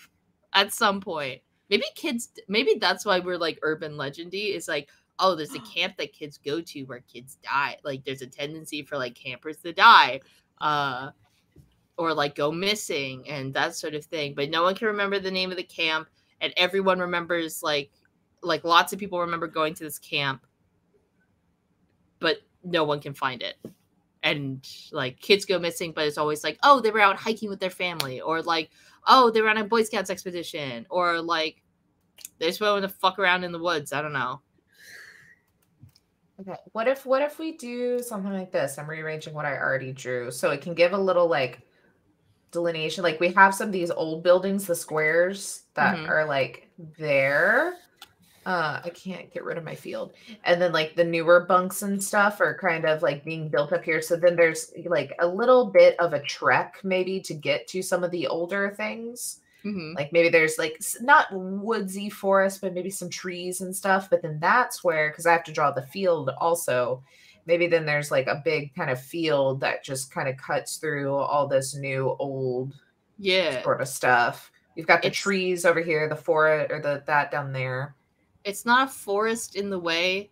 at some point. Maybe that's why we're like urban legendy. It's like, oh, there's a camp that kids go to where kids die. Like there's a tendency for like campers to die, or like go missing and that sort of thing. But no one can remember the name of the camp, and everyone remembers like lots of people remember going to this camp, but no one can find it. And like kids go missing, but it's always like, oh, they were out hiking with their family, or like, oh, they were on a Boy Scouts expedition, or like they just went to fuck around in the woods. I don't know. Okay, what if we do something like this? I'm rearranging what I already drew so it can give a little like delineation. Like we have some of these old buildings, the squares that are like there, I can't get rid of my field. And then like the newer bunks and stuff are kind of like being built up here. So then there's like a little bit of a trek maybe to get to some of the older things. Like maybe there's like not woodsy forest, but maybe some trees and stuff. But then that's where, because I have to draw the field also, maybe then there's like a big kind of field that just kind of cuts through all this new old sort of stuff. You've got the trees over here, the forest, or that down there. It's not a forest in the way,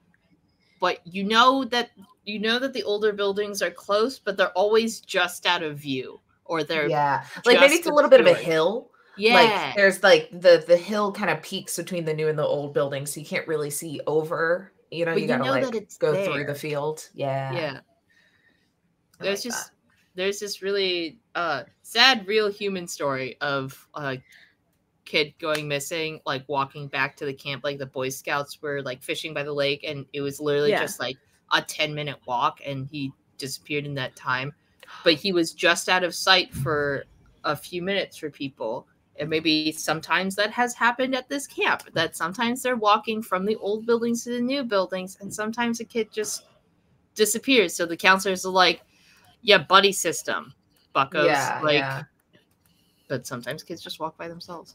but you know that the older buildings are close, but they're always just out of view, or they're like maybe it's a little bit of a hill. Yeah, like there's like the hill kind of peaks between the new and the old buildings, so you can't really see over. You know, but you gotta like go there. through the field. Yeah. There's this really sad real human story of a kid going missing, like walking back to the camp. Like the Boy Scouts were like fishing by the lake, and it was literally just like a 10-minute walk, and he disappeared in that time. But he was just out of sight for a few minutes for people. And maybe sometimes that has happened at this camp, that sometimes they're walking from the old buildings to the new buildings, and sometimes a kid just disappears. So the counselors are like, buddy system, buckos. But sometimes kids just walk by themselves.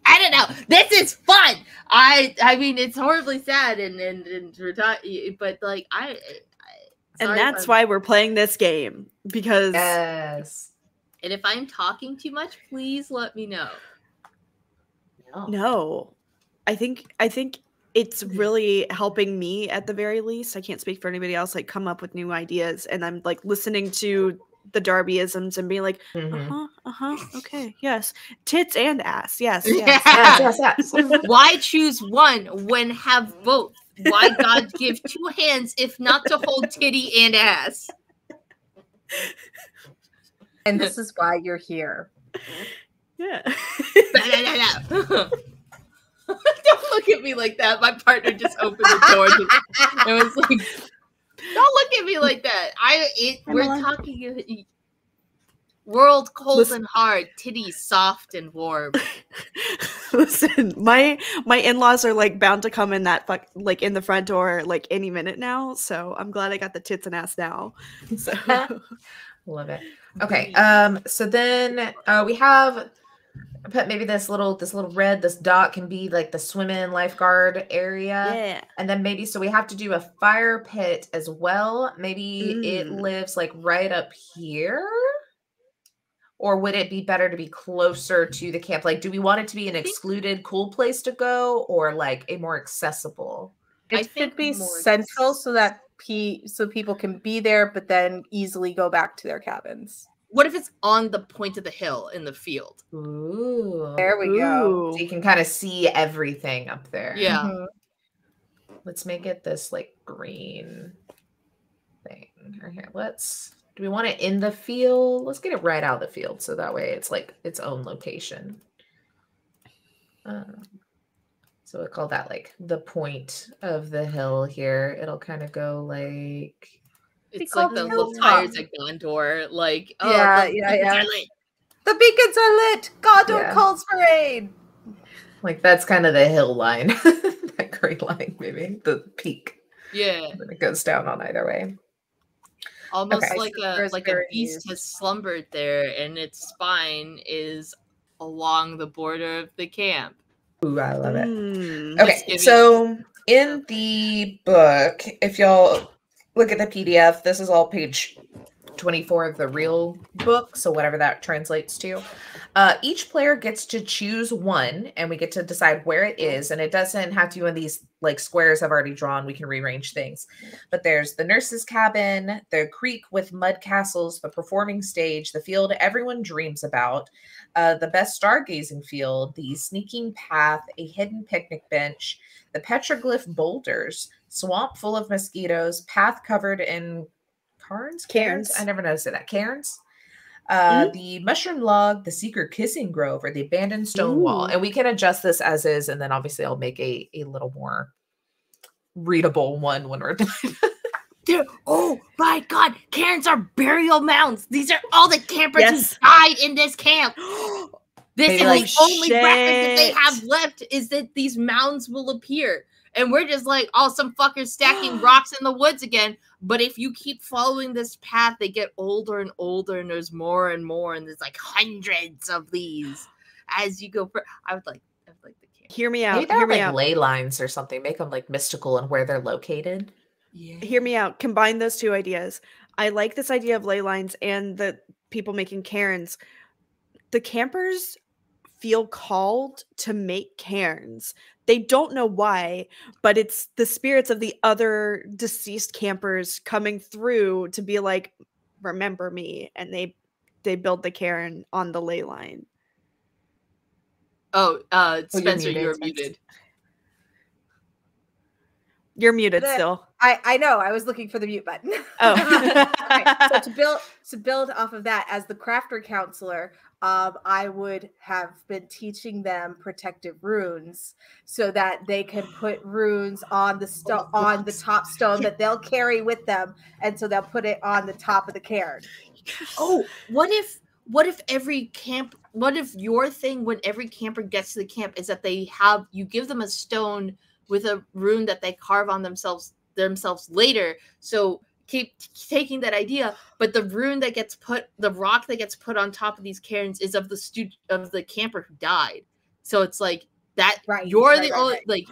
I don't know. This is fun. I mean, it's horribly sad but like and that's why we're playing this game, because and if I'm talking too much, please let me know. No. I think it's really helping me at the very least. I can't speak for anybody else, like come up with new ideas, and I'm like listening to the Darbyisms and being like, okay, yes. Tits and ass. Yes. Why choose one when have both? Why God give two hands if not to hold titty and ass? And this is why you're here. Yeah. Don't look at me like that. My partner just opened the door. It was like, don't look at me like that. We're talking world cold and hard, titties soft and warm. Listen, my in-laws are like bound to come in that like in the front door like any minute now. So I'm glad I got the tits and ass now. So love it. Okay. So then we have put maybe this little dot can be like the swim-in lifeguard area. Yeah. And then maybe so we have to do a fire pit as well. Maybe it lives like right up here. Or would it be better to be closer to the camp? Like, do we want it to be an excluded, cool place to go, or like a more accessible? It should be central so that people can be there, but then easily go back to their cabins. What if it's on the point of the hill in the field? Ooh, there we go. So you can kind of see everything up there. Yeah. Mm-hmm. Let's make it this like green thing right here. Do we want it in the field? Let's get it right out of the field so that way it's like its own location. So we'll call that like the point of the hill here. It'll kind of go like... It's like the little tires at Gondor. Like, yeah. The beacons are lit. Gondor calls for aid. Like that's kind of the hill line. That gray line, maybe. The peak. Yeah. And then it goes down on either way. Almost like a beast has slumbered there, and its spine is along the border of the camp. Ooh, I love it. Okay, so in the book, if y'all look at the PDF, this is all page 24 of the real book, so whatever that translates to. Each player gets to choose one, and we get to decide where it is, and it doesn't have to be one of these like squares I've already drawn. We can rearrange things. But there's the nurse's cabin, the creek with mud castles, the performing stage, the field everyone dreams about, the best stargazing field, the sneaking path, a hidden picnic bench, the petroglyph boulders, swamp full of mosquitoes, path covered in cairns. I never noticed that. Cairns. The mushroom log, the secret kissing grove, or the abandoned stone wall. And we can adjust this as is, and then obviously I'll make a little more readable one when we're done. Dude, oh my god, cairns are burial mounds. These are all the campers who died in this camp. This Maybe is like, the only reference that they shit. have left is that these mounds will appear. And we're just like, oh, some fuckers stacking rocks in the woods again. But if you keep following this path, they get older and older, and there's more and more, and there's like hundreds of these as you go. I would like the camp. Hear me maybe out. they're Hear me like out. ley lines or something. Make them like mystical and where they're located. Yeah. Hear me out. Combine those two ideas. I like this idea of ley lines and the people making cairns. The campers feel called to make cairns. They don't know why, but it's the spirits of the other deceased campers coming through to be like, remember me, and they build the cairn on the ley line. Oh, you're Spencer, muted, you're Spence. muted. You're muted The- still. I know. I was looking for the mute button. Oh. Okay, so to build off of that, as the crafter counselor, I would have been teaching them protective runes so that they can put runes on the on the top stone that they'll carry with them, and so they'll put it on the top of the cairn. Oh, what if your thing when every camper gets to the camp is that you give them a stone with a rune that they carve on themselves later. So keep taking that idea, but the rock that gets put on top of these cairns is of the camper who died. So it's like that you're the only like.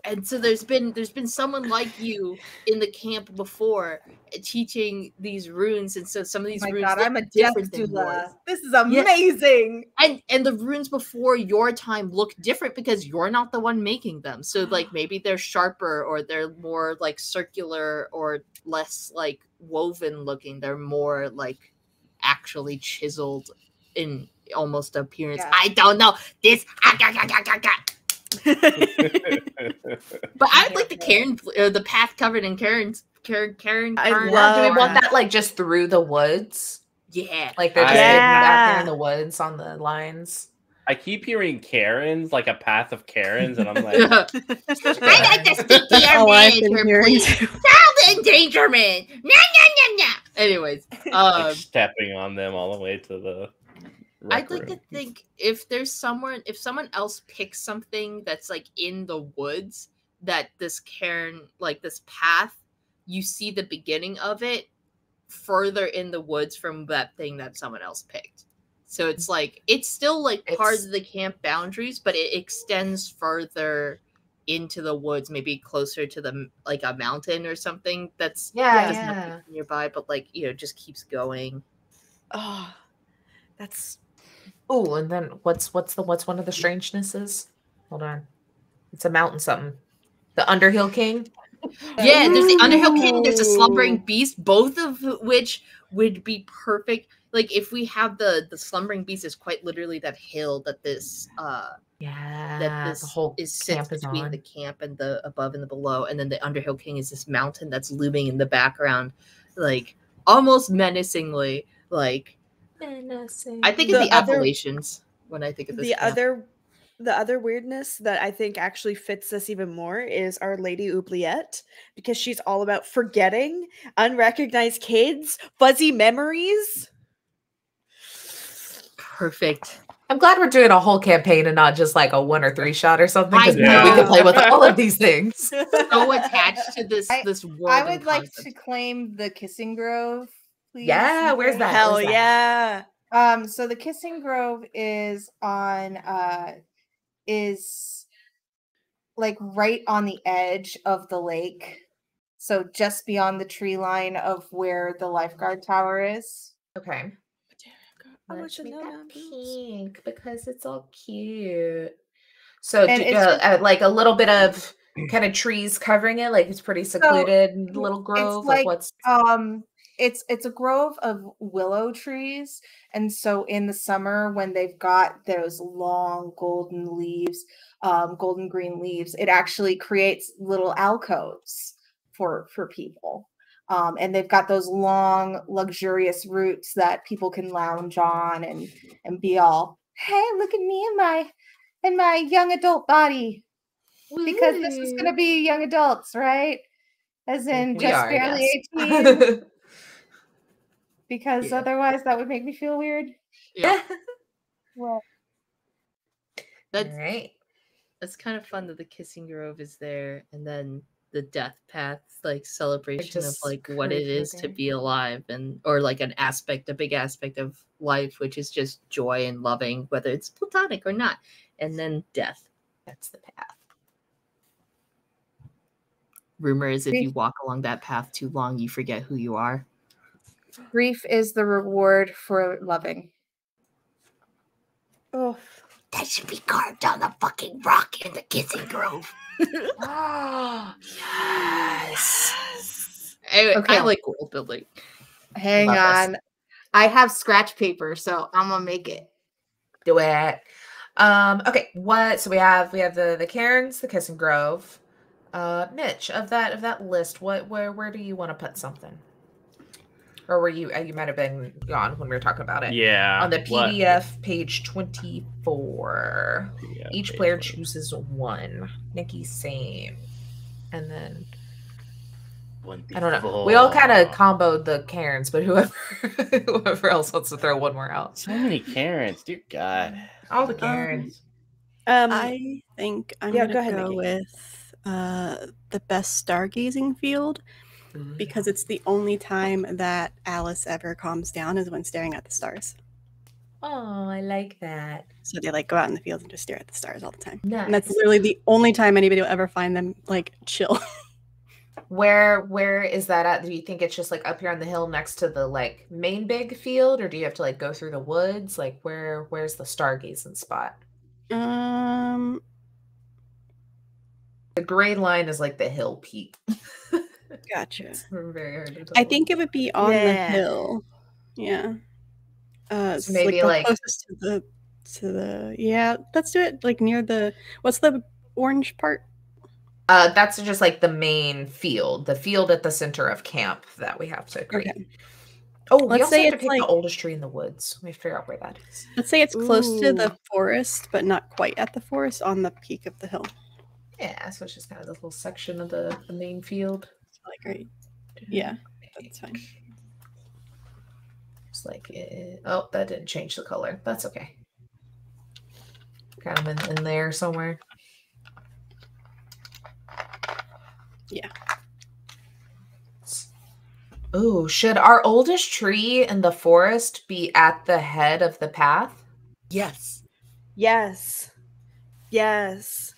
And so there's been someone like you in the camp before teaching these runes, and so some of these runes. God, I'm a death different than doula. yours. This is amazing. And the runes before your time look different because you're not the one making them. So like maybe they're sharper or they're more like circular or less like woven looking. They're more like actually chiseled in almost appearance. Yeah. I don't know this. But I would like the cairn, the path covered in cairns. Cairn. Yeah, do we want that like just through the woods? Yeah. Like they're just hidden out there Yeah. in the woods on the lines. I keep hearing Karens, like a path of Karens, and I'm like, I'd like to speak to your Oh, I've been manager, hearing please. too. Child endangerment. Nah. Anyways, like stepping on them all the way to the rec I'd like to room. think if someone else picks something that's like in the woods, that this cairn, like this path, you see the beginning of it further in the woods from that thing that someone else picked. So it's like it's still like part of the camp boundaries, but it extends further into the woods, maybe closer to the like a mountain or something that's nearby, but like just keeps going. Oh, that's Oh, and then what's one of the strangenesses? Hold on, it's a mountain something. The Underhill King. Yeah, there's the Underhill King, there's a Slumbering Beast, both of which would be perfect. Like if we have the Slumbering Beast is quite literally that hill that this the whole sits camp is between on. the camp and the above and the below, and then the Underhill King is this mountain that's looming in the background, like almost menacingly. Like I think of the Appalachians when I think of this. The other weirdness that I think actually fits this even more is Our Lady Oubliette, because she's all about forgetting, unrecognized kids, fuzzy memories. Perfect. I'm glad we're doing a whole campaign and not just like a 1 or 3 shot or something, because we know. can play with all of these things. So attached to this world. I would like to claim the Kissing Grove, please. Yeah, where's that? Hell Where's that? yeah. So the Kissing Grove is is like right on the edge of the lake. So just beyond the tree line of where the Lifeguard Tower is. Okay. I Let's should make know that now, boobs. pink because it's all cute. So And it's just- like a little bit of kind of trees covering it, like it's pretty secluded little grove. It's like what's it's a grove of willow trees, and so in the summer when they've got those long golden leaves, golden green leaves, it actually creates little alcoves for people. And they've got those long, luxurious roots that people can lounge on and be all, hey, look at me in my young adult body. Because this is going to be young adults, right? As in We just are, barely yes. 18. Because Yeah. otherwise that would make me feel weird. Yeah. Well, All right. It's kind of fun that the Kissing Grove is there, and then the Death Path, like celebration of just like what it is to creepy. be alive, and or like a big aspect of life, which is just joy and loving, whether it's platonic or not, and then death. That's the path. Rumor is if you walk along that path too long, you forget who you are. Grief is the reward for loving. Oh, That should be carved on the fucking rock in the Kissing Grove. Oh, yes. I like world building. Hang Love this. on. I have scratch paper, so I'm gonna make it. Do it. Okay, what? So we have the Cairns, the Kissing Grove. Mitch, of that list, where do you want to put something? Or were you might have been gone when we were talking about it. Yeah. On the PDF, page 24. Yeah, Each page player 24. chooses one. Nikki, same. And then I don't know. We all kind of comboed the Cairns, but whoever else wants to throw one more out. So many Karens, dear God. All the Cairns. I think I'm Yeah, gonna go ahead, go Nikki. with the best stargazing field because it's the only time that Alice ever calms down is when staring at the stars. Oh, I like that. So they like go out in the field and just stare at the stars all the time. Nice. And that's literally the only time anybody will ever find them like chill. Where is that at? Do you think it's just like up here on the hill next to the like main big field, or do you have to like go through the woods? Like where's the stargazing spot? The gray line is like the hill peak. Gotcha. It's very hard to tell. I think it would be on the Yeah. hill. Yeah. It's maybe, the like- closest to the yeah. Let's do it like near the what's the orange part? That's just like the main field, the field at the center of camp that we have to create. Okay. Oh, we Let's also say have to it's pick the like- oldest tree in the woods. We have to figure out where that is. Let's say it's close to the Ooh. forest, but not quite at the forest, on the peak of the hill. Yeah, so it's just kind of this little section of the main field. Like right. Yeah, that's fine. Just like oh, that didn't change the color. That's okay. Kind of in there somewhere. Yeah. Ooh, should our oldest tree in the forest be at the head of the path? Yes. Yes. Yes.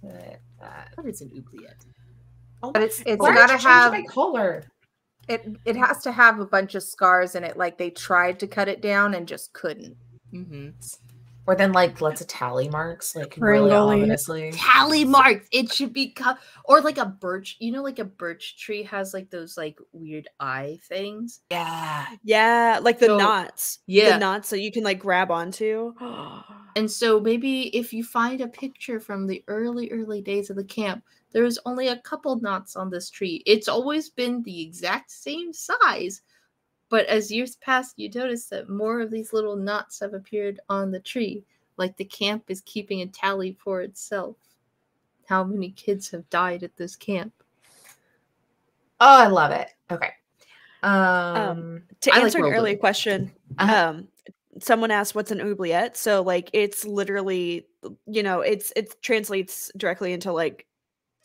What is an oubliette? Oh, But it's why gotta did you change have my color. it has to have a bunch of scars in it. Like they tried to cut it down and just couldn't. Mm-hmm. Or then like lots of tally marks, like Rangoli. really ominously. Tally marks. It should be or like a birch. You know, like a birch tree has like those like weird eye things. Yeah. Yeah, like the So- knots. Yeah. The knots that you can like grab onto. And so maybe if you find a picture from the early days of the camp, there was only a couple knots on this tree. It's always been the exact same size. But as years pass, you notice that more of these little knots have appeared on the tree. Like the camp is keeping a tally for itself. How many kids have died at this camp? Oh, I love it. Okay. To I like answer an world earlier building. question, Uh-huh. someone asked what's an oubliette. So like it's literally, it translates directly into like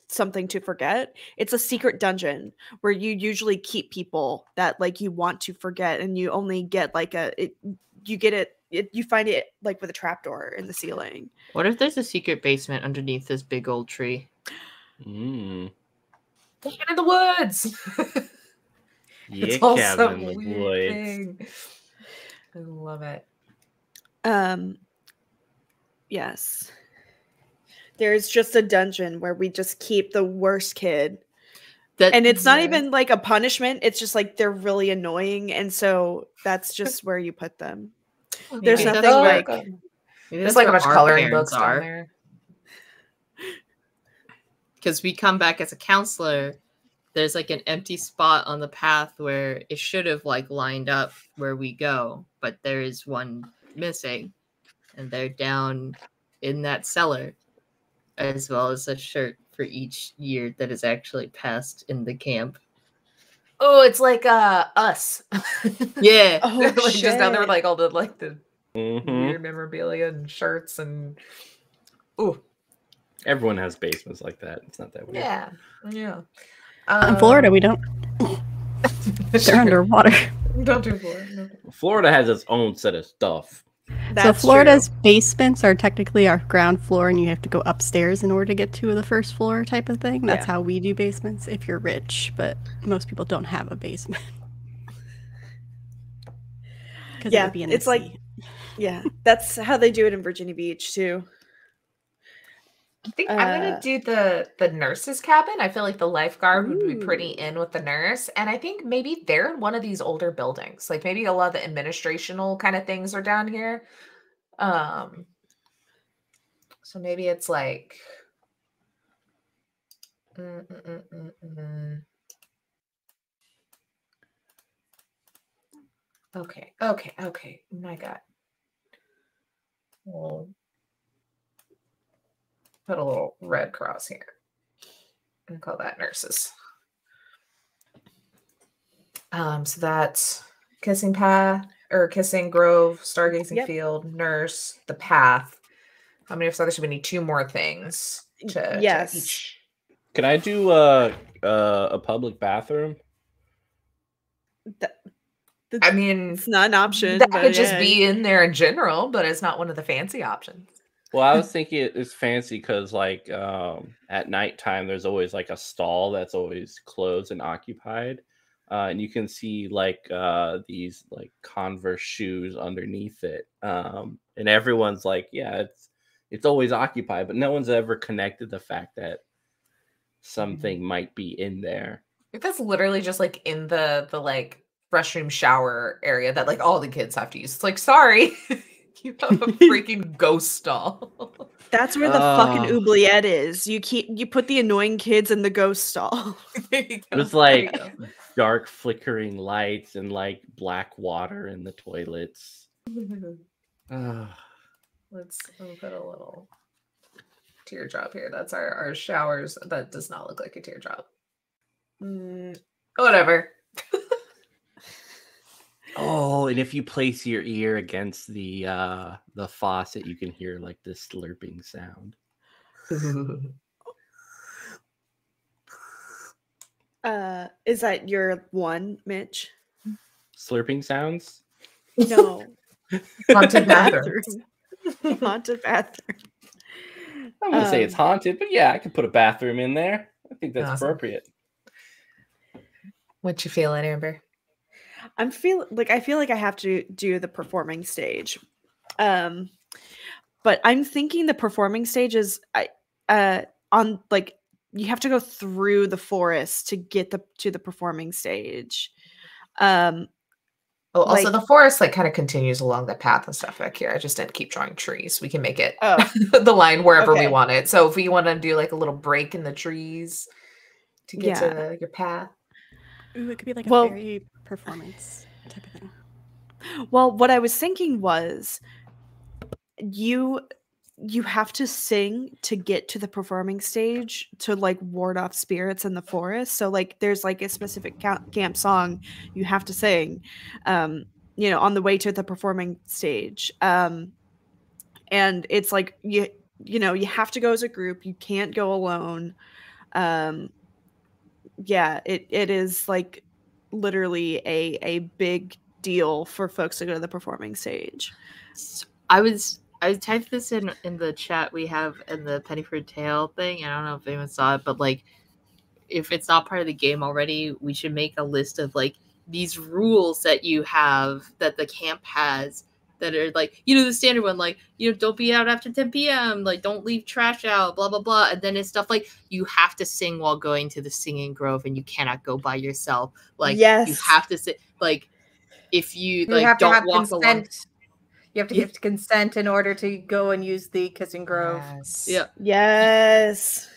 something to forget. It's a secret dungeon where you usually keep people that like you want to forget, and you only get like you find it like with a trapdoor in the ceiling. What if there's a secret basement underneath this big old tree? Mm. Get in the woods. Yeah, It's all cabin some in the weird woods. thing. I love it. Yes. There's just a dungeon where we just keep the worst kid. And it's not Yeah. even like a punishment. It's just like they're really annoying. And so that's just where you put them. There's Maybe. nothing like- Maybe There's that's like a where bunch of our coloring parents books down there. Because we come back as a counselor, there's like an empty spot on the path where it should have like lined up where we go, but there is one missing, and they're down in that cellar, as well as a shirt for each year that is actually passed in the camp. Oh, it's like us. Yeah. Oh, They're, like just down there with shit. like all the like the weird memorabilia and shirts and Everyone has basements like that. It's not that weird. yeah. In Florida, we don't. They're underwater. Don't do Florida. Florida has its own set of stuff. So Florida's basements are technically our ground floor, and you have to go upstairs in order to get to the first floor type of thing. That's how we do basements if you're rich, but most people don't have a basement. It would be in it's the sea. That's how they do it in Virginia Beach too. I think I'm gonna do the nurse's cabin. I feel like the lifeguard would be pretty in with the nurse, and I think maybe they're in one of these older buildings. Like maybe a lot of the administrational kind of things are down here. So maybe it's like. Okay. My God. Well. Put a little red cross here and call that nurses. So that's kissing path or kissing grove, stargazing field, nurse, the path. How many of us we need 2 more things to each? Can I do a public bathroom? I mean, it's not an option. That could just be in there in general, but it's not one of the fancy options. Well, I was thinking it's fancy because, like, at nighttime, there's always like a stall that's always closed and occupied, and you can see like these like Converse shoes underneath it, and everyone's like, "Yeah, it's always occupied," but no one's ever connected the fact that something might be in there. If that's literally just like in the like restroom shower area that like all the kids have to use. It's like, sorry. You have a freaking ghost stall. That's where the fucking oubliette is. You put the annoying kids in the ghost stall. There's like dark flickering lights and like black water in the toilets. Let's put a little teardrop here. That's our showers. That does not look like a teardrop. Whatever. Oh, and if you place your ear against the faucet, you can hear like this slurping sound. Is that your one, Mitch? Slurping sounds? No. Haunted bathroom. Haunted bathroom. I'm gonna say it's haunted, but yeah, I could put a bathroom in there. I think that's appropriate. What you feeling, Amber? I feel like I have to do the performing stage. But I'm thinking the performing stage is on like you have to go through the forest to get to the performing stage. Also the forest like kind of continues along the path and stuff back here. I just didn't keep drawing trees. We can make it the line wherever we want it. So if we want to do like a little break in the trees to get to your path. Ooh, it could be like a fairy performance type of thing. Well, what I was thinking was you have to sing to get to the performing stage to like ward off spirits in the forest. So like there's like a specific camp song you have to sing on the way to the performing stage. And it's like you have to go as a group. You can't go alone. It is like literally a big deal for folks to go to the performing stage. I typed this in the chat we have in the Pennyford Tale thing. I don't know if anyone saw it, but like if it's not part of the game already, we should make a list of like these rules that you have that the camp has that are like, the standard one, like, don't be out after 10 p.m. Like, don't leave trash out, blah, blah, blah. And then it's stuff like you have to sing while going to the singing grove and you cannot go by yourself. Like, you have to sit, like, if you like, don't walk along. You have to give consent in order to go and use the kissing grove. Yes. Yeah. Yes.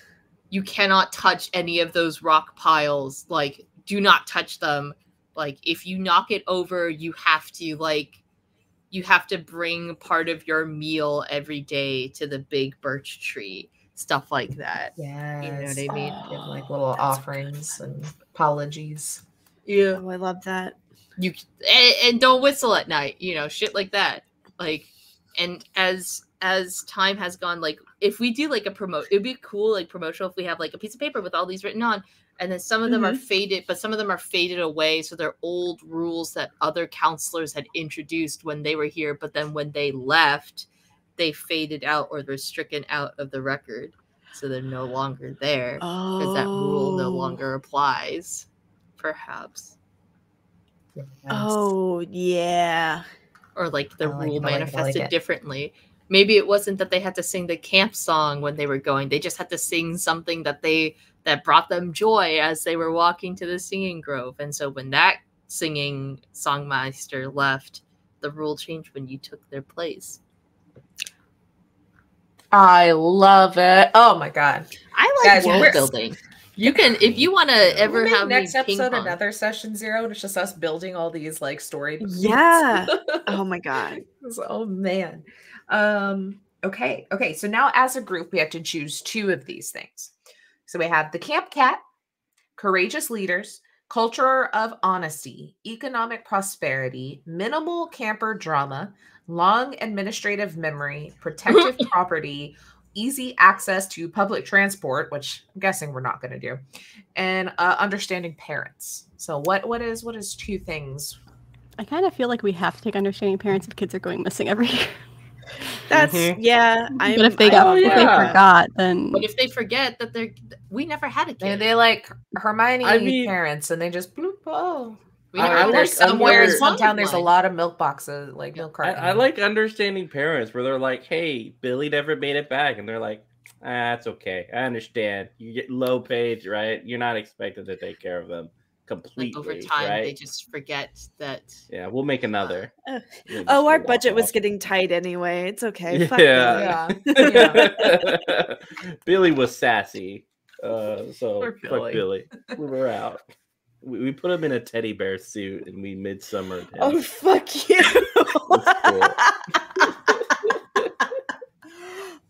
You cannot touch any of those rock piles. Like, do not touch them. Like, if you knock it over, you have to bring part of your meal every day to the big birch tree. Stuff like that. Yeah. You know what I mean? Give like little offerings and apologies. Yeah. Oh, I love that. And don't whistle at night, shit like that. like, and as time has gone, like if we do like a it'd be cool like promotional if we have like a piece of paper with all these written on, and then some of them are faded, but some of them are faded away, so they're old rules that other counselors had introduced when they were here, but then when they left, they faded out or they're stricken out of the record, so they're no longer there because that rule no longer applies, perhaps. Oh yeah. Or like the rule I like manifested it. differently. Maybe it wasn't that they had to sing the camp song when they were going. They just had to sing something that brought them joy as they were walking to the singing grove. And so when that singing songmeister left, the rule changed when you took their place. I love it. Oh my god. I like Guys, world building. You can, if you want to ever We'll make have next me episode ping-pong. another session 0, and it's just us building all these like story beats. Yeah. Oh my god. Oh man. Okay. So now as a group, we have to choose 2 of these things. So we have the Camp Cat, courageous leaders, culture of honesty, economic prosperity, minimal camper drama, long administrative memory, protective property, easy access to public transport, which I'm guessing we're not going to do, and understanding parents. So what is 2 things? I kind of feel like we have to take understanding parents if kids are going missing every year. That's yeah. But if they forgot, then. But if they forget that we never had a kid. And they like Hermione I mean- parents, and they just bloop. Oh, We I never like there's somewhere in under- some town. There's a one. lot of milk boxes, like milk cartons. I like understanding parents where they're like, "Hey, Billy never made it back," and they're like, "That's okay. I understand. You get low paid, right? You're not expected to take care of them completely, Like over time, right? they just forget that. Yeah, we'll make another. Oh, We'll just our walk budget was off. getting tight anyway. It's okay. Fuck Yeah. Billy. Yeah. Billy was sassy, so Poor fuck Billy. We're out. We put him in a teddy bear suit and we midsummered him. Oh fuck you.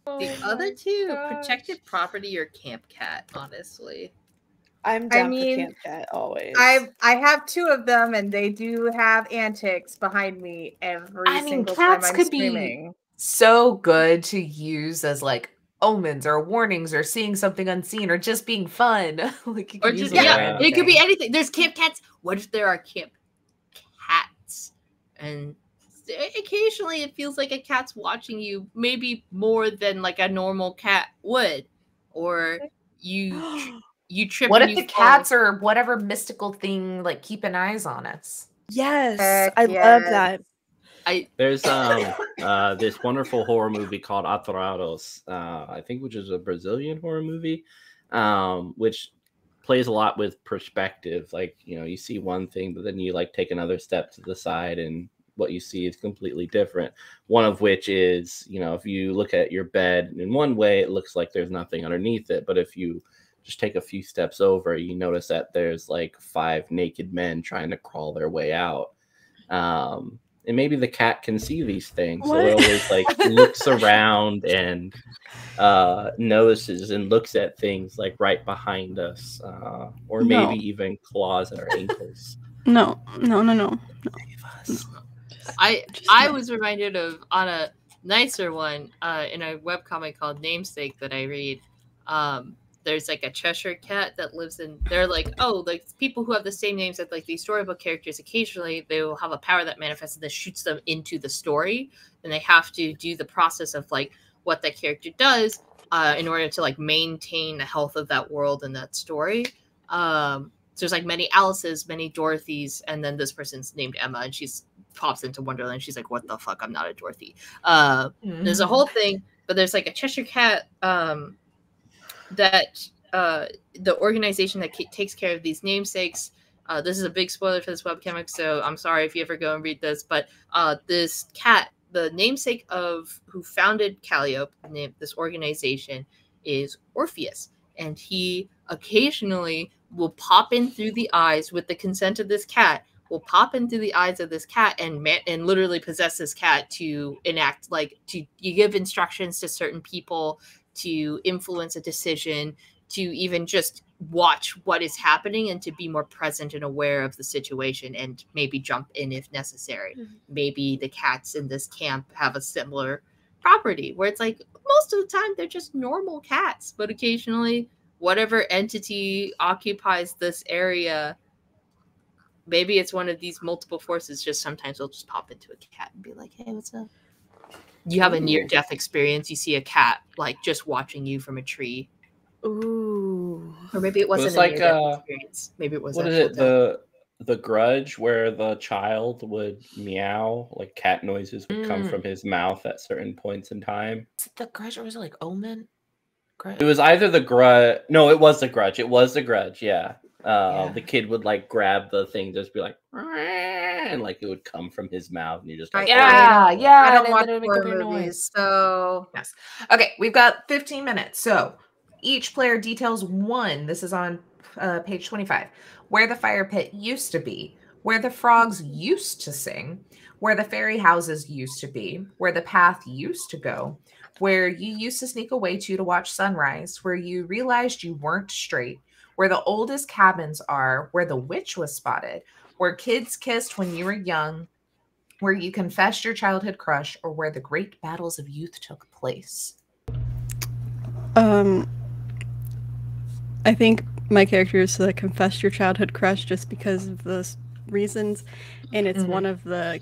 The other 2, protected property or camp cat, honestly. I'm down mean, for Camp Cat always. I have 2 of them, and they do have antics behind me every single time cats I'm could screaming. be so good to use as like omens or warnings or seeing something unseen or just being fun. Like you Or can use just, them for yeah, it could be anything. anything. There's camp cats. What if there are camp cats? And occasionally it feels like a cat's watching you, maybe more than like a normal cat would. Or you trip. What and if you the fall. cats or whatever mystical thing like keeping eyes on us? Yes, Heck I love yes. that. There's this wonderful horror movie called Atorados, I think, which is a Brazilian horror movie, which plays a lot with perspective. Like, you know, you see one thing, but then you like take another step to the side and what you see is completely different. One of which is, you know, if you look at your bed in one way, it looks like there's nothing underneath it. But if you just take a few steps over, you notice that there's like 5 naked men trying to crawl their way out. And maybe the cat can see these things. So it always like looks around and notices and looks at things like right behind us, or maybe even claws at our ankles. No. I was reminded of, on a nicer one, in a webcomic called Namesake that I read. There's like a Cheshire cat that lives in. They're like, oh, like people who have the same names as like these storybook characters. Occasionally, they will have a power that manifests and that shoots them into the story, and they have to do the process of like what that character does in order to like maintain the health of that world and that story. So there's like many Alices, many Dorothys, and then this person's named Emma, and she's pops into Wonderland. She's like, what the fuck? I'm not a Dorothy. There's a whole thing, but there's like a Cheshire cat that the organization that takes care of these namesakes. This is a big spoiler for this webcomic, so I'm sorry if you ever go and read this, but this cat, the namesake of who founded Calliope, this organization, is Orpheus, and he occasionally will pop in through the eyes with the consent of this cat, will pop in through the eyes of this cat and literally possess this cat to enact, like, to give instructions to certain people, to influence a decision, to even just watch what is happening and to be more present and aware of the situation and maybe jump in if necessary. Maybe the cats in this camp have a similar property where it's like most of the time they're just normal cats, but occasionally whatever entity occupies this area, maybe it's one of these multiple forces. Just sometimes they'll just pop into a cat and be like, hey, what's up? You have a near-death experience. You see a cat like just watching you from a tree. Ooh. Or maybe it wasn't like, a near-death experience. Maybe it was what is it? The Grudge, where the child would meow, like cat noises would come from his mouth at certain points in time. Is it the Grudge or was it like Omen? Grudge? It was either the Grudge. No, it was the Grudge. It was the Grudge. Yeah. The kid would like grab the thing, just be like, and like it would come from his mouth, and you just like, yeah. I don't and watch then it would make horror a weird movies, noise. so Yes. Okay, we've got 15 minutes. So each player details one. This is on page 25. Where the fire pit used to be, where the frogs used to sing, where the fairy houses used to be, where the path used to go, where you used to sneak away to watch sunrise, where you realized you weren't straight, where the oldest cabins are, where the witch was spotted, where kids kissed when you were young, where you confessed your childhood crush, or where the great battles of youth took place. I think my character is confessed your childhood crush just because of those reasons, and it's one of the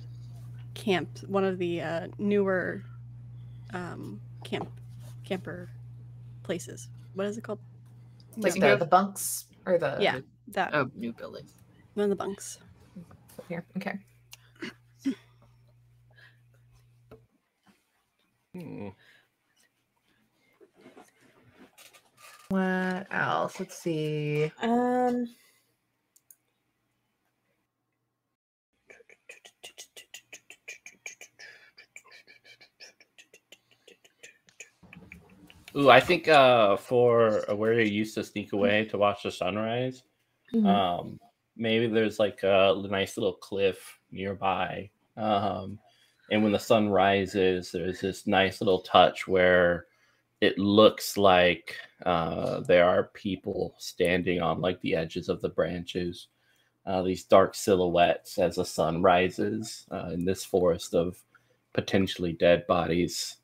newer camper places. What is it called? Like the bunks or the that new building. One of the bunks. Here, okay. What else? Let's see. Ooh, I think for where you used to sneak away to watch the sunrise, maybe there's like a nice little cliff nearby. And when the sun rises, there's this nice little touch where it looks like there are people standing on like the edges of the branches, these dark silhouettes as the sun rises in this forest of potentially dead bodies.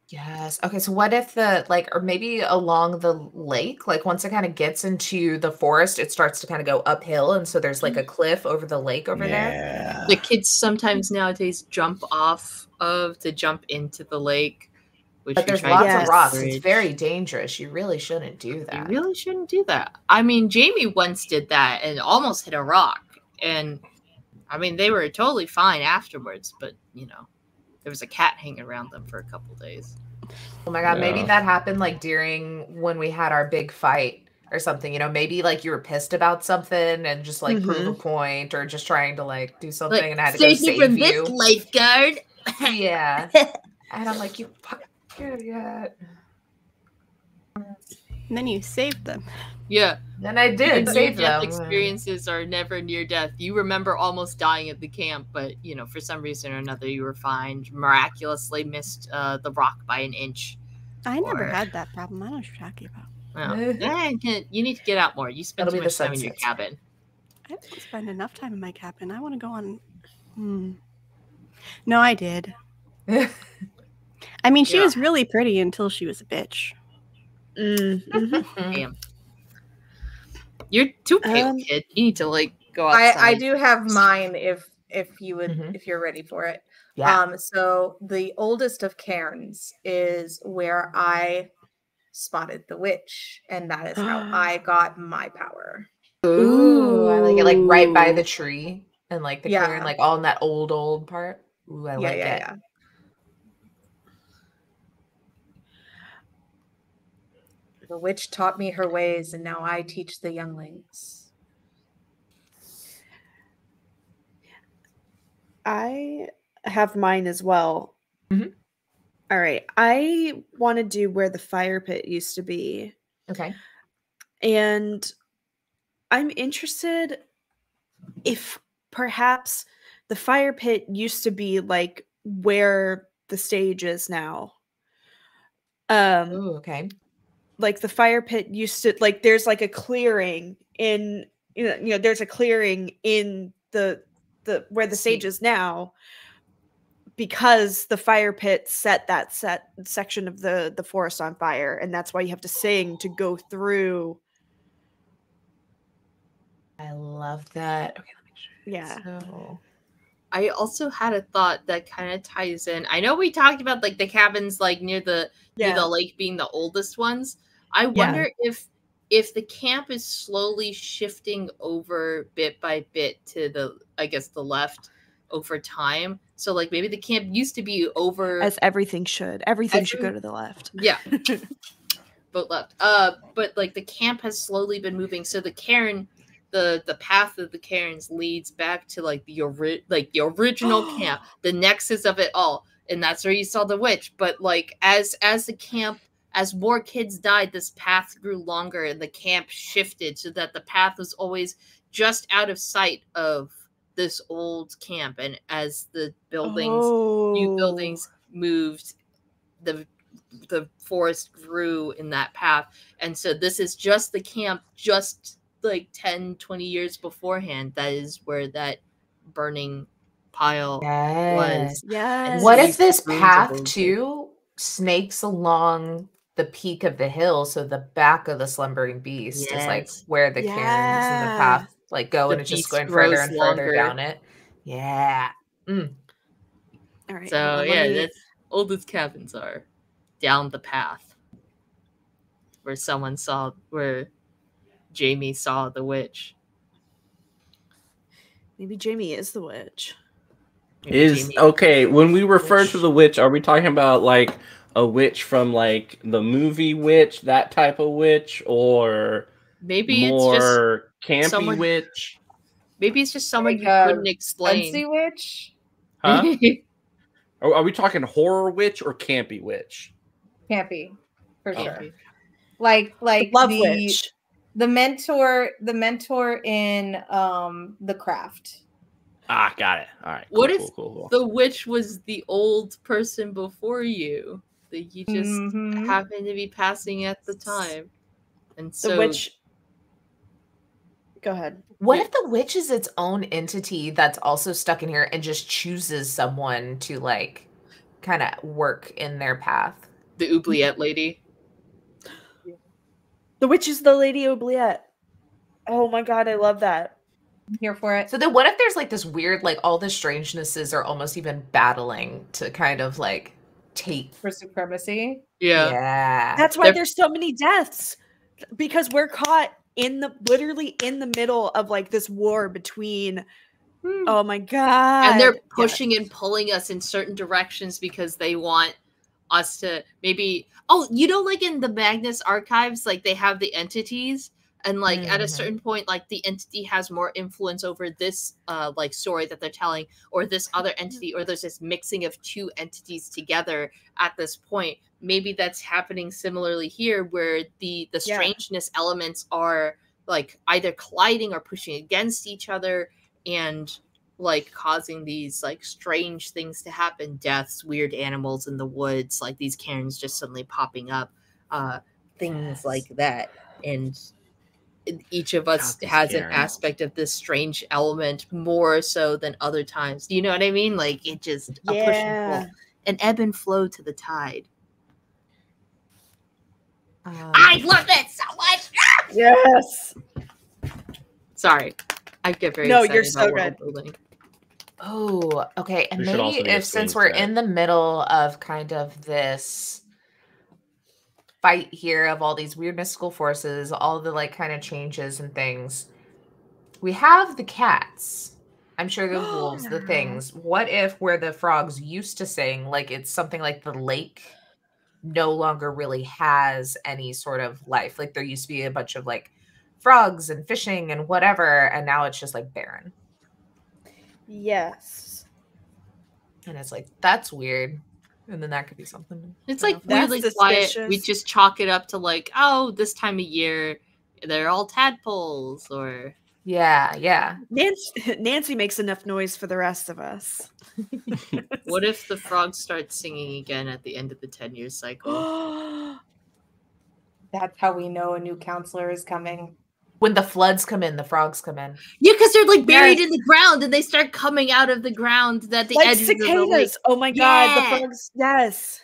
Yes. Okay. So what if or maybe along the lake, like once it kind of gets into the forest, it starts to kind of go uphill. And so there's like a cliff over the lake over there. The kids sometimes nowadays jump off to jump into the lake. But there's lots of rocks. It's very dangerous. You really shouldn't do that. You really shouldn't do that. I mean, Jaymy once did that and almost hit a rock. And I mean, they were totally fine afterwards, but there was a cat hanging around them for a couple days. Oh my God. Yeah. Maybe that happened like during when we had our big fight or something, maybe like you were pissed about something and just like prove a point or just trying to like do something and I had to go save from you. This lifeguard. Yeah. And I'm like, you fucking idiot. And then you saved them. Yeah. Then I did save them. Experiences are never near death. You remember almost dying at the camp, but for some reason or another, you were fine. Miraculously missed the rock by an inch. I never had that problem. I don't know what you're talking about. Well, you need to get out more. You spend too much time in your cabin. I don't spend enough time in my cabin. I want to go on. No, I did. I mean, she was really pretty until she was a bitch. Damn. You're too pale, kid. You need to go outside. I do have mine if you would if you're ready for it. Yeah. So the oldest of cairns is where I spotted the witch, and that is how I got my power. Ooh, I like it, like right by the tree and like the clearing, like all in that old part. Ooh, I like it. Yeah. The witch taught me her ways, and now I teach the younglings. I have mine as well. All right. I want to do where the fire pit used to be. Okay. And I'm interested if perhaps the fire pit used to be like where the stage is now. Ooh, okay. like the fire pit used to, like, there's like a clearing in, there's a clearing in the where the stage is now, because the fire pit set that section of the forest on fire, and that's why you have to sing to go through. I love that. Okay, let me show you. Yeah. So, I also had a thought that kind of ties in. I know we talked about like the cabins like near the lake being the oldest ones. I wonder if the camp is slowly shifting over bit by bit to the, I guess, the left over time. So like maybe the camp used to be over, As everything should. Everything should go to the left. Yeah. Boat left. But like the camp has slowly been moving. So the cairn, the path of the cairns leads back to like the original camp, the nexus of it all, and that's where you saw the witch. But like as the camp, as more kids died, this path grew longer and the camp shifted so that the path was always just out of sight of this old camp. And as the buildings, new buildings moved, the forest grew in that path. And so this is just the camp, just like 10-20 years beforehand. That is where that burning pile was. Yes. what if this path too snakes along the peak of the hill, so the back of the slumbering beast is like where the cairns and the path like go, and it's just going further and further down it. Yeah. All right. So that's oldest cabins are down the path where Jaymy saw the witch. Maybe Jaymy is the witch. Okay, when we refer to the witch, are we talking about like a witch from like the movie Witch, that type of witch, or maybe more it's just campy witch? Maybe it's just someone Like you couldn't explain. Fancy witch? Huh? Are we talking horror witch or campy witch? Campy, for sure. Okay. Like Love witch. the mentor in The Craft. Ah, got it. All right. What if cool. the witch was the old person before you that you just happened to be passing at the time? And so The witch. Go ahead. What if the witch is its own entity that's also stuck in here and just chooses someone to like kind of work in their path? The oubliette lady. The witch is the Lady Oubliette. Oh my god, I love that. I'm here for it. So then what if there's like this weird, like all the strangenesses are almost even battling to kind of like take For supremacy. Yeah. That's why there's so many deaths, because we're caught literally in the middle of like this war between. Oh my god! And they're pushing and pulling us in certain directions because they want us to maybe. Oh, like in the Magnus archives, like they have the entities. And like at a certain point, like the entity has more influence over this like story that they're telling, or this other entity, or there's this mixing of two entities together at this point. Maybe that's happening similarly here, where the strangeness elements are like either colliding or pushing against each other and like causing these like strange things to happen. Deaths, weird animals in the woods, like these cairns just suddenly popping up, things like that. And each of us has an aspect of this strange element more so than other times. Do you know what I mean? Like it just a push and pull, an ebb and flow to the tide. I love it so much. Yes. Sorry, I get very no. excited You're so about good. building. Oh, okay. And We should also maybe make a if since screen we're set. in the middle of kind of this fight here of all these weird mystical forces, all the like kind of changes and things, we have the cats. I'm sure the wolves, the things. What if where the frogs used to sing, like it's something like the lake no longer really has any sort of life? Like there used to be a bunch of like frogs and fishing and whatever, and now it's just like barren. Yes. And it's like, that's weird. And then that could be something. It's like That's weirdly quiet. suspicious. We just chalk it up to like, oh, this time of year they're all tadpoles, or Yeah. Nancy makes enough noise for the rest of us. what if the frogs start singing again at the end of the 10-year cycle? that's how we know a new counselor is coming. When the floods come in, the frogs come in. Yeah, because they're like buried in the ground and they start coming out of the ground at the Like edges of the lake. cicadas. Oh my god, the frogs. Yes.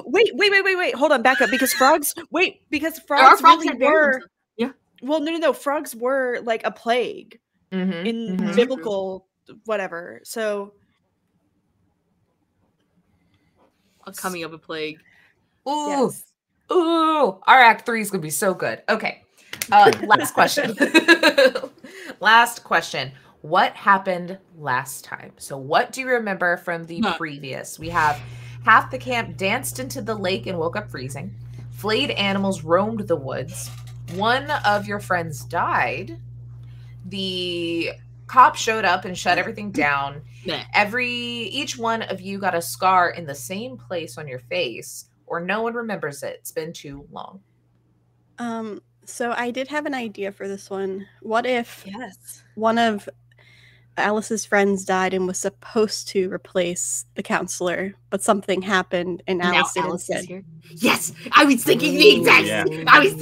Wait. Hold on, back up. Because frogs really that were. Yeah. Well, no. Frogs were like a plague in biblical whatever. So. Coming of a plague. Ooh. Yes. Ooh. Our Act 3 is going to be so good. Okay. Last question. Last question. What happened last time? So what do you remember from the previous? We have half the camp danced into the lake and woke up freezing. Flayed animals roamed the woods. One of your friends died. The cop showed up and shut everything down. Each one of you got a scar in the same place on your face, or no one remembers it. It's been too long. So I did have an idea for this one. What if one of Alice's friends died and was supposed to replace the counselor, but something happened and Alice did instead? Here. Yes, I was thinking the exact. I was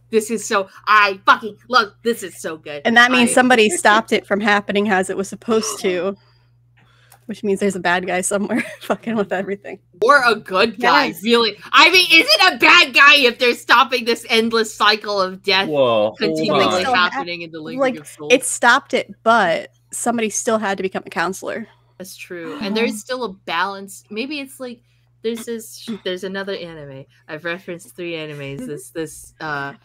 This is so. I fucking love. This is so good. And that means somebody stopped it from happening as it was supposed to. Which means there's a bad guy somewhere fucking with everything. Or a good guy, really. I mean, is it a bad guy if they're stopping this endless cycle of death continually happening in the League of Souls? It stopped it, but somebody still had to become a counselor. That's true. And there's still a balance. Maybe it's like there's another anime. I've referenced 3 animes. There's an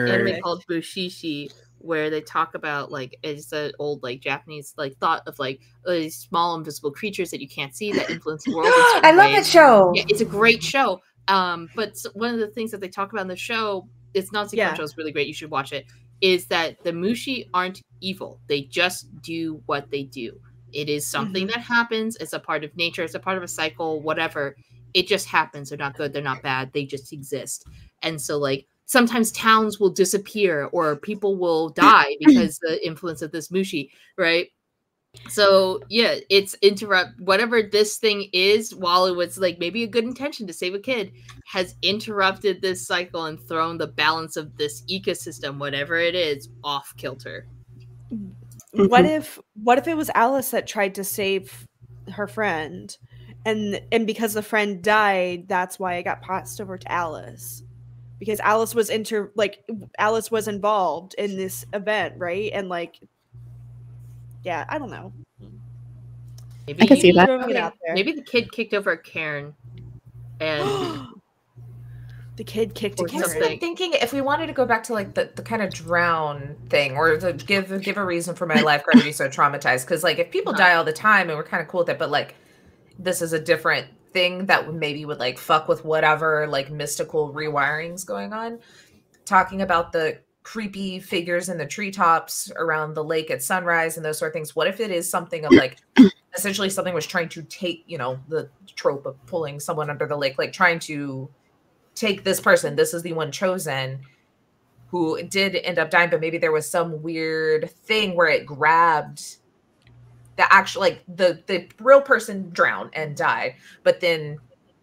anime called Bushishi, where they talk about like it's an old like Japanese like thought of like these small invisible creatures that you can't see that influence the world. I love that show. Yeah, it's a great show. But one of the things that they talk about in the show, it's not sequential, it's really great. You should watch it. Is that the Mushi aren't evil? They just do what they do. It is something that happens. It's a part of nature. It's a part of a cycle. Whatever. It just happens. They're not good. They're not bad. They just exist. And so like. Sometimes towns will disappear or people will die because the influence of this Mushi, right? So yeah, it's whatever this thing is, while it was like maybe a good intention to save a kid, has interrupted this cycle and thrown the balance of this ecosystem, whatever it is, off kilter. What if it was Alice that tried to save her friend, and because the friend died, that's why it got passed over to Alice? Because Alice was involved in this event, right? And like, yeah, I don't know. Maybe, I can see that. Maybe the kid kicked over a cairn, and the kid kicked a cairn. I've been thinking if we wanted to go back to like the kind of drown thing, or to give a reason for my lifeguard to be so traumatized, because like if people die all the time and we're kind of cool with it, but like this is a different thing that maybe would like fuck with whatever like mystical rewirings going on. Talking about the creepy figures in the treetops around the lake at sunrise and those sort of things. What if it is something of like essentially something was trying to take, you know, the trope of pulling someone under the lake, like trying to take this person. This is the one chosen who did end up dying, but maybe there was some weird thing where it grabbed the actual, like the real person drowned and died, but then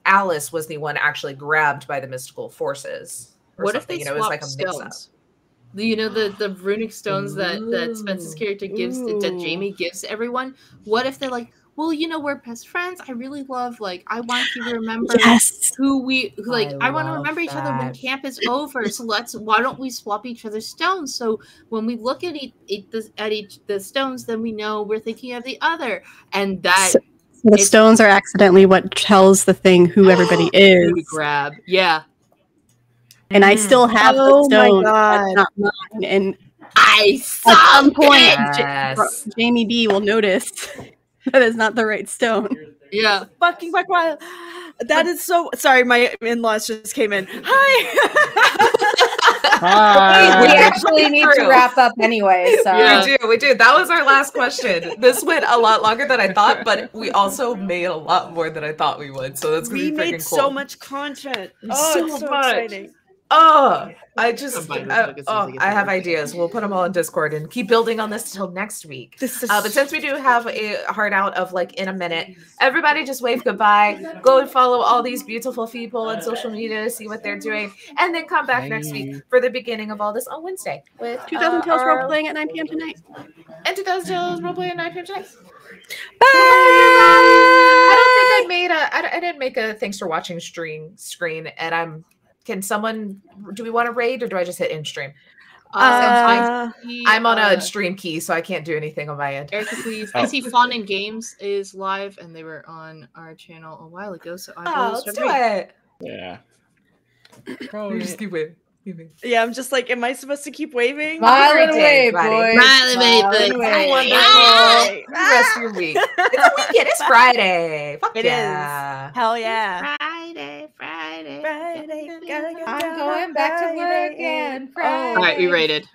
Alice was the one actually grabbed by the mystical forces. What if they it was like a stones? You know, the runic stones that Spence's character gives, that Jaymy gives everyone. What if they're like, well, you know, we're best friends. I really love, like, I want you to remember who we, like, I want to remember each other when camp is over. So why don't we swap each other's stones? So when we look at the stones, then we know we're thinking of the other. And that. So the stones are accidentally what tells the thing who everybody is. Who to grab. Yeah. And I still have the stone. That's not mine. And at some point, Jaymy B will notice that is not the right stone. Yeah. Fucking fuck wild. That is so sorry, my in-laws just came in. Hi. We actually need to wrap up anyway. So we do. That was our last question. This went a lot longer than I thought, but we also made a lot more than I thought we would. So that's gonna be freaking cool. We made so much content. Oh, it's so exciting. I just, I'm fine with it as soon as I get I to have work. ideas. We'll put them all in Discord and keep building on this till next week. This is But since we do have a hard out of like in a minute, everybody just wave goodbye. Go and follow all these beautiful people on social media to see what they're doing, and then come back next week for the beginning of all this on Wednesday with 2000 Tales our- role playing at 9 p.m. tonight. and 2000 Tales role playing at 9 p.m. tonight. Bye. I don't think I made I didn't make a thanks for watching screen, and can someone, do we want to raid or do I just hit in stream? I'm on a stream key, so I can't do anything on my end. Erica, please. I see Fun and Games is live, and they were on our channel a while ago, so I will Let's start do reading. it. Yeah. You just keep waving. Yeah, I'm just like, am I supposed to keep waving? Smile great and day, wave, everybody. boys. Smile and wave, Smile boys. and wave. Wonderful. The rest of your week. It's a weekend. It's Friday. Fuck It yeah. is. Hell yeah. Friday. Friday. I'm going back to work again. All right, we rated.